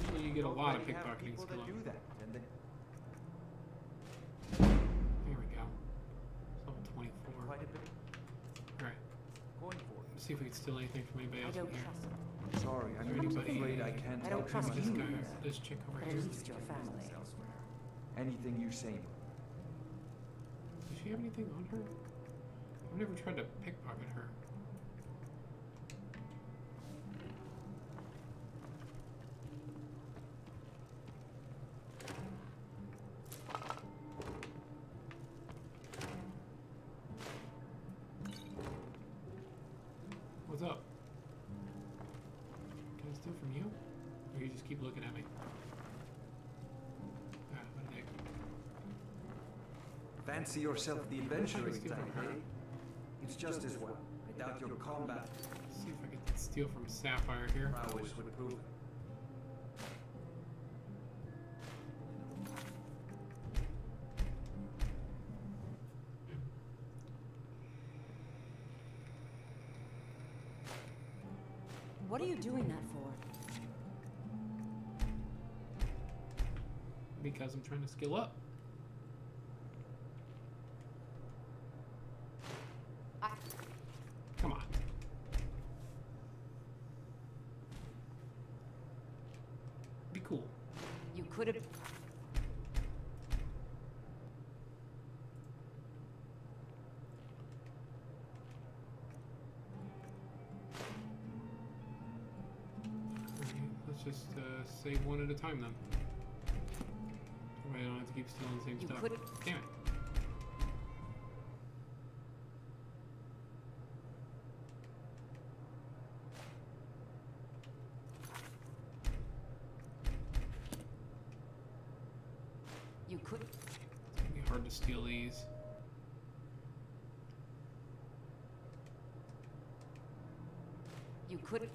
Usually you get a lot of pickpocketing skill ups. There we go. It's level 24. Alright. Let's see if we can steal anything from anybody else in here. Sorry, Is I'm there really anybody? afraid I can't I don't help trust you. This you guy, either. this chick over But here. at least your family. Anything you say. Does she have anything on her? I've never tried to pickpocket her. What's up? Can I steal from you? Or you just keep looking at me? Ah, what a dick. Fancy yourself the adventuring steal type, from her? eh? It's just as well. I doubt your combat Let's see if I can steal from Sapphire here. prowess would prove it. What are you doing that for? Because I'm trying to skill up. Come on. Be cool. You could have. Let's just save one at a time then. That way I don't have to keep stealing the same You stuff. could've- Damn it. You could. It's gonna be hard to steal these. You could.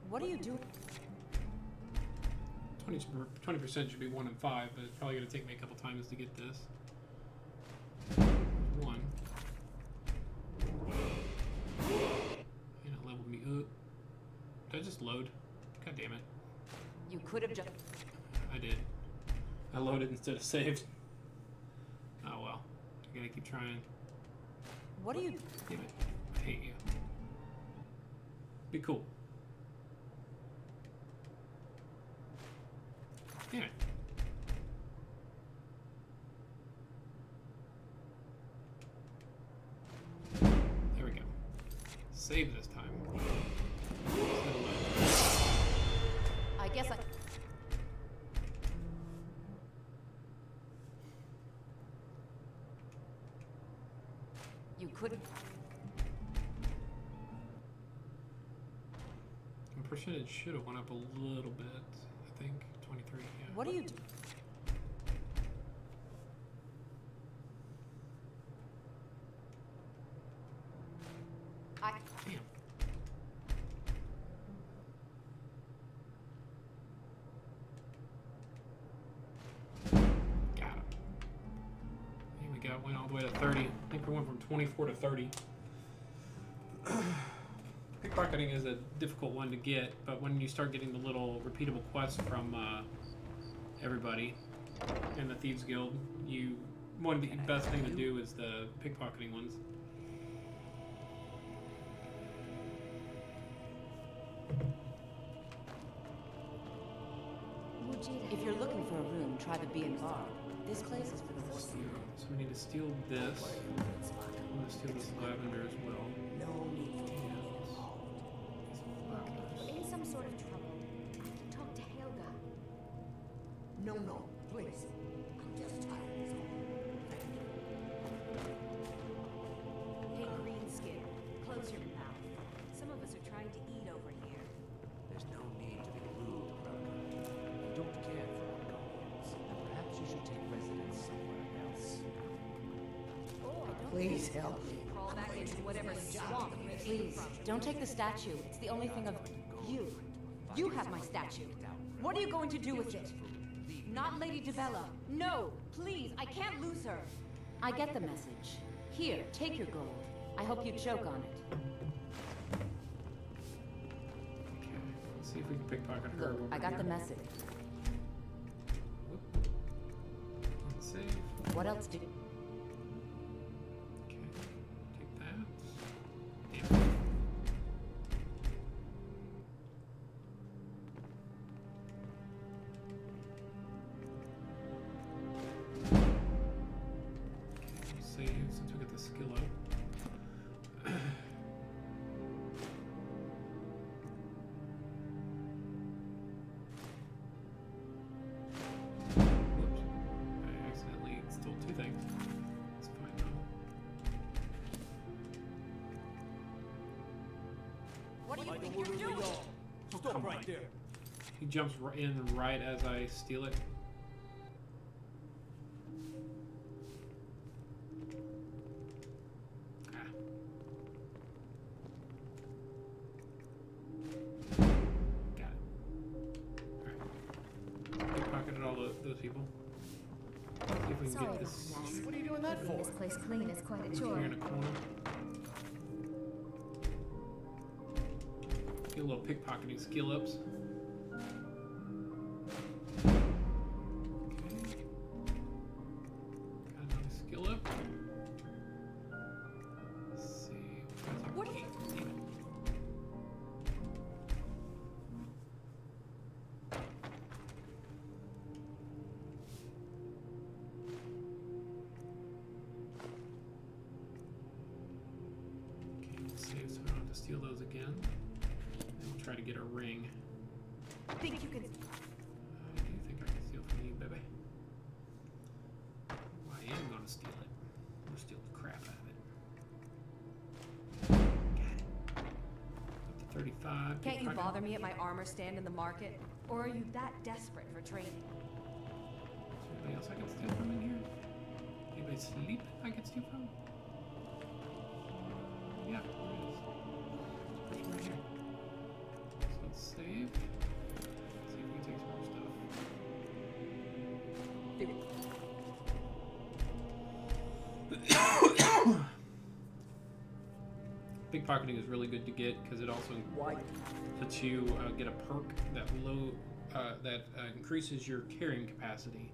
What are you doing? 20% should be 1 and 5, but it's probably gonna take me a couple times to get this. One. And it leveled me up. Did I just load? God damn it. You could have just. I did. I loaded instead of saved. Oh well. I gotta keep trying. What are you? Damn it. I hate you. Be cool. Damn it. There we go. Save this time. I guess I. You could. And percentage should have went up a little bit. I think 23. Yeah. What are you doing? Damn. Got him. Here we go. Went all the way to 30. I think we went from 24 to 30. Pickpocketing is a difficult one to get, but when you start getting the little repeatable quests from everybody in the Thieves Guild, one of the best thing to do is the pickpocketing ones. If you're looking for a room, try the B&B bar. This place is for the horse. So we need to steal this. I'm gonna steal this lavender as well. No need for Look, if you're in some sort of trouble, I can talk to Helga. No, please. I'm just tired. Is all. Hey, Greenskin, close your mouth. Some of us are trying to eat over here. There's no need to be rude, Helga. You don't care for our guardians, and perhaps you should take residence somewhere else. Please help me. Crawl back into whatever swamp you came Please, from. don't take the statue. It's the only thing of you. You have my statue. What are you going to do with it? Not Lady Debella. No, please, I can't lose her. I get the message. Here, take your gold. I hope you choke on it. Okay, let's see if we can pickpocket her. Look, I got the message. Let's save. What else did... Okay, take that. Damn. Save since we got the skill up. Whoops. I accidentally stole two things. It's fine though. What do you think you're doing? Stop right there. He jumps in right as I steal it. Ah. Got it. Alright. Pickpocketed all those people. See if we can Sorry get about this. the mess. What are you doing that Keeping for? this place clean is quite a Here chore. in a corner. Get a little pickpocketing skill ups. Okay. Got another skill up. Let's see. What are you... Damn it. Okay, let's save so we don't have to steal those again. And we'll try to get a ring. Think you can... I do think I can steal from you, baby. I am gonna steal it. We'll steal the crap out of it. Got it. Up to 35. Can't you Pickpocket. bother me at my armor stand in the market? Or are you that desperate for training? Is there anybody else I can steal from in here? Anybody sleep I can steal from? Yeah, there is. Person right here. So let's save. See if we can take some more stuff. Pickpocketing is really good to get because it also lets you get a perk that increases your carrying capacity,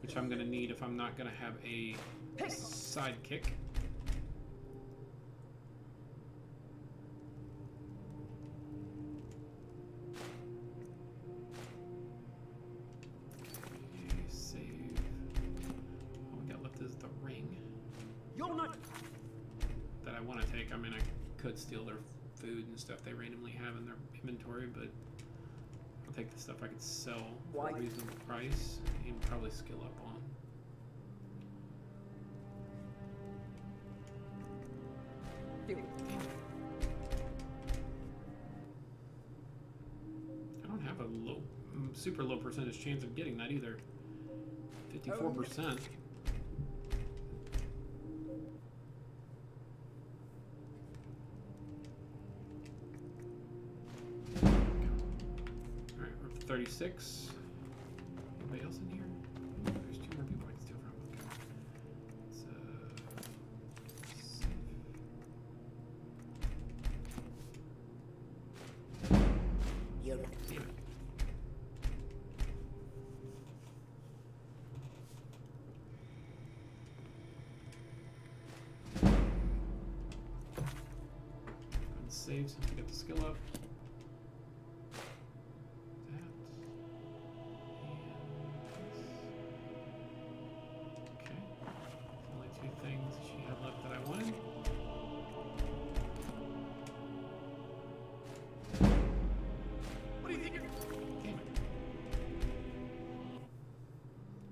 which I'm going to need if I'm not going to have a sidekick. Okay, save. All we got left is the ring. You're not... That I want to take. I mean, I could steal their food and stuff they randomly have in their inventory, but I'll take the stuff I could sell for a reasonable price and probably skill up on. I don't have a super low percentage chance of getting that either. 54%. Alright, we're up to 36. Anybody else in here? There's two more people I can steal from. Okay. Let's, You're damn it. Let's save since we got the skill up. That. And this.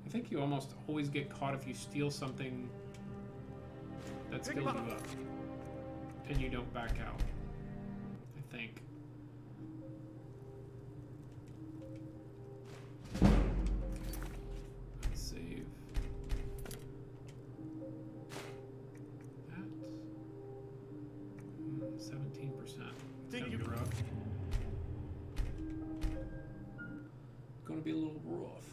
I think you almost always get caught if you steal something that skills you up. And you don't back out. I think. Let's save. That. 17%. Think you rough. Gonna be a little rough.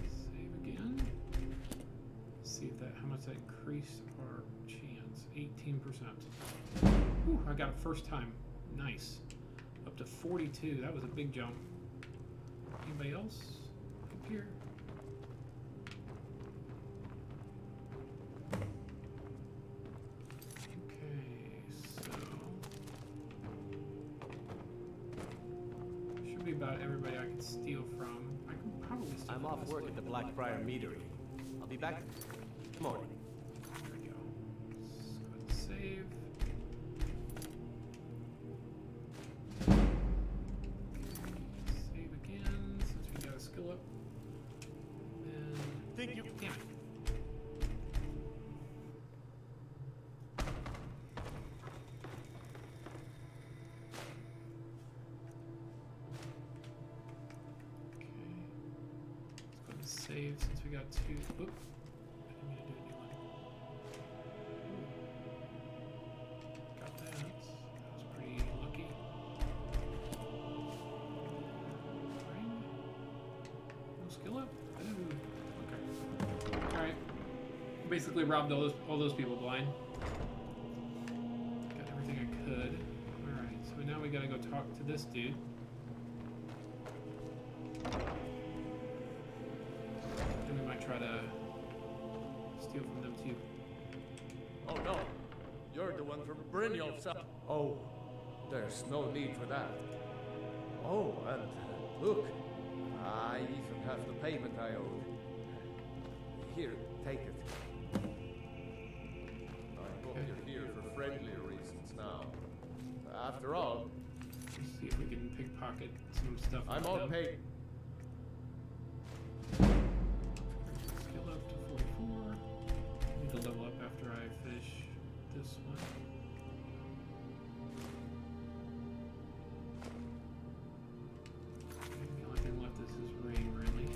Save again. See if that, how much that increased our chance. 18%. Whew, I got it first time. Nice. Up to 42. That was a big jump. Anybody else up here? About everybody I could steal from. I can probably steal. I'm off work at the Blackbriar Meadery. I'll be back tomorrow. There we go. Let's go ahead and save. Save again since we got a skill up. And thank you. Damn it. Save since we got two. Oop. I didn't mean to do a new one. Got that. That was pretty lucky. Ring. No skill up? Ooh. Okay. Alright. Basically robbed all those people blind. Got everything I could. Alright, so now we gotta go talk to this dude. Try to steal from them too. Oh no, you're the one from Brynjolf's. Oh, there's no need for that. Oh, and look, I even have the payment I owed. Here, take it. I hope you're here for friendlier reasons now. After all, let's see if we can pickpocket some stuff. I'm all paid. Up to 44. I need to level up after I finish this one. Okay, the only thing left is his ring, really.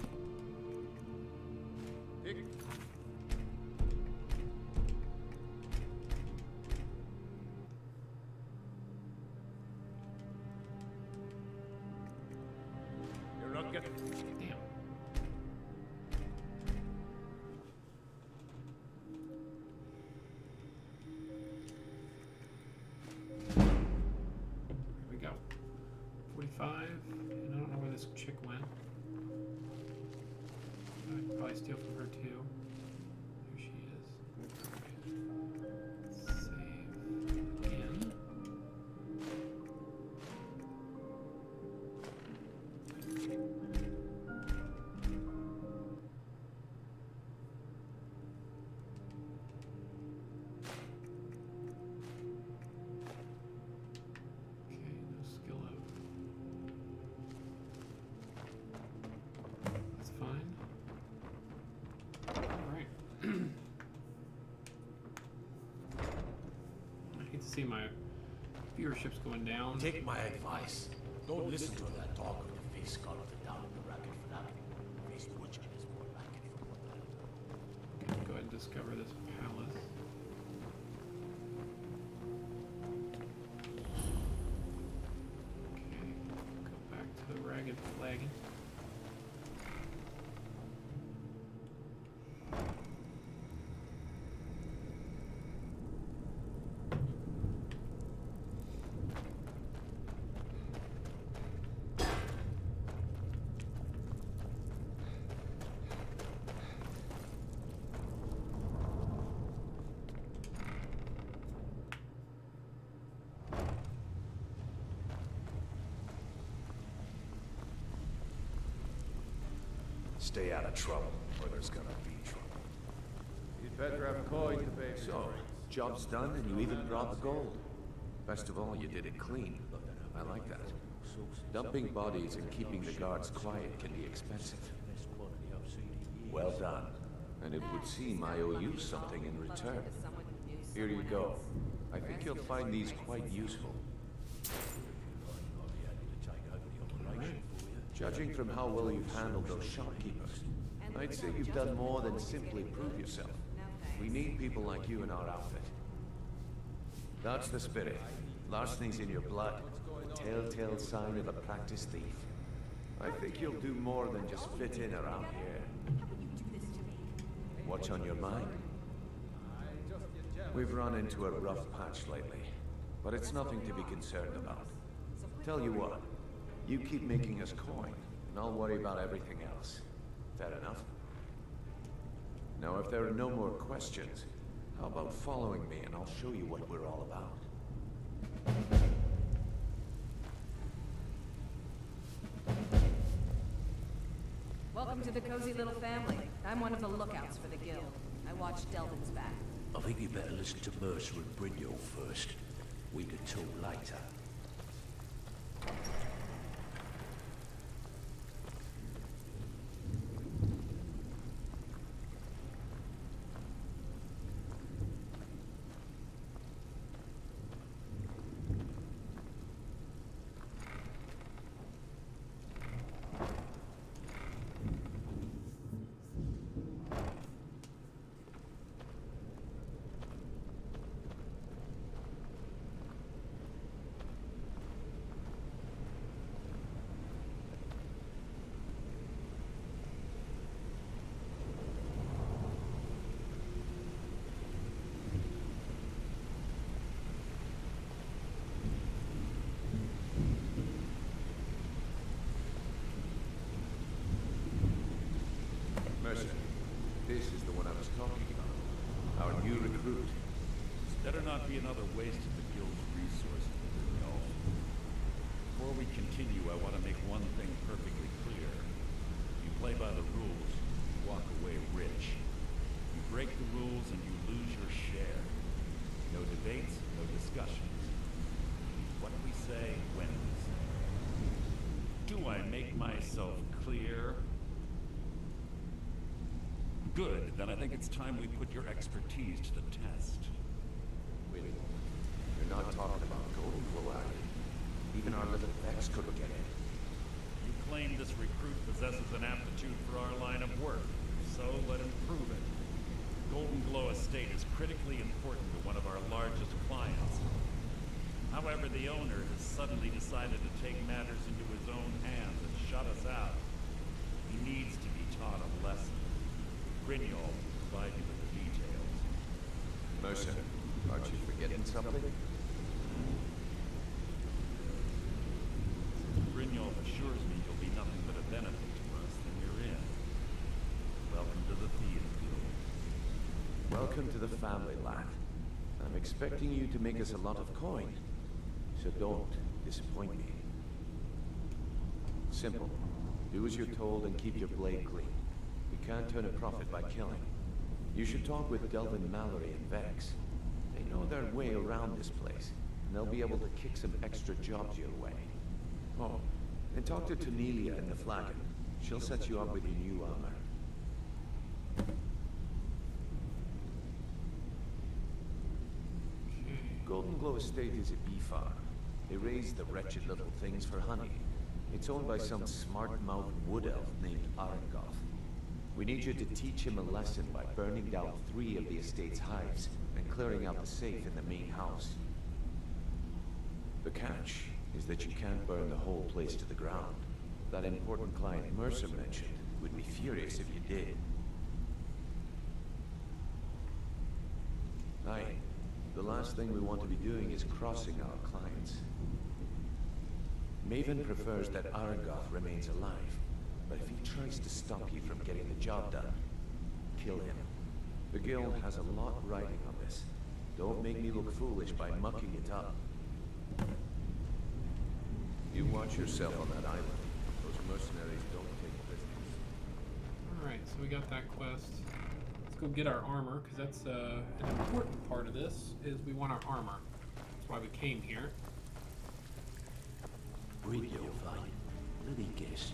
You're not getting. Damn. And I don't know where this chick went. I could probably steal from her too. There she is. Save again. See my viewership's going down. Take my advice. Don't listen to that talk of the face sculpted down in the racket for that. Face butcher is more racket for what that. Okay, go ahead and discover this palace. Okay, go back to the ragged flagon. Stay out of trouble, or there's gonna be trouble. You'd better have coin to pay. So, job's done and you even brought the gold. Best of all, you did it clean. I like that. Dumping bodies and keeping the guards quiet can be expensive. Well done. And it would seem I owe you something in return. Here you go. I think you'll find these quite useful. Judging from how well you've handled those shopkeepers, I'd say you've done more than simply prove yourself. We need people like you in our outfit. That's the spirit. Larceny's in your blood. A telltale sign of a practiced thief. I think you'll do more than just fit in around here. What's on your mind? We've run into a rough patch lately, but it's nothing to be concerned about. Tell you what, you keep making us coin, and I'll worry about everything else. Fair enough? Now, if there are no more questions, how about following me and I'll show you what we're all about. Welcome to the cozy little family. I'm one of the lookouts for the guild. I watch Delvin's back. I think you better listen to Mercer and Brynjolf first. We can talk later. Mercer, this is the one I was talking about. Our new recruit. This better not be another waste of the guild's resources, no. Before we continue, I want to make one thing perfectly clear. You play by the rules, you walk away rich. You break the rules and you lose your share. No debates, no discussions. What we say, when we say. Do I make myself clear? Good, then I think it's time we put your expertise to the test. Wait, you're not talking about Golden Glow, are you? Even our little Vex couldn't get in. You claim this recruit possesses an aptitude for our line of work, so let him prove it. Golden Glow Estate is critically important to one of our largest clients. However, the owner has suddenly decided to take matters into his own hands and shut us out. He needs to be taught a lesson. Brynjolf will provide you with the details. Mercer, aren't you forgetting something? Brynjolf assures me you'll be nothing but a benefit to us, then you're in. Welcome to the Theater Guild. Welcome to the family, lad. I'm expecting you to make us a lot of coin, so don't disappoint me. Simple. Do as you're told and keep your blade clean. We can't turn a profit by killing. You should talk with Delvin, Mallory, and Vex. They know their way around this place, and they'll be able to kick some extra jobs your way. Oh, and talk to Tanelia in the Flagon. She'll set you up with your new armor. Golden Glow Estate is a bee farm. They raise the wretched little things for honey. It's owned by some smart-mouthed wood elf named Arangoth. We need you to teach him a lesson by burning down 3 of the estate's hives and clearing out the safe in the main house. The catch is that you can't burn the whole place to the ground. That important client Mercer mentioned would be furious if you did. Aye. The last thing we want to be doing is crossing our clients. Maven prefers that Arangoth remains alive. But if he tries to stop you from getting the job done, kill him. The guild has a lot riding on this. Don't make me look foolish by mucking it up. You watch yourself on that island. Those mercenaries don't take business. Alright, so we got that quest. Let's go get our armor, because that's an important part of this, is we want our armor. That's why we came here. Read your vein. Let me guess.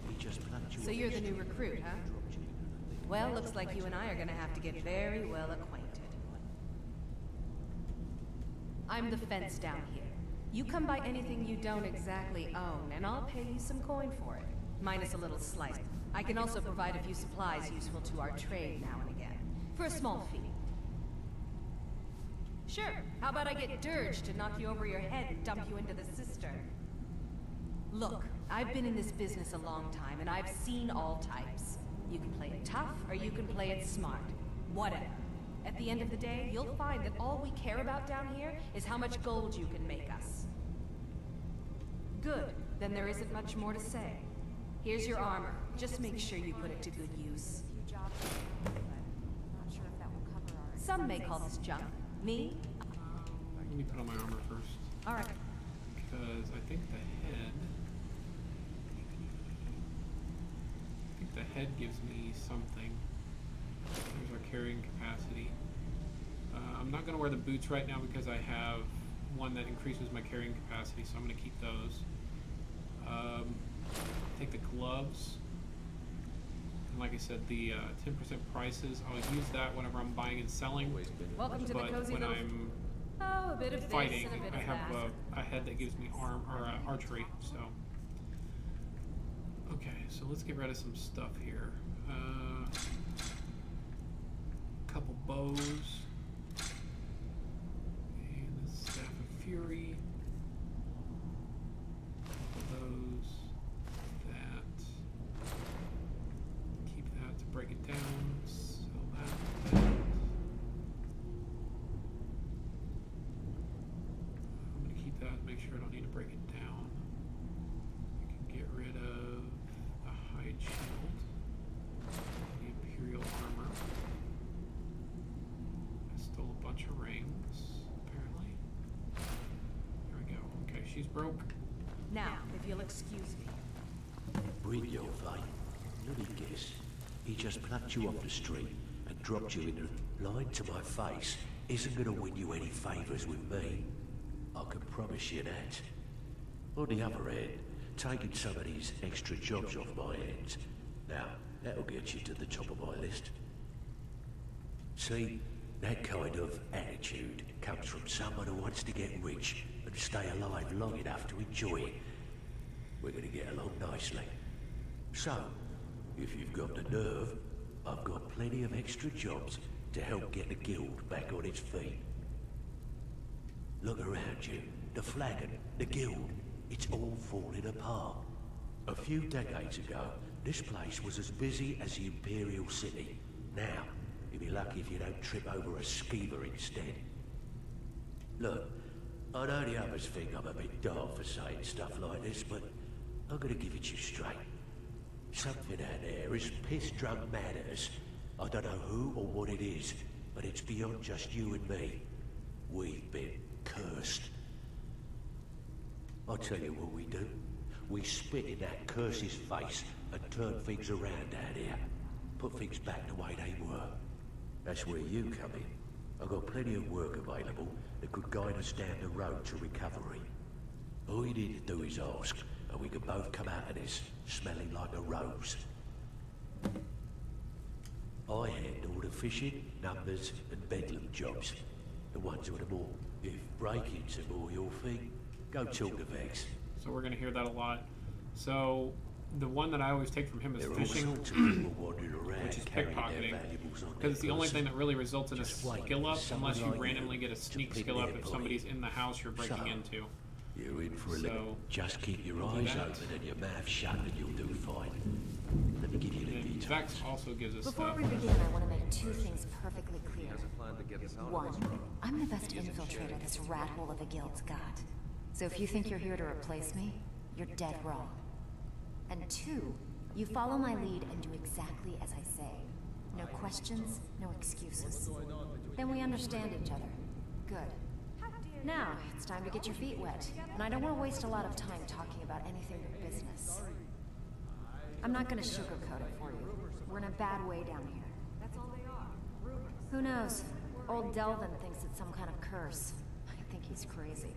He just plucked you. So you're the new recruit, huh? Well, looks like you and I are gonna have to get very well acquainted. I'm the fence down here. You come by anything you don't exactly own, and I'll pay you some coin for it. Minus a little slice. I can also provide a few supplies useful to our trade now and again. For a small fee. Sure, how about I get Dirge to knock you over your head and dump you into the cistern? Look, I've been in this business a long time, and I've seen all types. You can play it tough, or you can play it smart. Whatever. At the end of the day, you'll find that all we care about down here is how much gold you can make us. Good. Then there isn't much more to say. Here's your armor. Just make sure you put it to good use. Some may call this junk. Me? Let me put on my armor first. Alright. Because I think the head gives me something. There's our carrying capacity. I'm not going to wear the boots right now because I have one that increases my carrying capacity, so I'm going to keep those. Take the gloves. And like I said, the 10% prices, I'll use that whenever I'm buying and selling. Welcome to the cozy when little... I'm a bit of fighting, this and a bit I of have that. a head that gives me archery, so. Okay, so let's get rid of some stuff here. Couple bows. And the Staff of Fury. Those. That. Keep that to break it down. Sell that. I'm gonna keep that, make sure I don't need to break it down. I can get rid of the hide shield, the Imperial armor. I stole a bunch of rings, apparently. There we go. Okay, she's broke. Now, if you'll excuse me. Read your vein. Let me guess. He just plucked you off the street and dropped you into... Lying to my face isn't gonna win you any favours with me. I can promise you that. On the other hand, taking some of these extra jobs off my hands, now, that'll get you to the top of my list. See, that kind of attitude comes from someone who wants to get rich and stay alive long enough to enjoy it. We're gonna get along nicely. So, if you've got the nerve, I've got plenty of extra jobs to help get the guild back on its feet. Look around you. The flagon, the guild, it's all falling apart. A few decades ago, this place was as busy as the Imperial City. Now, you'll be lucky if you don't trip over a skeever instead. Look, I know the others think I'm a bit daft for saying stuff like this, but I'm gonna give it you straight. Something out there is piss-drunk mad at us. I don't know who or what it is, but it's beyond just you and me. We've been cursed. I'll tell you what we do. We spit in that curse's face and turn things around down here. Put things back the way they were. That's where you come in. I've got plenty of work available that could guide us down the road to recovery. All you need to do is ask, and we can both come out of this smelling like a rose. I handle the fishing, numbers, and bedlam jobs. The ones with them all. If break-ins are more your thing, go talk to Vex. So we're gonna hear that a lot. So the one that I always take from him is There are fishing, all sorts of people wandering around which is carrying their pickpocketing, valuables on because it's the their only person. thing that really results in a Just wait skill up, for someone unless you like randomly you get a to sneak pick skill up their if pocket. somebody's in the house you're breaking So, into. You're in for a So, living. Just keep your we'll do eyes that. open and your mouth shut and you'll do fine. Let me give you the And details. Vex also gives us Before stuff. we begin, I want to make two things perfectly clear. One, I'm the best infiltrator this rat hole of a guild's got. So if you think you're here to replace me, you're dead wrong. And two, you follow my lead and do exactly as I say. No questions, no excuses. Then we understand each other. Good. Now, it's time to get your feet wet. And I don't want to waste a lot of time talking about anything but business. I'm not going to sugarcoat it for you. We're in a bad way down here. That's all they are. Rumors. Who knows? Old Delvin thinks it's some kind of curse. I think he's crazy.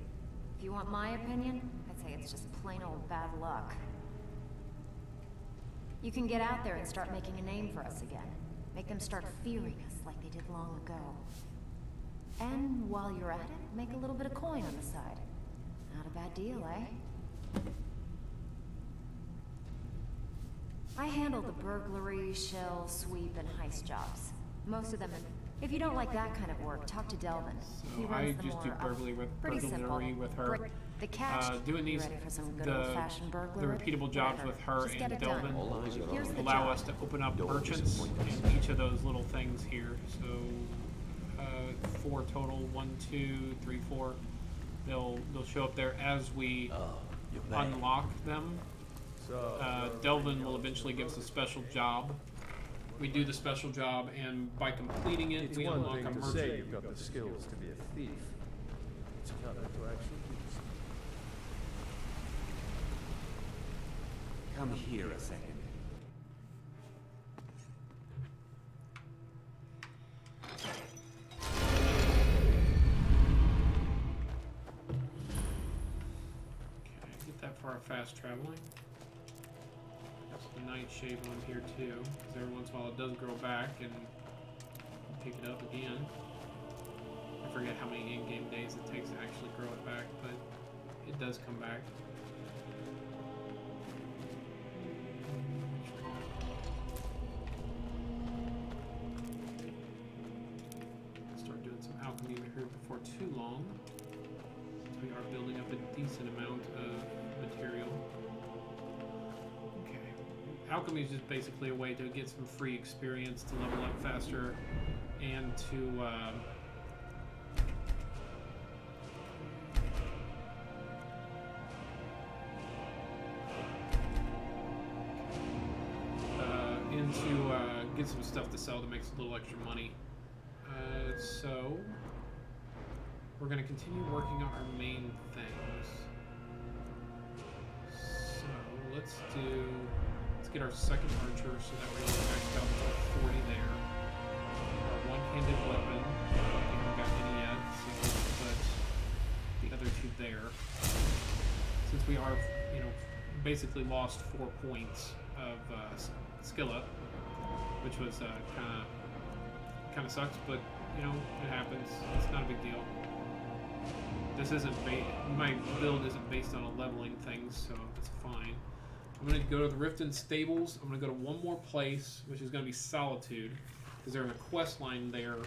If you want my opinion, I'd say it's just plain old bad luck. You can get out there and start making a name for us again. Make them start fearing us like they did long ago. And while you're at it, make a little bit of coin on the side. Not a bad deal, eh? I handle the burglary, shell, sweep, and heist jobs. Most of them. If you don't like that kind of work, talk to Delvin. He So runs I the just do more, burglary with her. The catch. Doing these ready for some good the old-fashioned burglary? repeatable jobs Whatever. with her Just get and it done. Delvin Here's the allow job. us to open up merchants in each of those little things here. So 4 total, 1, 2, 3, 4. They'll show up there as we unlock them. Delvin will eventually give us a special job. We do the special job, and by completing it, we unlock a merchant. It's one thing to say you've got the skills to be a thief. It's another to actually use them. Come here a second. Okay, get that for our fast traveling. Got some nightshade on here too, because every once in a while it does grow back and pick it up again. I forget how many in-game days it takes to actually grow it back, but it does come back. Start doing some alchemy here before too long. We are building up a decent amount of material. Okay. Alchemy is just basically a way to get some free experience to level up faster and to get some stuff to sell that makes a little extra money. So we're going to continue working on our main things. So let's get our second archer so that we're maxed out to 40 there. Our one-handed weapon, we haven't got any yet, so let's put the other 2 there. Since we are, basically lost 4 points of skill up, which was kind of sucks, but it happens. It's not a big deal. This isn't my build isn't based on a leveling thing, so it's fine. I'm gonna go to the Riften Stables. I'm gonna go to one more place, which is gonna be Solitude, because there's a quest line there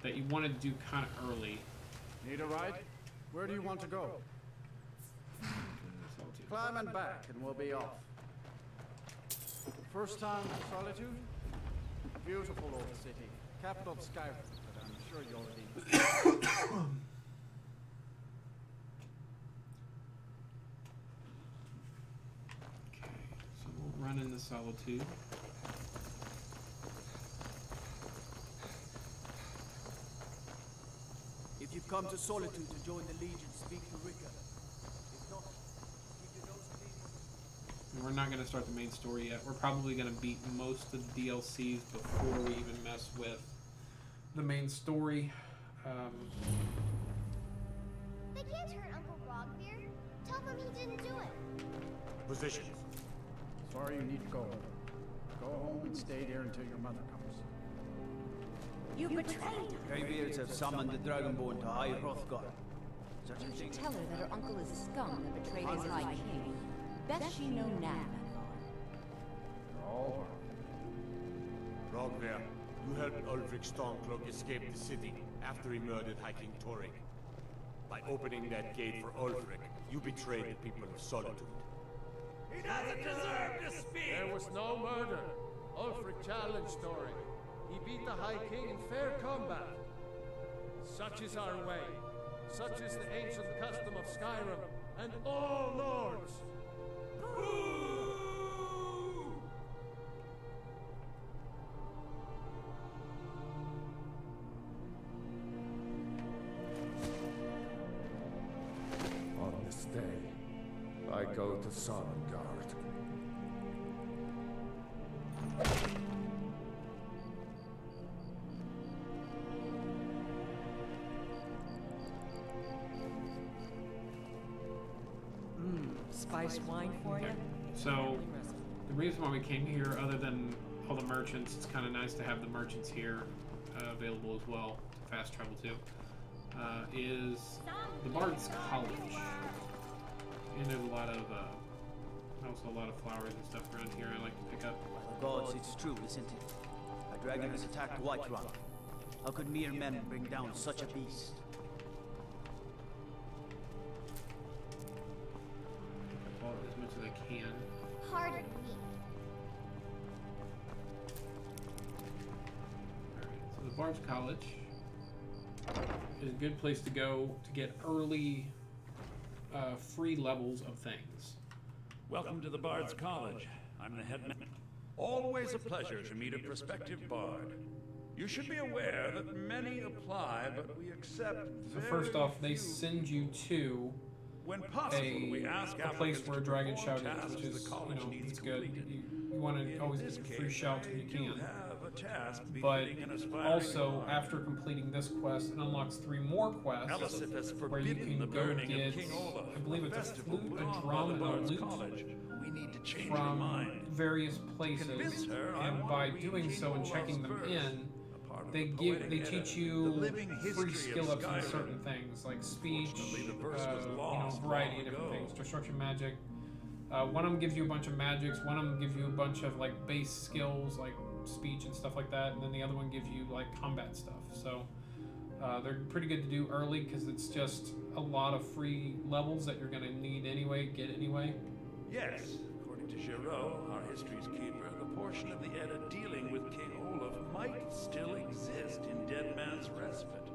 that you want to do kind of early. Need a ride? Where do you want to go? Climb and back, and we'll be off. First time to Solitude? Beautiful old city, capital of Skyrim, but I'm sure you already. Okay, so we'll run into Solitude. If you've come to Solitude to join the Legion, speak to Rika. If not, keep your nose clean. We're not going to start the main story yet. We're probably going to beat most of the DLCs before we even mess with the main story. They can't hurt Uncle Rogbeard. Tell them he didn't do it. Positions. Sorry you need to go. Go home and stay there until your mother comes. You betrayed her. Greybeards have summoned the Dragonborn to High Hrothgar. You should tell her that her uncle is a scum that betrayed his high king. Best she know now. All Rogver, you helped Ulfric Stormcloak escape the city after he murdered High King Torrik. By opening that gate for Ulfric, you betrayed the people of Solitude. He doesn't deserve to speak! There was no murder. Ulfric challenged Torrik. He beat the High King in fair combat. Such is our way. Such is the ancient custom of Skyrim and all lords. On this day, I go to Sonnengard. spice wine for you? So, the reason why we came here, other than all the merchants, it's kind of nice to have the merchants here available as well, to fast travel to, is the Bard's College. And there's a lot of, also a lot of flowers and stuff around here I like to pick up. By the gods, it's true, isn't it? A dragon has attacked Whiterun. How could mere men bring down such a beast? As much as I can. Pardon me. Alright, so the Bard's College is a good place to go to get early free levels of things. Welcome to the Bard's College. I'm the headman. Always a pleasure to meet a prospective bard. You should be aware that many apply, but we accept So first off, they send you to when possible, we ask a place where a dragon shout is, which is, you know, it's good. You want to always get a free shout when you can. But also, after completing this quest, it unlocks 3 more quests where you can go get, I believe it's a flute, a drum, and a lute from various places. And by doing so and checking them in, they teach you free skill ups in certain things like speech, you know, variety of different things, destruction magic. One of them gives you a bunch of magics. One of them gives you a bunch of like base skills like speech and stuff like that, and then the other one gives you like combat stuff. So they're pretty good to do early because it's just a lot of free levels that you're going to need anyway, get anyway. Yes, according to Giraud, our history's keeper, the portion of the Edda dealing with King Olaf might still exist in Dead Man's Respite.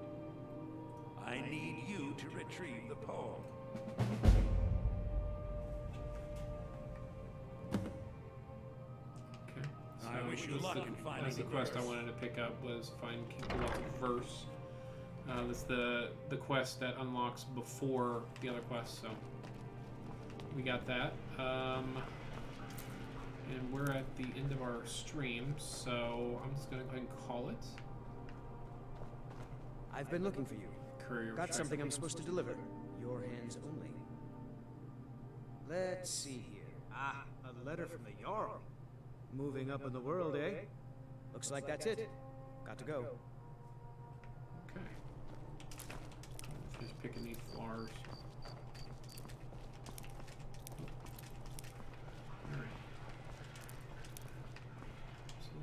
I need you to retrieve the poem. Okay. So I wish you luck in finding that's the quest I wanted to pick up was find King Olaf's verse. That's the quest that unlocks before the other quest, so we got that. And we're at the end of our stream, so I'm just gonna go ahead and call it. I've been looking for you. Courier Got check. something I'm supposed to deliver. Your hands only. Let's see here. Ah, a letter from the Jarl. Moving up in the world, eh? Looks like that's it. Got to go. Okay. Just picking these flowers. Alright.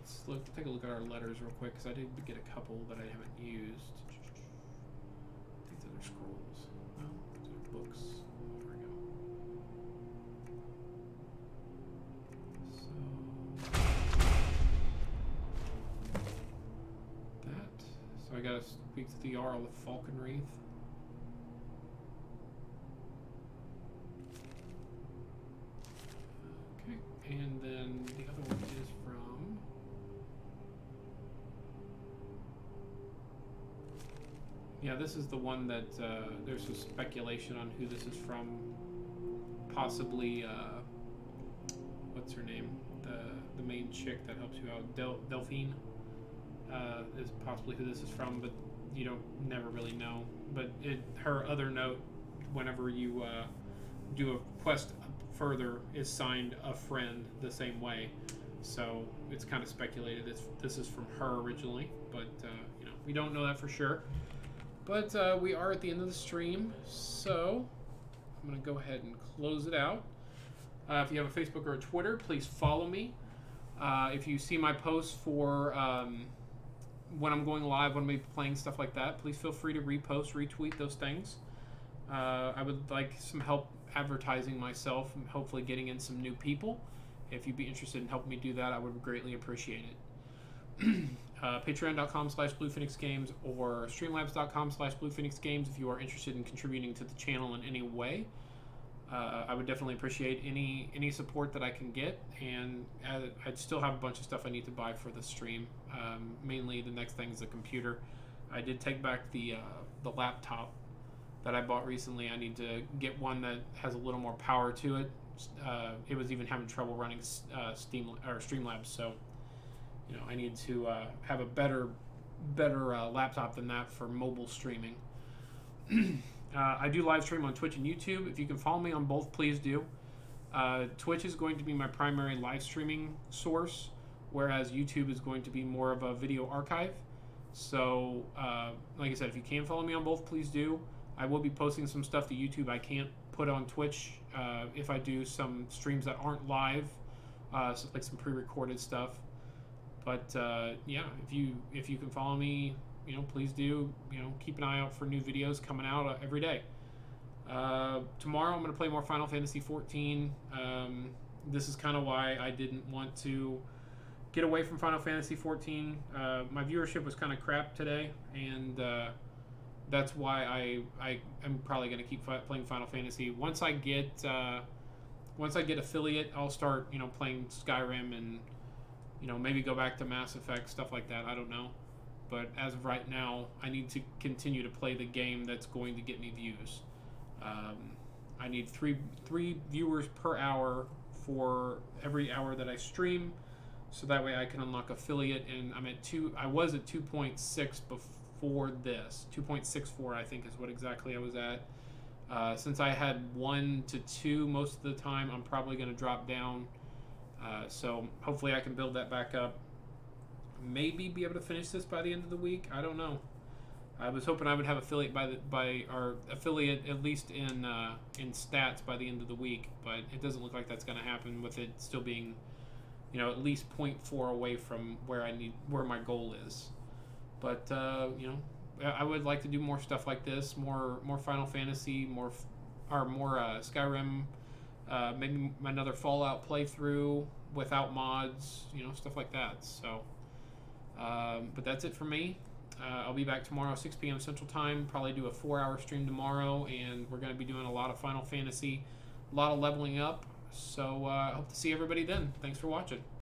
So let's take a look at our letters real quick, because I did get a couple that I haven't used. These other scrolls. No, these are books. There we go. So I gotta speak to the Jarl of Falconwreath. Okay, and then the other one is from... Yeah, this is the one that there's some speculation on who this is from. Possibly, what's her name? The main chick that helps you out, Delphine. Is possibly who this is from, but you don't never really know. But her other note, whenever you do a quest further, is signed a friend the same way. So it's kind of speculated this is from her originally, but you know, we don't know that for sure. But we are at the end of the stream, so I'm gonna go ahead and close it out. If you have a Facebook or a Twitter, please follow me. If you see my posts for when I'm going live, when I'm playing stuff like that, please feel free to repost, retweet those things. I would like some help advertising myself and hopefully getting in some new people. If you'd be interested in helping me do that, I would greatly appreciate it. Patreon.com/BluePhoenixGames or Streamlabs.com/BluePhoenixGames if you are interested in contributing to the channel in any way. I would definitely appreciate any support that I can get, and I'd still have a bunch of stuff I need to buy for the stream. Mainly the next thing is the computer. I did take back the laptop that I bought recently. I need to get one that has a little more power to it. It was even having trouble running Streamlabs, so you know I need to have a better laptop than that for mobile streaming. I do live stream on Twitch and YouTube. If you can follow me on both, please do. Twitch is going to be my primary live streaming source, whereas YouTube is going to be more of a video archive. So, like I said, if you can follow me on both, please do. I will be posting some stuff to YouTube I can't put on Twitch if I do some streams that aren't live, so like some pre-recorded stuff. But yeah, if you can follow me, please do. Keep an eye out for new videos coming out every day. Tomorrow I'm going to play more Final Fantasy XIV. This is kind of why I didn't want to get away from Final Fantasy XIV. My viewership was kind of crap today, and that's why I am probably going to keep playing Final Fantasy. Once I get affiliate, I'll start playing Skyrim and maybe go back to Mass Effect, stuff like that. I don't know, but as of right now, I need to continue to play the game that's going to get me views. I need three viewers per hour for every hour that I stream, so that way I can unlock affiliate. And I'm at I was at 2.6 before this. 2.64 I think is what exactly I was at. Since I had 1 to 2 most of the time, I'm probably going to drop down. So hopefully I can build that back up. Maybe be able to finish this by the end of the week. I don't know. I was hoping I would have affiliate by our affiliate at least in stats by the end of the week, but it doesn't look like that's going to happen with it still being, at least 0.4 away from where my goal is. But I would like to do more stuff like this, more Final Fantasy, more Skyrim, maybe another Fallout playthrough without mods, stuff like that. So, but that's it for me. I'll be back tomorrow, 6 p.m. Central Time. Probably do a 4-hour stream tomorrow, and we're going to be doing a lot of Final Fantasy, a lot of leveling up. So I hope to see everybody then. Thanks for watching.